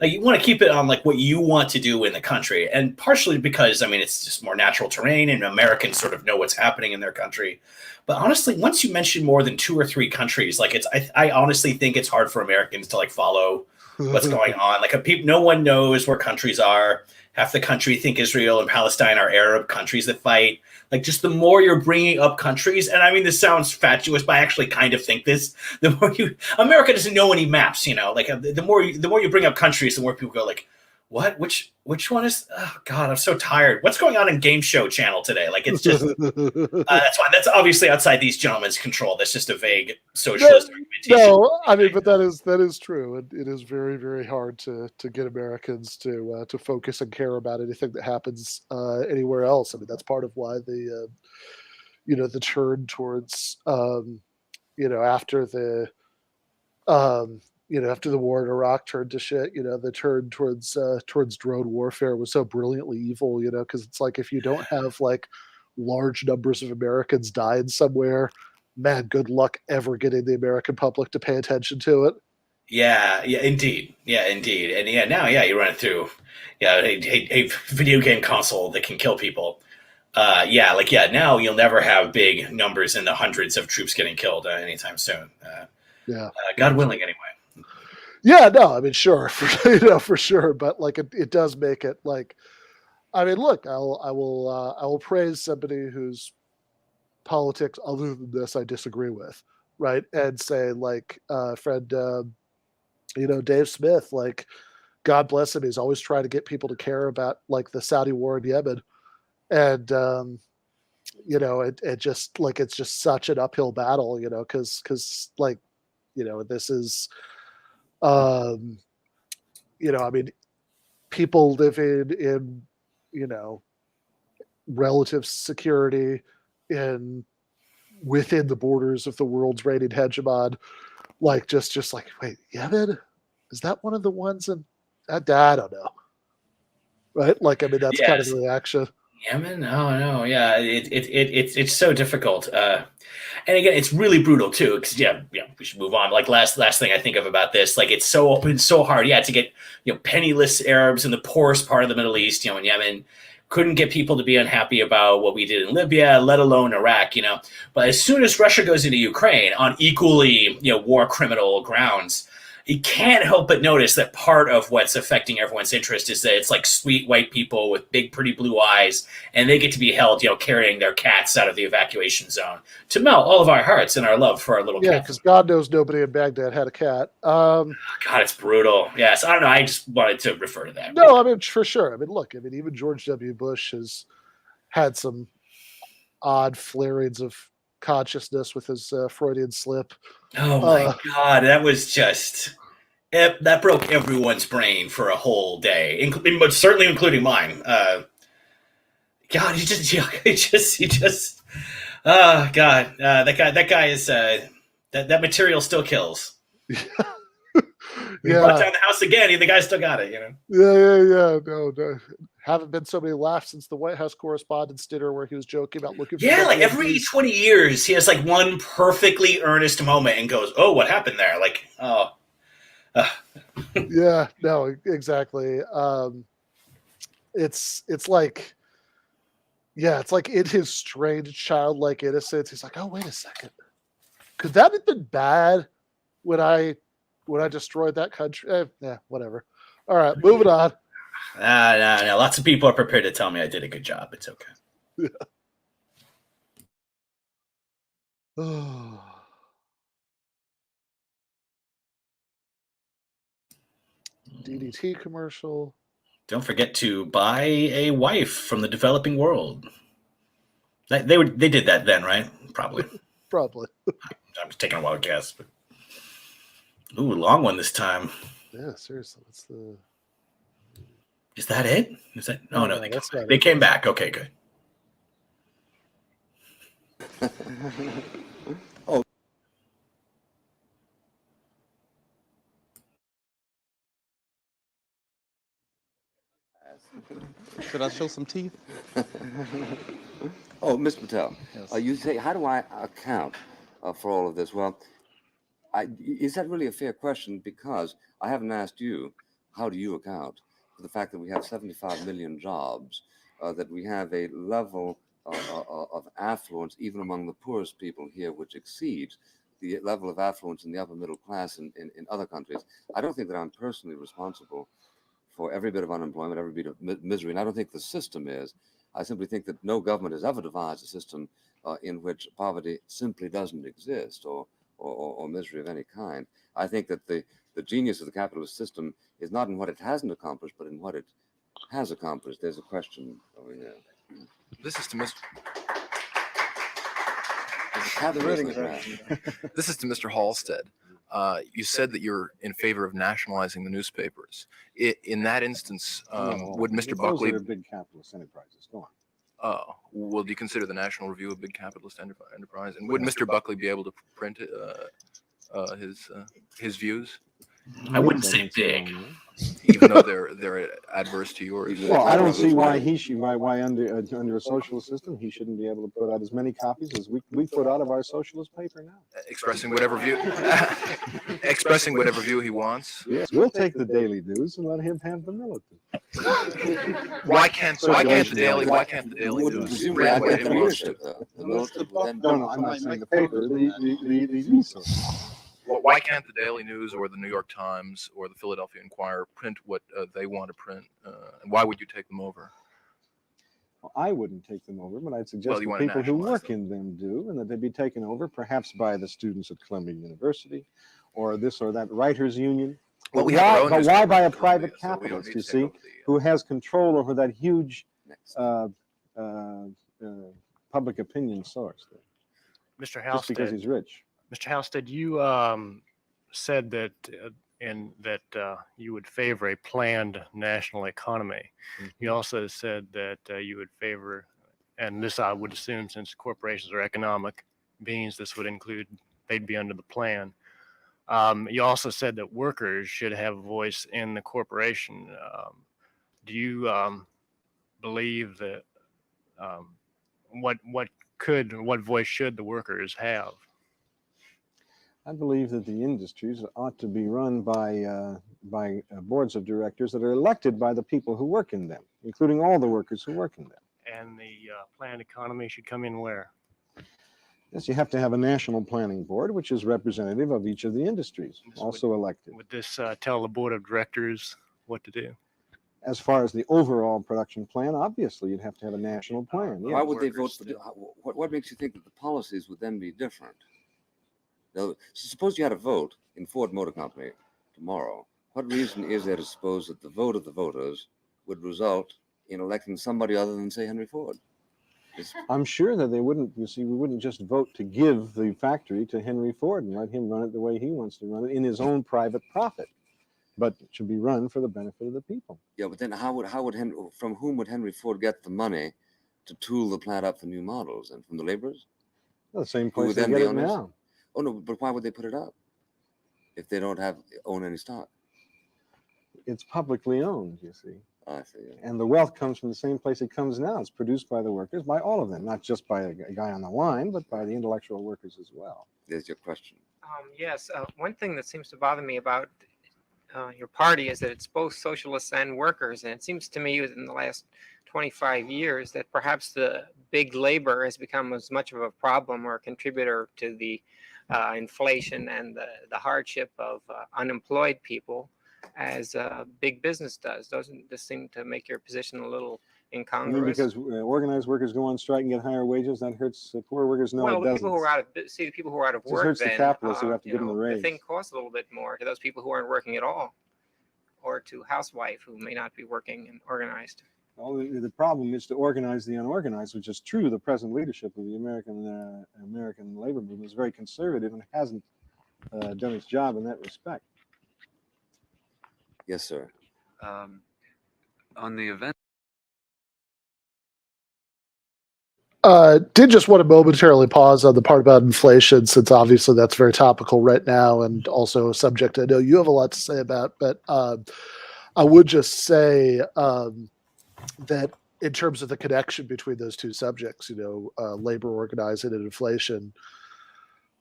Like, you want to keep it on like what you want to do in the country, and partially because I mean it's just more natural terrain, and Americans sort of know what's happening in their country. But honestly, once you mention more than 2 or 3 countries, like I honestly think it's hard for Americans to like follow what's going on. Like, no one knows where countries are. Half the country think Israel and Palestine are Arab countries that fight. Like, just the more you're bringing up countries, and I mean, this sounds fatuous, but I actually kind of think this. The more America doesn't know any maps, Like, the more you bring up countries, the more people go like, "What? Which one is? Oh God, I'm so tired. What's going on in Game Show Channel today?" Like, it's just that's fine. That's obviously outside these gentlemen's control. That's just a vague socialist argumentation. No, I mean, but that is true. It is very, very hard to get Americans to focus and care about anything that happens anywhere else. I mean, that's part of why the the turn towards after the after the war in Iraq turned to shit, the turn towards drone warfare was so brilliantly evil, because it's like if you don't have like large numbers of Americans dying somewhere, man, good luck ever getting the American public to pay attention to it. Yeah, indeed. And now, you run it through, a video game console that can kill people. Now you'll never have big numbers in the hundreds of troops getting killed anytime soon. God willing, anyway. Yeah, no, I mean, sure, for sure, but like it does make it like, I mean, look, I will praise somebody whose politics, other than this, I disagree with, right? And say like, friend, Dave Smith, like, God bless him, he's always trying to get people to care about like the Saudi war in Yemen, and it just like it's just such an uphill battle, because like, this is, I mean, people living in, relative security within the borders of the world's reigning hegemon, like just like, wait, Yemen? Is that one of the ones in I don't know. Right? Like, I mean, that's kind of the reaction. Yemen? Oh no, yeah, it's so difficult. And again, it's really brutal too. Because we should move on. Like last thing I think of about this, like it's so hard, to get penniless Arabs in the poorest part of the Middle East, in Yemen, couldn't get people to be unhappy about what we did in Libya, let alone Iraq. But as soon as Russia goes into Ukraine on equally war criminal grounds, you can't help but notice that part of what's affecting everyone's interest is that it's like sweet white people with big, pretty blue eyes, and they get to be held, carrying their cats out of the evacuation zone to melt all of our hearts and our love for our little cat. Yeah, because God knows nobody in Baghdad had a cat. God, it's brutal. Yes, I don't know. I just wanted to refer to that. No, I mean, for sure. I mean, look, even George W. Bush has had some odd flarings of consciousness with his Freudian slip. Oh my God, that was just that broke everyone's brain for a whole day, but certainly including mine. God, he just. Oh God, that guy is that material still kills. We brought down the house again. The guy still got it, Yeah. No. Haven't been so many laughs since the White House Correspondents' dinner where he was joking about looking for. Yeah, like every 20 years, he has like one perfectly earnest moment and goes, "Oh, what happened there?" Like, oh. Yeah, no, exactly. It's like, it's like in his strange childlike innocence, he's like, "Oh, wait a second, could that have been bad when I destroyed that country?" Yeah, whatever. All right, moving on. No. Lots of people are prepared to tell me I did a good job. It's okay. Yeah. DDT commercial. Don't forget to buy a wife from the developing world. They did that then, right? Probably. Probably. I'm just taking a wild guess. But... Ooh, long one this time. Yeah, seriously. What's the... Is that it? Is that? Oh, no, they came back. Okay, good. Oh. Should I show some teeth? Oh, Mr. Patel, Yes. you say, how do I account for all of this? Well, is that really a fair question? Because I haven't asked you, how do you account for the fact that we have 75 million jobs, that we have a level of affluence, even among the poorest people here, which exceeds the level of affluence in the upper middle class in other countries? I don't think that I'm personally responsible for every bit of unemployment, every bit of misery, and I don't think the system is. I simply think that no government has ever devised a system in which poverty simply doesn't exist, or misery of any kind. I think that the genius of the capitalist system is not in what it hasn't accomplished, but in what it has accomplished. There's a question over here. This is to Mr. This is to Mr. Halstead. You said that you're in favor of nationalizing the newspapers. In that instance, would Mr. Buckley... Those are big capitalist enterprises. Go on. Oh, well, do you consider the National Review a big capitalist enterprise? And would Mr. Buckley be able to print his views? I wouldn't say big, even though they're adverse to yours. Well, I don't see why why under a socialist system he shouldn't be able to put out as many copies as we put out of our socialist paper now. Expressing whatever view he wants. Yes, we'll take the Daily News and let him have the militant. Why can't the Daily News? No, I'm not saying the paper. The resource. Well, why can't the Daily News or the New York Times or the Philadelphia Inquirer print what they want to print? And why would you take them over? Well, I wouldn't take them over, but I'd suggest that people who work in them do, and that they be taken over perhaps by the students at Columbia University or this or that writers' union. Well, but why by a private capitalist, you see, who has control over that huge public opinion source? Mr. Halstead, just because he's rich. Mr. Halstead, you said that you would favor a planned national economy. Mm-hmm. You also said that you would favor, and this I would assume since corporations are economic beings, this would include, they'd be under the plan. You also said that workers should have a voice in the corporation. Do you believe that what voice should the workers have? I believe that the industries ought to be run by boards of directors that are elected by the people who work in them, including all the workers who work in them. And the planned economy should come in where? Yes, you have to have a national planning board, which is representative of each of the industries, also elected. Would this tell the board of directors what to do? As far as the overall production plan, obviously, you'd have to have a national plan. Why would they vote for? What makes you think that the policies would then be different? Now, suppose you had a vote in Ford Motor Company tomorrow. What reason is there to suppose that the vote of the voters would result in electing somebody other than, say, Henry Ford? I'm sure that they wouldn't. You see, we wouldn't just vote to give the factory to Henry Ford and let him run it the way he wants to run it in his own private profit, but it should be run for the benefit of the people. Yeah, but then from whom would Henry Ford get the money to tool the plant up for new models? And from the laborers? Well, the same place they get it now. Oh no, but why would they put it up if they don't own any stock? It's publicly owned, you see. I see. Yeah. And the wealth comes from the same place it comes now. It's produced by the workers, by all of them, not just by a guy on the line, but by the intellectual workers as well. There's your question. Yes, one thing that seems to bother me about your party is that it's both socialists and workers. And it seems to me within the last 25 years that perhaps the big labor has become as much of a problem or a contributor to the inflation and the hardship of unemployed people as big business does. Doesn't this seem to make your position a little incongruous? Because organized workers go on strike and get higher wages, that hurts poor workers? No, well, it doesn't. The people who are out of work, hurts the capitalists who have to give them a raise. The thing costs a little bit more to those people who aren't working at all, or to housewife who may not be working and organized. Well, the problem is to organize the unorganized, which is true. The present leadership of the American labor movement is very conservative and hasn't done its job in that respect. Yes, sir. On the event. Did just want to momentarily pause on the part about inflation, since obviously that's very topical right now and also a subject I know you have a lot to say about. But I would just say that in terms of the connection between those two subjects, labor organizing and inflation.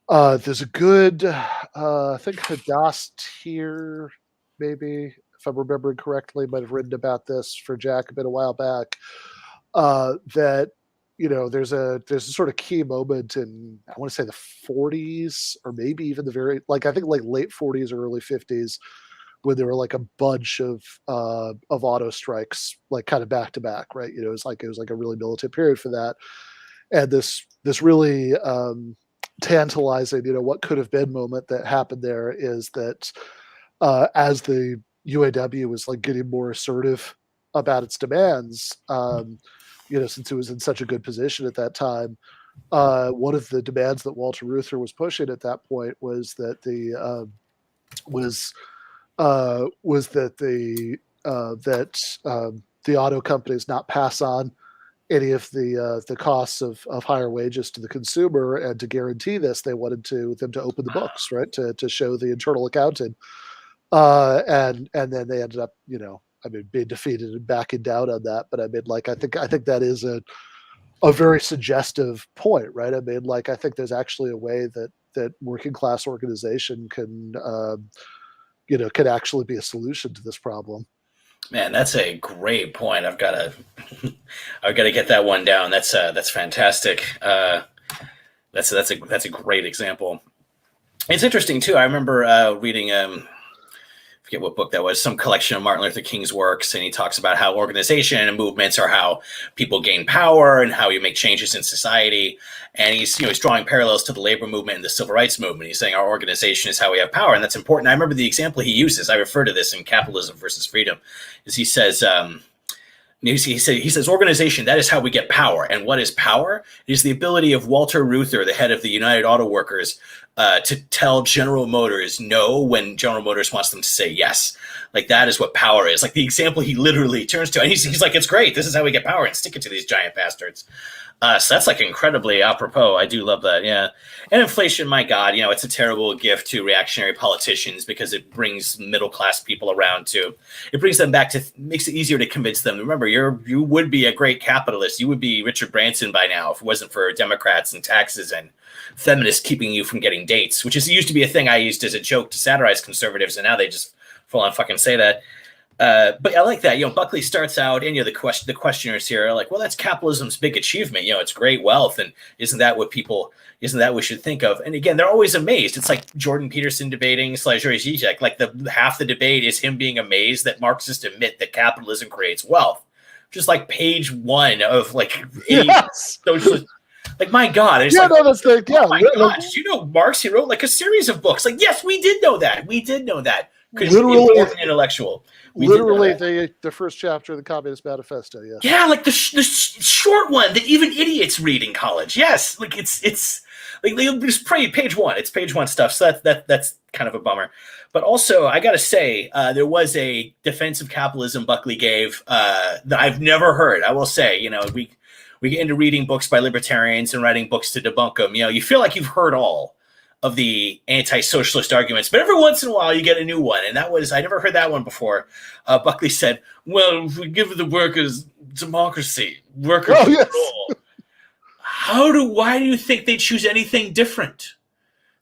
There's a good, I think Hadass Tier, maybe, if I'm remembering correctly, might have written about this for Jacobin a while back, that, there's a sort of key moment in, I want to say the 40s, or maybe even the I think late 40s or early 50s, when there were like a bunch of auto strikes, like kind of back to back, right? It was like a really militant period for that. And this really tantalizing, what could have been moment that happened there is that as the UAW was like getting more assertive about its demands, since it was in such a good position at that time, one of the demands that Walter Reuther was pushing at that point was that the auto companies not pass on any of the costs of higher wages to the consumer, and to guarantee this, they wanted them to open the books, right, to show the internal accounting, and then they ended up, being defeated and backing down on that. But I think that is a very suggestive point, right? I think there's actually a way that working class organization can actually be a solution to this problem. Man, that's a great point. I've got to get that one down. That's fantastic. That's a great example. It's interesting too. I remember reading I forget what book that was, some collection of Martin Luther King's works, and he talks about how organization and movements are how people gain power and how you make changes in society. And he's drawing parallels to the labor movement and the civil rights movement. He's saying our organization is how we have power, and that's important. I remember the example he uses. I refer to this in Capitalism versus Freedom. Is he says he says organization, that is how we get power. And what is power? It is the ability of Walter Reuther, the head of the United Auto Workers, to tell General Motors no when General Motors wants them to say yes. Like, that is what power is. Like, the example he literally turns to, and he's like, it's great. This is how we get power, and stick it to these giant bastards. So that's like incredibly apropos. I do love that. Yeah. And inflation, my God, it's a terrible gift to reactionary politicians because it brings middle-class people around to, it brings them back to, makes it easier to convince them. Remember, you would be a great capitalist. You would be Richard Branson by now if it wasn't for Democrats and taxes and feminists keeping you from getting dates, which used to be a thing I used as a joke to satirize conservatives, and now they just full on fucking say that. But I like that. Buckley starts out, and the questioners here are like, well, that's capitalism's big achievement. It's great wealth, and isn't that what we should think of? And again, they're always amazed. It's like Jordan Peterson debating Slavoj Žižek. Like, half the debate is him being amazed that Marxists admit that capitalism creates wealth. Just like page 1 of like socialist. Like, my God. It's my God. Did you know Marx? He wrote like a series of books. Like, yes, we did know that. Literally, an intellectual. Literally, the first chapter of the Communist Manifesto. Yes. Yeah, like the short one that even idiots read in college. Yes, like it's like they just page 1. It's page 1 stuff. So that's kind of a bummer. But also, I gotta say, there was a defense of capitalism Buckley gave that I've never heard. I will say, we get into reading books by libertarians and writing books to debunk them. You feel like you've heard all of the anti-socialist arguments, but every once in a while you get a new one. And I never heard that one before. Buckley said, well, if we give the workers democracy, workers control, why do you think they choose anything different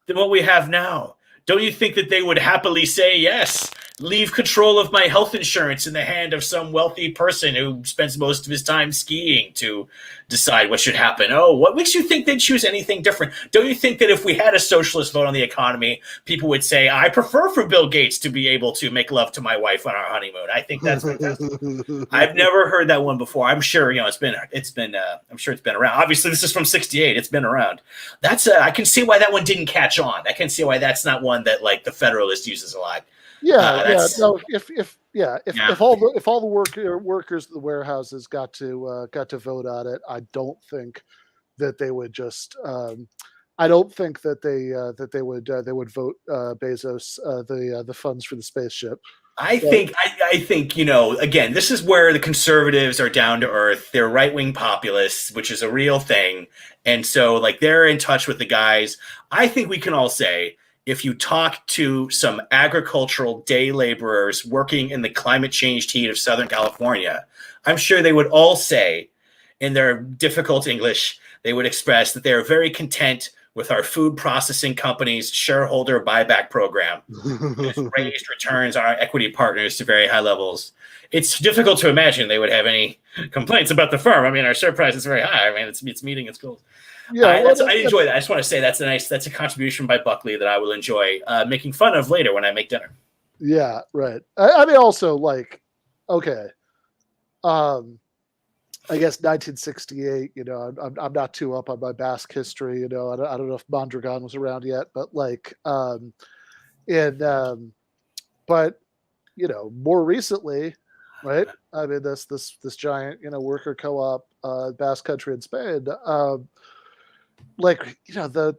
than what we have now? Don't you think that they would happily say, yes, leave control of my health insurance in the hand of some wealthy person who spends most of his time skiing to decide what should happen? Oh, what makes you think they'd choose anything different? Don't you think that if we had a socialist vote on the economy, people would say, I prefer for Bill Gates to be able to make love to my wife on our honeymoon? I think that's fantastic. I've never heard that one before. I'm sure, I'm sure it's been around. Obviously, this is from '68. It's been around. I can see why that one didn't catch on. I can see why that's not one that like the Federalist uses a lot. If all the workers at the warehouses got to vote on it, I don't think that they would just. I don't think that they would vote Bezos the funds for the spaceship. I think again, this is where the conservatives are down to earth. They're right-wing populists, which is a real thing, and so like they're in touch with the guys. I think we can all say, if you talk to some agricultural day laborers working in the climate changed heat of Southern California, I'm sure they would all say in their difficult English, they would express that they are very content with our food processing company's shareholder buyback program. It's raised returns on our equity partners to very high levels. It's difficult to imagine they would have any complaints about the firm. I mean, our share price is very high. I mean, it's meeting its goals. Yeah, I enjoy that. I just want to say that's a contribution by Buckley that I will enjoy making fun of later when I make dinner. Yeah, right. I mean, also like, okay, I guess 1968. You know, I'm not too up on my Basque history. You know, I don't know if Mondragon was around yet, but like, but you know, more recently, right? I mean, this giant, you know, worker co-op, Basque Country in Spain. Like, you know, the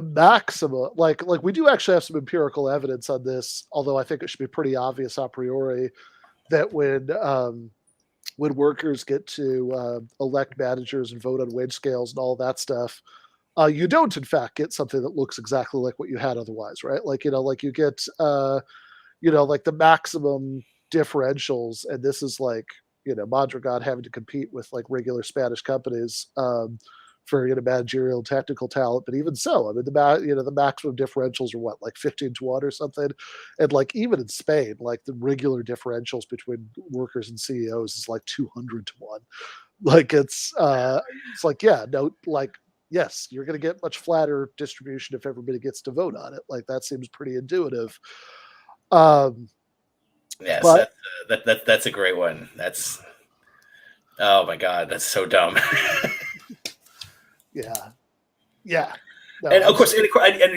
maximum, like we do actually have some empirical evidence on this, although I think it should be pretty obvious a priori that when workers get to elect managers and vote on wage scales and all that stuff, you don't in fact get something that looks exactly like what you had otherwise, right? Like, you know, like you get, you know, like the maximum differentials, and this is like, you know, Mondragon having to compete with like regular Spanish companies for, you know, managerial technical talent. But even so, I mean, the maximum differentials are what, like 15-1 or something. And like even in Spain, like the regular differentials between workers and CEOs is like 200-1. Like it's like, yeah, no, like, yes, you're going to get much flatter distribution if everybody gets to vote on it. Like that seems pretty intuitive. Yes, but, that's a great one. That's, oh my God, that's so dumb. Yeah. No, and of course, and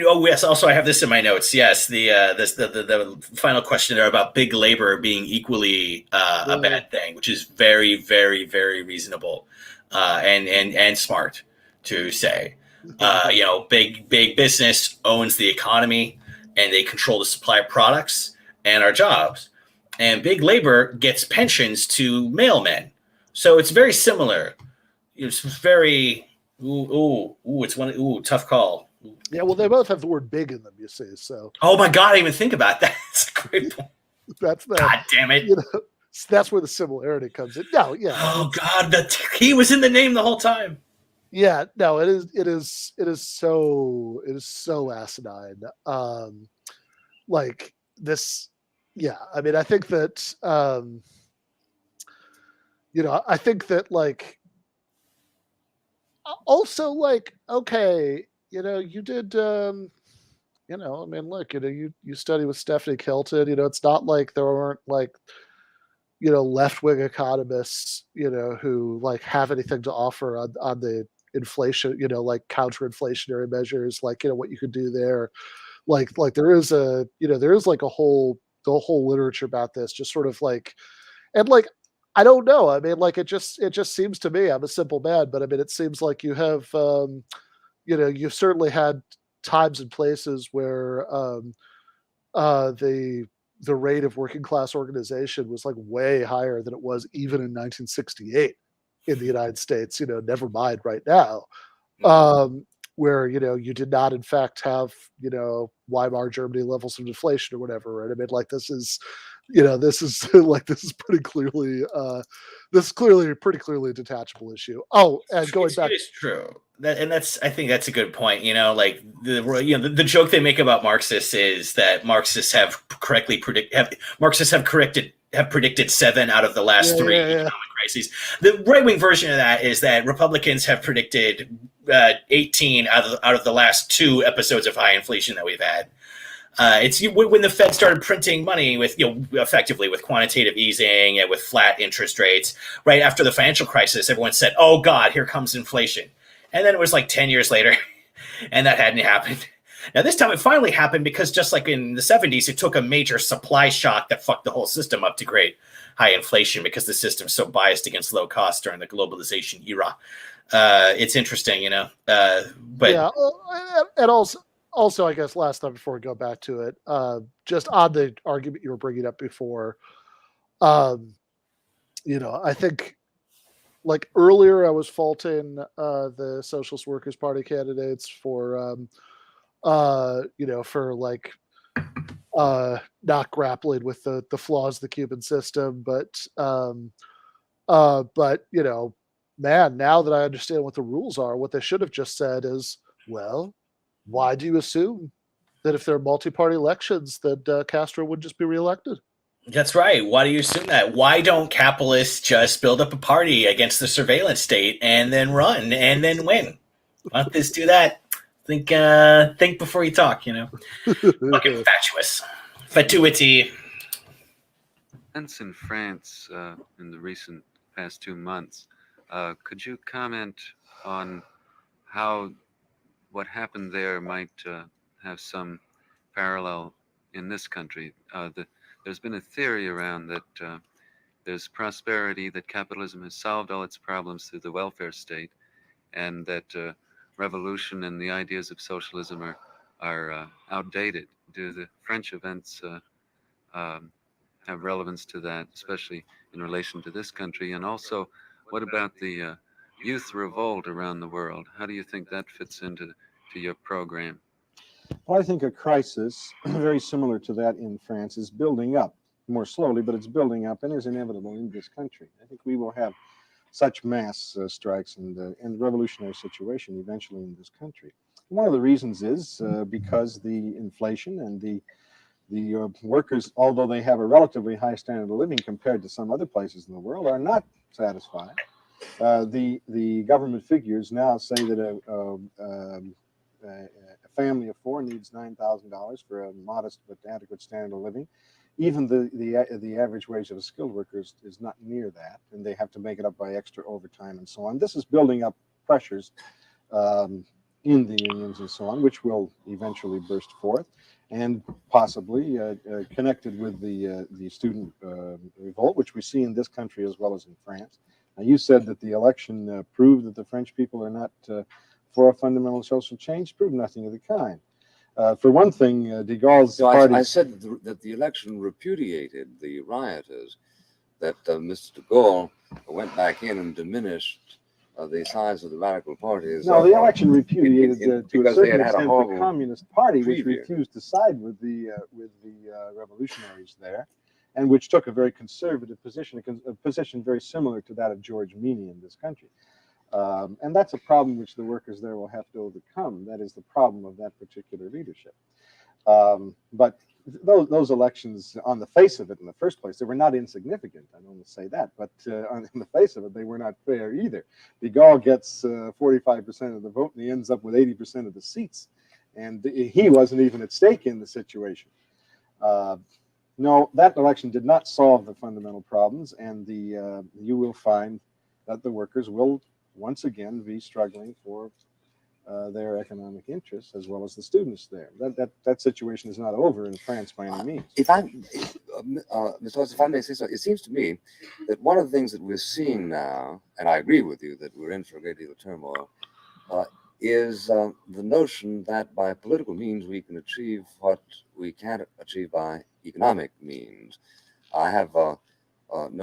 oh yes, also I have this in my notes. Yes, the final question there about big labor being equally a bad thing, which is very, very, very reasonable and smart to say. You know, big business owns the economy and they control the supply of products and our jobs. And big labor gets pensions to mailmen, so it's very similar. It's very. It's one. Tough call. Yeah, well, they both have the word "big" in them, you see. So. Oh my God, I didn't even think about that. That's a great point. That's the. God damn it! You know, that's where the similarity comes in. No, yeah. Oh God, he was in the name the whole time. Yeah, no, it is so asinine. Like this. Yeah, I mean, I think that. You know, I think that like. Also, like, okay, you know, you did, you know, I mean, look, you know, you study with Stephanie Kelton, you know, it's not like there aren't like, you know, left-wing economists, you know, who like have anything to offer on the inflation, you know, like counter-inflationary measures, like, you know, what you could do there. Like there is like the whole literature about this, just sort of like, and like, I don't know. I mean, like it just seems to me, I'm a simple man, but I mean, it seems like you have, you know, you've certainly had times and places where the rate of working class organization was like way higher than it was even in 1968 in the United States. You know, never mind right now, where, you know, you did not in fact have, you know, Weimar Germany levels of inflation or whatever. Right? I mean, like this is. You know, this is pretty clearly pretty clearly a detachable issue. Oh, and going back, it is true. I think that's a good point. You know, like the joke they make about Marxists is that Marxists have predicted 7 out of the last 3 economic crises. The right wing version of that is that Republicans have predicted 18 out of the last 2 episodes of high inflation that we've had. It's when the Fed started printing money with, you know, effectively with quantitative easing and with flat interest rates right after the financial crisis, everyone said, "Oh God, here comes inflation," and then it was like 10 years later, and that hadn't happened. Now this time it finally happened because just like in the 70s, it took a major supply shock that fucked the whole system up to create high inflation because the system's so biased against low cost during the globalization era. It's interesting, you know, but yeah, and also, I guess last time before we go back to it, just on the argument you were bringing up before, you know, I think like earlier I was faulting the Socialist Workers Party candidates for for like not grappling with the flaws of the Cuban system, but man, now that I understand what the rules are, what they should have just said is, well, why do you assume that if there are multi-party elections that Castro would just be reelected? That's right. Why do you assume that? Why don't capitalists just build up a party against the surveillance state and then run and then win? Why don't they do that? Think before you talk, Fucking fatuous. Fatuity. Events in France in the recent past 2 months. Could you comment on how what happened there might have some parallel in this country? There's been a theory around that there's prosperity, that capitalism has solved all its problems through the welfare state, and that revolution and the ideas of socialism are outdated. Do the French events have relevance to that, especially in relation to this country? And also, what about the youth revolt around the world? How do you think that fits into your program? Well, I think a crisis very similar to that in France is building up more slowly, but it's building up and is inevitable in this country. I think we will have such mass strikes and revolutionary situation eventually in this country. One of the reasons is because the inflation and the workers, although they have a relatively high standard of living compared to some other places in the world, are not satisfied. The government figures now say that a family of four needs $9,000 for a modest but adequate standard of living. Even the average wage of a skilled worker is not near that, and they have to make it up by extra overtime and so on. This is building up pressures in the unions and so on, which will eventually burst forth, and possibly connected with the student revolt, which we see in this country as well as in France. Now, you said that the election proved that the French people are not for a fundamental social change. Proved nothing of the kind. For one thing, de Gaulle's party... I said that the election repudiated the rioters, that Mr. de Gaulle went back in and diminished the size of the radical parties. No, the election repudiated to a certain extent the the Communist Party, which refused to side with the revolutionaries there, and which took a very conservative position, a position very similar to that of George Meany in this country. And that's a problem which the workers there will have to overcome. That is the problem of that particular leadership. But those elections, on the face of it, in the first place, they were not insignificant. I don't want to say that, but on the face of it, they were not fair either. De Gaulle gets 45% of the vote, and he ends up with 80% of the seats, and he wasn't even at stake in the situation. No, that election did not solve the fundamental problems, and you will find that the workers will once again be struggling for their economic interests, as well as the students there. That situation is not over in France by any means. If I may say so, it seems to me that one of the things that we're seeing now, and I agree with you that we're in for a great deal of turmoil, is the notion that by political means we can achieve what we can't achieve by economic means. I have no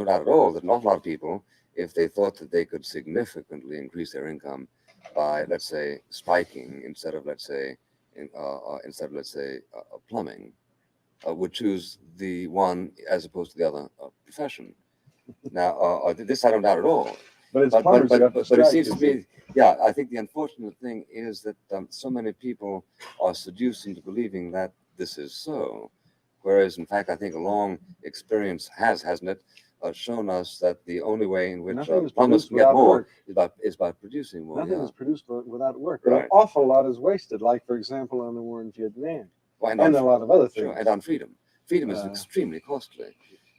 doubt at all that an awful lot of people, if they thought that they could significantly increase their income by, let's say, spiking instead of, let's say, plumbing, would choose the one as opposed to the other profession. Now, this I don't doubt at all. But it seems to me, yeah, I think the unfortunate thing is that so many people are seduced into believing that this is so, whereas, in fact, I think a long experience hasn't it, shown us that the only way in which plumbers can get more is by producing more. Nothing is produced without work. Right. An awful lot is wasted, like, for example, on the war in Vietnam, and a lot of other things. Sure, and on freedom. Freedom is extremely costly.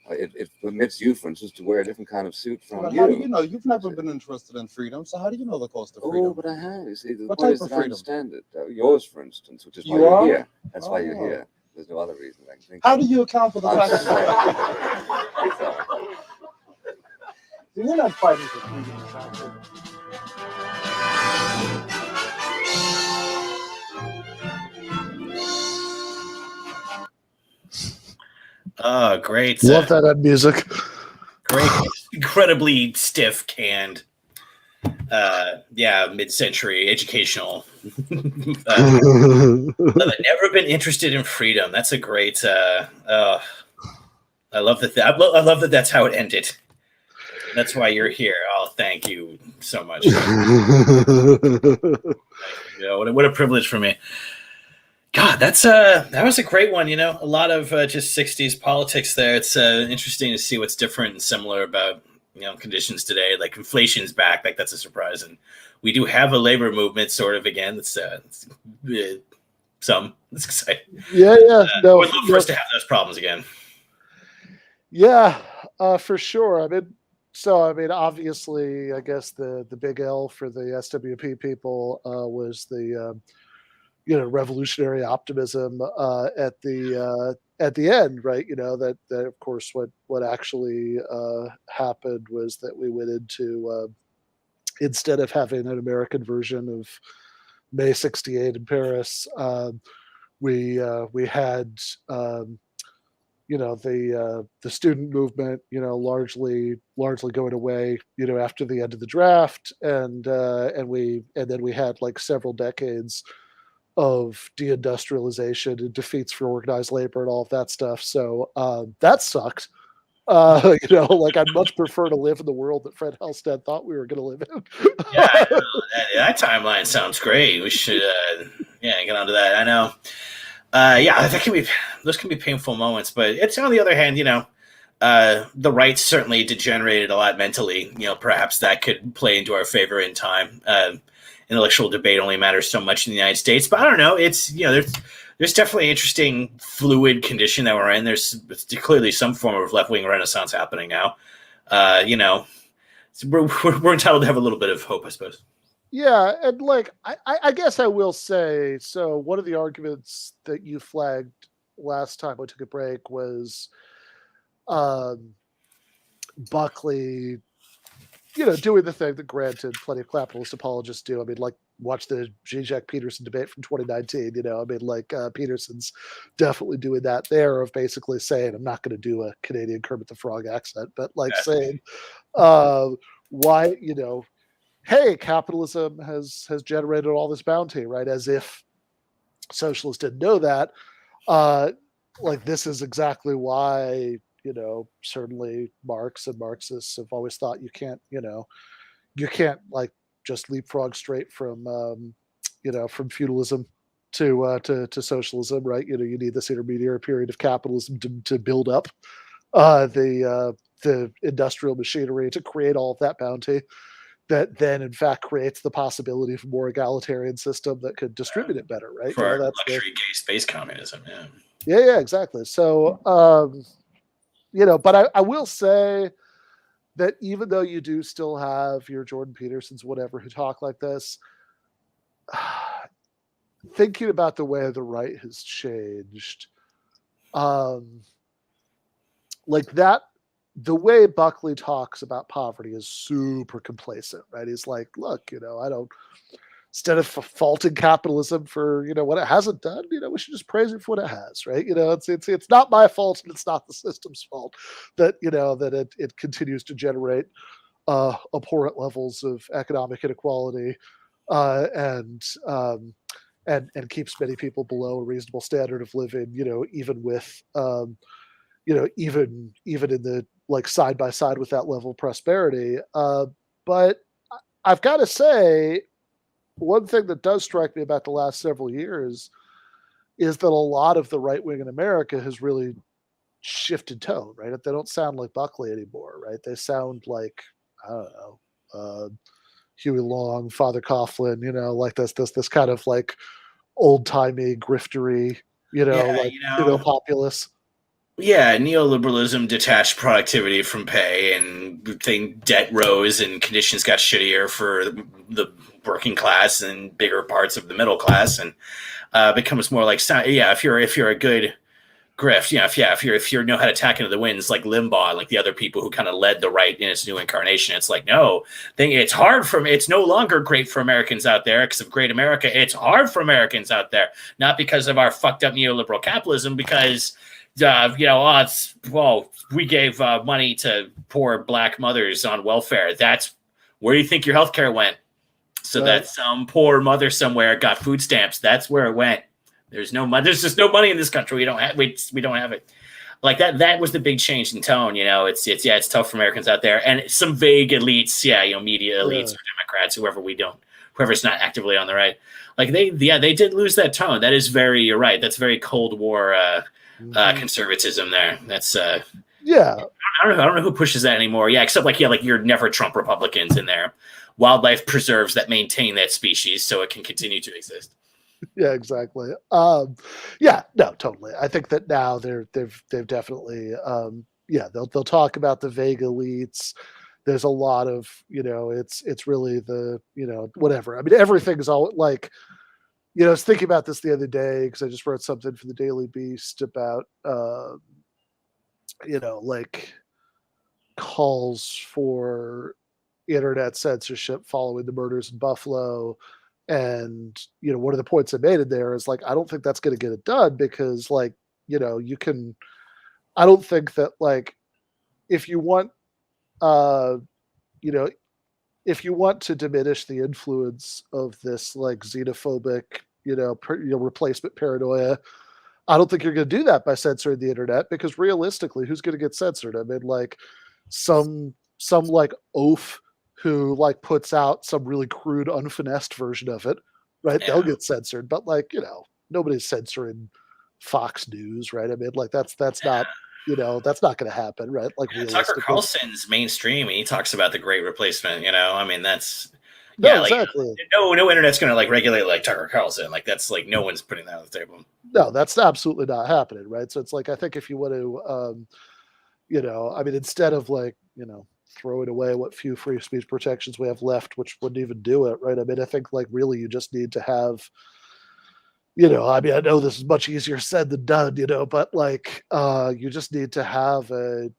It permits you, for instance, to wear a different kind of suit from How do you know? You've never been interested in freedom, so how do you know the cost of freedom? Oh, but I have. You see, the What point type is of that I freedom? understand it. Yours, for instance, which is why You you're are? here. That's why you're Oh. here. There's no other reason I can think How of. do you account for the fact that... You're not fighting for freedom. Oh, great. Love that music. Great. Incredibly stiff, canned mid-century educational. I've never been interested in freedom. That's a great. I love that. I love that. That's how it ended. That's why you're here. Oh, thank you so much. What a privilege for me. God, that was a great one. A lot of just 60s politics there. It's interesting to see what's different and similar about conditions today. Like inflation's back. Like that's a surprise, and we do have a labor movement sort of again. That's it's exciting. Yeah. No, we'd love for us to have those problems again. Yeah, for sure. Obviously, I guess the big L for the SWP people was the revolutionary optimism at the end, right? That of course what actually happened was that we went into instead of having an American version of May '68 in Paris, we had the student movement, largely going away, after the end of the draft, and then we had like several decades of deindustrialization and defeats for organized labor and all of that stuff. So that sucked. I'd much prefer to live in the world that Fred Halstead thought we were going to live in. that timeline sounds great. We should, get onto that. I know. Those can be painful moments, but it's on the other hand, the right certainly degenerated a lot mentally. Perhaps that could play into our favor in time. Intellectual debate only matters so much in the United States, but I don't know. It's there's definitely an interesting fluid condition that we're in. There's clearly some form of left-wing renaissance happening now. We're entitled to have a little bit of hope, I suppose. Yeah, and I guess I will say, so one of the arguments that you flagged last time I took a break was Buckley, doing the thing that granted plenty of capitalist apologists do. Watch the Zizek Peterson debate from 2019. Peterson's definitely doing that there of basically saying, I'm not going to do a Canadian Kermit the Frog accent, but saying, why, hey, capitalism has generated all this bounty, right? As if socialists didn't know that. This is exactly why, certainly Marx and Marxists have always thought you can't just leapfrog straight from from feudalism to socialism, right? You need this intermediary period of capitalism to build up the industrial machinery to create all of that bounty that then in fact creates the possibility of a more egalitarian system that could distribute it better, right? For that's luxury gay space communism. Yeah, exactly. So but I will say that even though you do still have your Jordan Petersons, whatever, who talk like this, thinking about the way the right has changed, the way Buckley talks about poverty is super complacent, right? He's like, look, I don't, instead of faulting capitalism for, what it hasn't done, we should just praise it for what it has, right? It's not my fault and it's not the system's fault that, that it continues to generate abhorrent levels of economic inequality and keeps many people below a reasonable standard of living, even with, even in the side by side with that level of prosperity. But I've got to say, one thing that does strike me about the last several years is that a lot of the right wing in America has really shifted tone, right? They don't sound like Buckley anymore, right? They sound like, I don't know, Huey Long, Father Coughlin, this kind of old timey griftery, populace. Yeah, neoliberalism detached productivity from pay, and debt rose and conditions got shittier for the working class and bigger parts of the middle class, and becomes more like, if you're a good grift, if you know how to tack into the winds like Limbaugh, like the other people who kind of led the right in its new incarnation, it's like, no, it's hard it's no longer great for Americans out there because of great America. It's hard for Americans out there, not because of our fucked up neoliberal capitalism, because we gave money to poor black mothers on welfare. That's Where do you think your health care went? So that some poor mother somewhere got food stamps. That's where it went. There's no money. There's just no money in this country. We don't have it. Like that. That was the big change in tone. It's tough for Americans out there, and some vague elites. Media elites or Democrats, whoever's not actively on the right. Like they did lose that tone. That is you're right. That's very Cold War conservatism there. That's I don't know who pushes that anymore. Yeah, except like you're never Trump Republicans in there. Wildlife preserves that maintain that species so it can continue to exist. Yeah, exactly. No, totally. I think that now they've definitely they'll talk about the vague elites. There's a lot of it's really the whatever. I mean, everything's all like I was thinking about this the other day because I just wrote something for the Daily Beast about like calls for internet censorship following the murders in Buffalo. And, one of the points I made in there is like, I don't think that's going to get it done because I don't think that like, if you want to diminish the influence of this like xenophobic, replacement paranoia, I don't think you're going to do that by censoring the internet because realistically, who's going to get censored? I mean, like some like oaf who like puts out some really crude, unfinessed version of it, right? Yeah. They'll get censored, but like, nobody's censoring Fox News, right? I mean, like that's not, that's not going to happen, right? Like Tucker Carlson's mainstream, and he talks about the Great Replacement. I mean, that's exactly. No internet's going to like regulate like Tucker Carlson. Like that's like no one's putting that on the table. No, that's absolutely not happening, right? So it's like I think if you want to, I mean, instead of like throwing away what few free speech protections we have left, which wouldn't even do it, right? I mean, I think like really you just need to have, I mean, I know this is much easier said than done, but like you just need to have a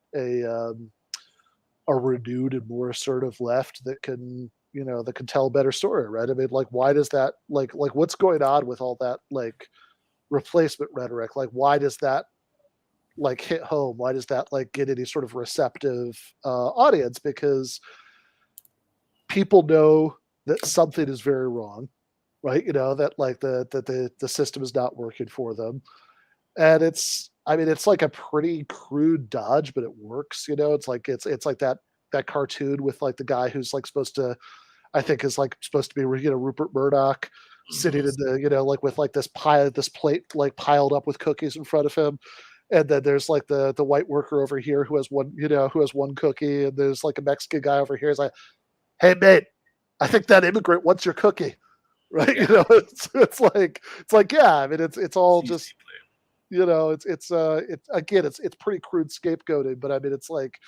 renewed and more assertive left that can, that can tell a better story, right? I mean, like why does that like what's going on with all that like replacement rhetoric? Like why does that like hit home? Why does that like get any sort of receptive audience? Because people know that something is very wrong, right? That like the system is not working for them, and it's like a pretty crude dodge, but it works. It's like it's like that cartoon with like the guy who's like supposed to be Rupert Murdoch sitting in the like with like this plate like piled up with cookies in front of him. And then there's like the white worker over here who has one cookie, and there's like a Mexican guy over here. Is like, hey mate, I think that immigrant wants your cookie, right? Yeah. It's like yeah. I mean, it's all just it's again it's pretty crude scapegoating, but I mean it's like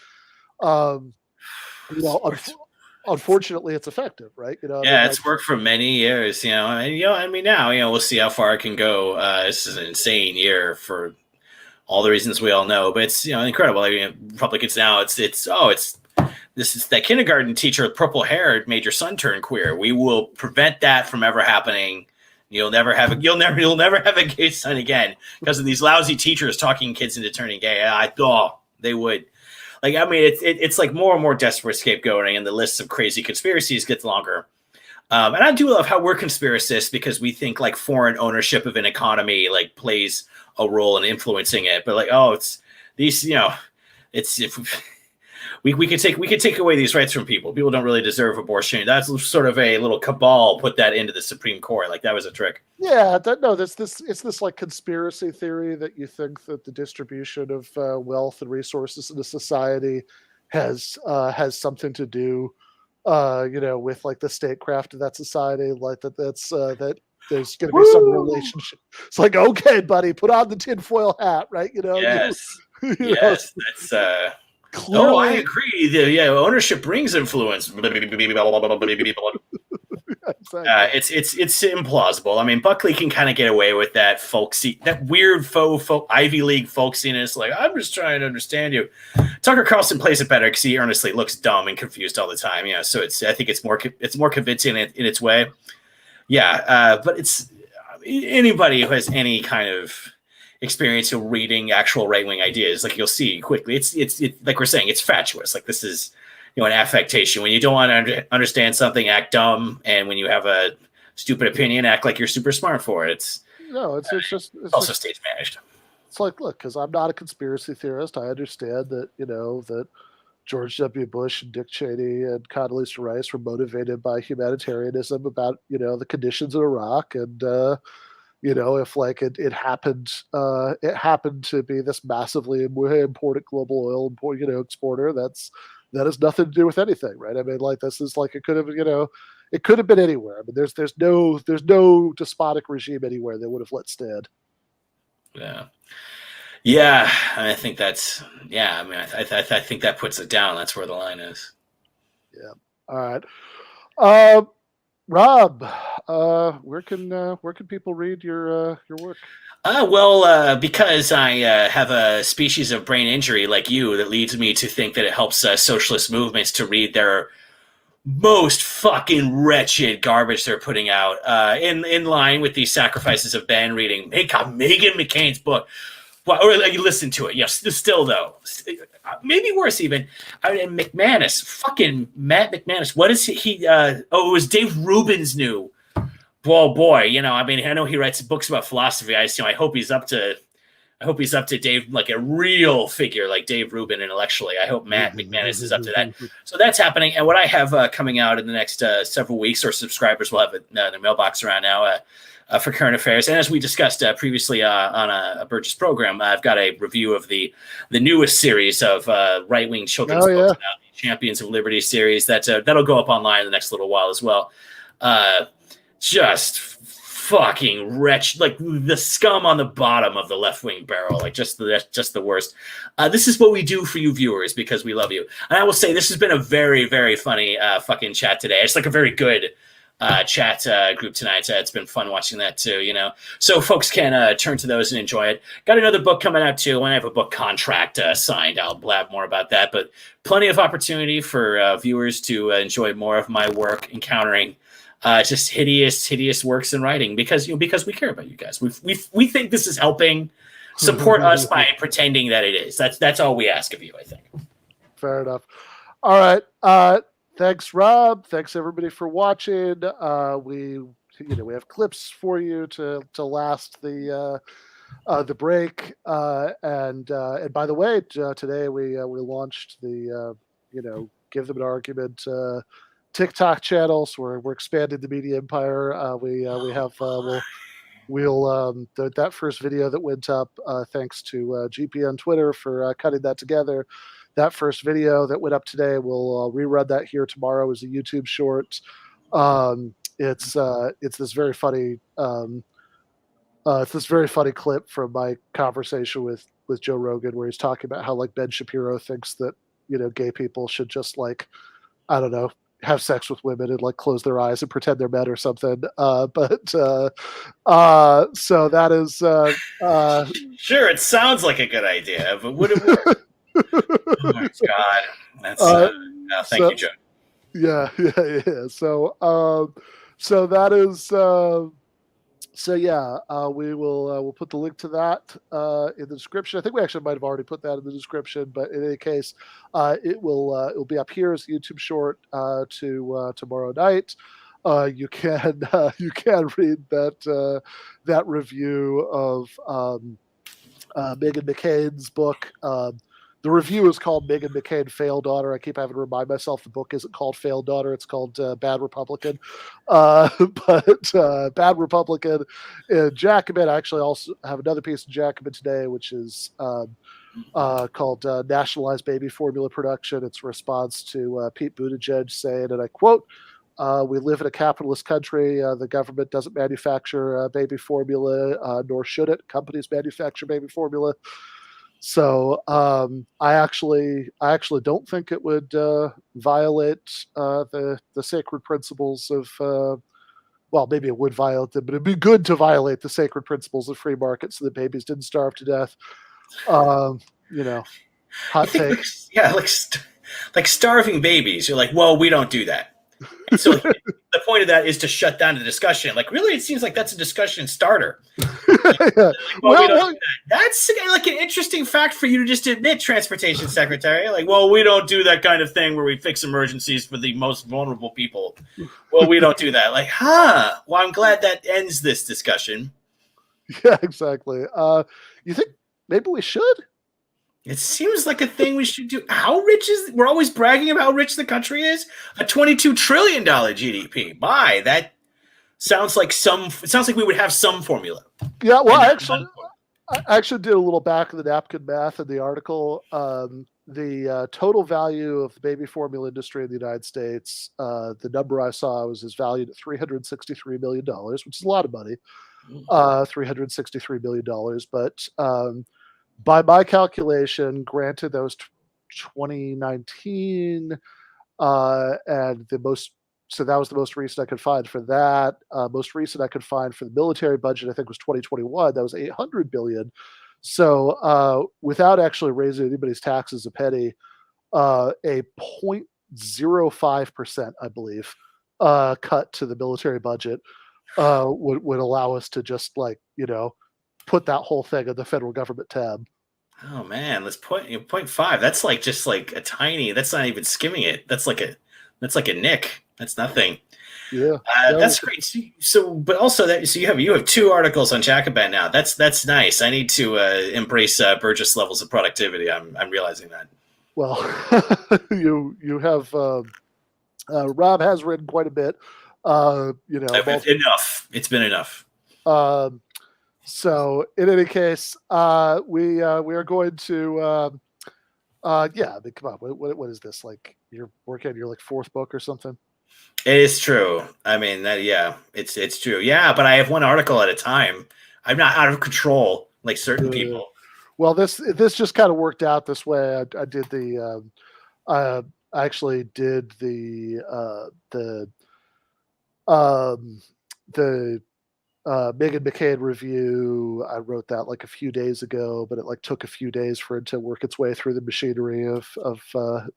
unfortunately it's effective, right? It's worked for many years. I mean now we'll see how far it can go. This is an insane year for all the reasons we all know, but it's incredible. I mean, Republicans now, this is that kindergarten teacher with purple hair made your son turn queer. We will prevent that from ever happening. You'll never have a gay son again because of these lousy teachers talking kids into turning gay. They would. Like, I mean, it's like more and more desperate scapegoating, and the lists of crazy conspiracies gets longer. And I do love how we're conspiracists because we think like foreign ownership of an economy like plays a role in influencing it, but like, it's these, it's if we could take away these rights from people. People don't really deserve abortion. That's sort of a little cabal put that into the Supreme Court. Like that was a trick. Yeah, it's this like conspiracy theory that you think that the distribution of wealth and resources in the society has something to do, with like the statecraft of that society, like that there's going to be some relationship. It's like, okay, buddy, put on the tinfoil hat, right? Yes, yes, that's. Clearly, I agree. Ownership brings influence. Exactly. It's implausible. I mean, Buckley can kind of get away with that that weird faux Ivy League folksiness. Like, I'm just trying to understand you. Tucker Carlson plays it better because he earnestly looks dumb and confused all the time. So I think it's more convincing in its way. Yeah, but it's anybody who has any kind of experience of reading actual right-wing ideas, like you'll see quickly. It's like we're saying, it's fatuous. Like this is an affectation. When you don't want to understand something, act dumb, and when you have a stupid opinion, act like you're super smart for it. It's also stage managed. It's like, look, because I'm not a conspiracy theorist. I understand that that George W. Bush and Dick Cheney and Condoleezza Rice were motivated by humanitarianism about the conditions in Iraq, and if like it happened to be this massively important global oil exporter, that has nothing to do with anything, right? I mean, like, this is like, it could have been anywhere. I mean, there's no despotic regime anywhere that would have let stand. Yeah, I think that's I mean, I think that puts it down. That's where the line is. Yeah. All right. Rob, where can people read your work? Because I have a species of brain injury like you that leads me to think that it helps socialist movements to read their most fucking wretched garbage they're putting out, in line with these sacrifices of Ben reading Meghan McCain's book. Well, or you listen to it. Yes, still though, maybe worse even. And McManus, fucking Matt McManus. What is he? It was Dave Rubin's new. Well, boy, I mean, I know he writes books about philosophy. I hope he's up to Dave, like a real figure like Dave Rubin intellectually. I hope Matt McManus is up to that. So that's happening. And what I have coming out in the next several weeks, or subscribers will have it in their mailbox around now. For current affairs, and as we discussed previously on a Burgess program, I've got a review of the newest series of right-wing children's books, the Champions of Liberty series. That'll go up online in the next little while as well. Just fucking wretched, like the scum on the bottom of the left-wing barrel, like just the worst. This is what we do for you viewers because we love you. And I will say this has been a very, very funny fucking chat today. It's like a very good chat group tonight. It's been fun watching that too, So folks can turn to those and enjoy it. Got another book coming out too. When I have a book contract signed, I'll blab more about that. But plenty of opportunity for viewers to enjoy more of my work, encountering just hideous works in writing because we care about you guys. We think this is helping support us by pretending that it is. That's all we ask of you, I think. Fair enough. All right. Thanks, Rob. Thanks everybody for watching. We have clips for you to last the break. And by the way, today we launched the Give Them an Argument TikTok channel. So we're expanding the media empire. We have that first video that went up. Thanks to GP on Twitter for cutting that together. That first video that went up today, we'll rerun that here tomorrow as a YouTube short. It's this very funny clip from my conversation with Joe Rogan, where he's talking about how like Ben Shapiro thinks that gay people should just like, I don't know, have sex with women and like close their eyes and pretend they're men or something. So that is sure. It sounds like a good idea, but would it work? Oh my God, that's thank you, Joe. Yeah. So that is we'll put the link to that in the description. I think we actually might have already put that in the description, but in any case, it'll be up here as a YouTube short to tomorrow night. You can read that review of Meghan McCain's book. The review is called Meghan McCain, Failed Daughter. I keep having to remind myself the book isn't called Failed Daughter. It's called Bad Republican. But Bad Republican in Jacobin. I actually also have another piece in Jacobin today, which is called Nationalized Baby Formula Production. It's a response to Pete Buttigieg saying, and I quote, we live in a capitalist country. The government doesn't manufacture baby formula, nor should it. Companies manufacture baby formula. So I actually don't think it would violate the sacred principles of well, maybe it would violate them, but it'd be good to violate the sacred principles of free market so that babies didn't starve to death. Hot take. Yeah, like starving babies. You're like, well, we don't do that. And so the point of that is to shut down the discussion. Like, really, it seems like that's a discussion starter. That's like an interesting fact for you to just admit, Transportation Secretary. Like, well, we don't do that kind of thing where we fix emergencies for the most vulnerable people. Well, we don't do that. Like, Well, I'm glad that ends this discussion. Yeah, exactly. You think maybe we should? It seems like a thing we should do. How rich is? We're always bragging about how rich the country is. A $22 trillion GDP. That sounds like we would have some formula. Yeah, well, I actually did a little back of the napkin math in the article. The total value of the baby formula industry in the United States, the number I saw is valued at $363 million, which is a lot of money. $363 million, but by my calculation, granted that was 2019, and that was the most recent I could find for that. Most recent I could find for the military budget, I think, was 2021. That was $800 billion. So without actually raising anybody's taxes a penny, a 0.05%, I believe, cut to the military budget would allow us to just put that whole thing in the federal government tab. Oh man, let's 0.5. That's just like a tiny. That's not even skimming it. That's like a nick. That's nothing. Yeah, that's great. So, but also you have 2 articles on Jacobin now. That's nice. I need to embrace Burgis levels of productivity. I'm realizing that. Well, you have Rob has written quite a bit. Enough. It's been enough. So in any case, we are going to I mean, come on, what is this? Like, you're working on your 4th book or something? It is true. I mean, it's true. Yeah, but I have one article at a time. I'm not out of control like certain people. Well, this just kind of worked out this way. I did I actually did the Megan McCain review. I wrote that a few days ago, but it took a few days for it to work its way through the machinery of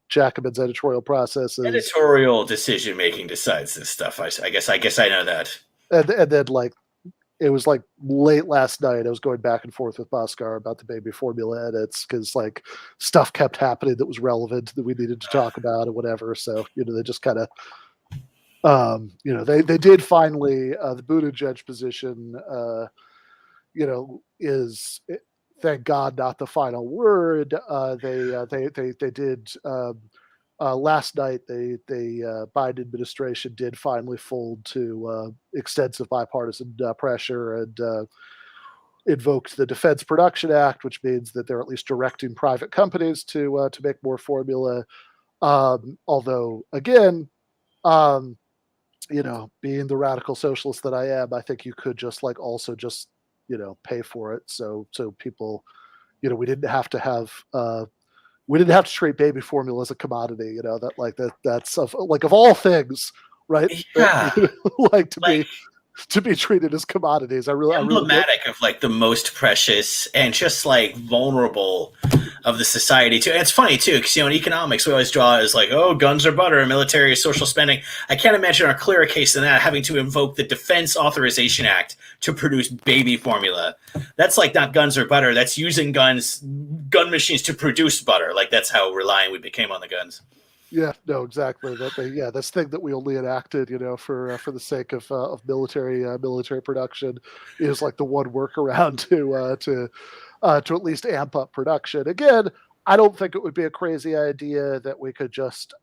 Jacobin's editorial processes. Editorial decision making decides this stuff. I guess I know that. And then it was late last night. I was going back and forth with Bhaskar about the baby formula edits because stuff kept happening that was relevant that we needed to talk about and whatever. So they just kind of. They did finally, the Buttigieg position, is, thank God, not the final word. They did last night. The Biden administration did finally fold to extensive bipartisan pressure and invoked the Defense Production Act, which means that they're at least directing private companies to make more formula. Although, again. Being the radical socialist that I am, I think you could just also just pay for it. So people, we didn't have to treat baby formula as a commodity. That's of all things, right? Yeah. To be treated as commodities. Emblematic of the most precious and just vulnerable of the society too. And it's funny too, because in economics we always draw as guns are butter and military is social spending. I can't imagine a clearer case than that, having to invoke the Defense Authorization Act to produce baby formula. That's not guns or butter. That's using gun machines to produce butter. That's how reliant we became on the guns. Yeah, no, exactly. This thing that we only enacted, for the sake of military production, is the one workaround to at least amp up production. Again, I don't think it would be a crazy idea that we could just,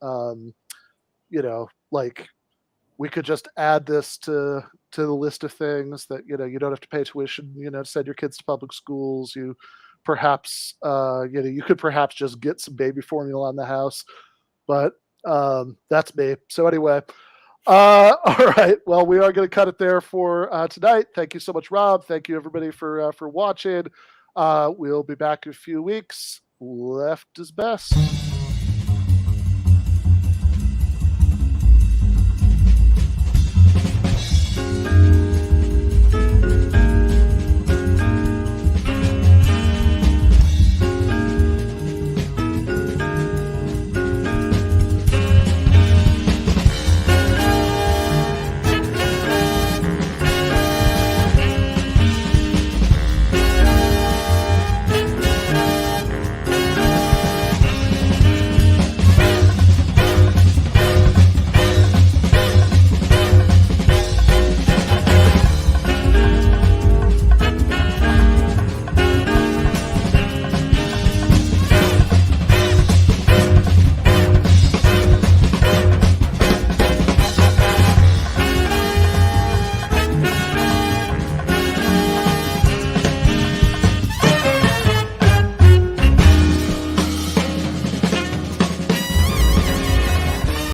we could just add this to the list of things that you don't have to pay tuition, to send your kids to public schools. You perhaps, you could perhaps just get some baby formula on the house. But that's me. So anyway, all right. Well, we are going to cut it there for tonight. Thank you so much, Rob. Thank you, everybody, for watching. We'll be back in a few weeks. Left is best.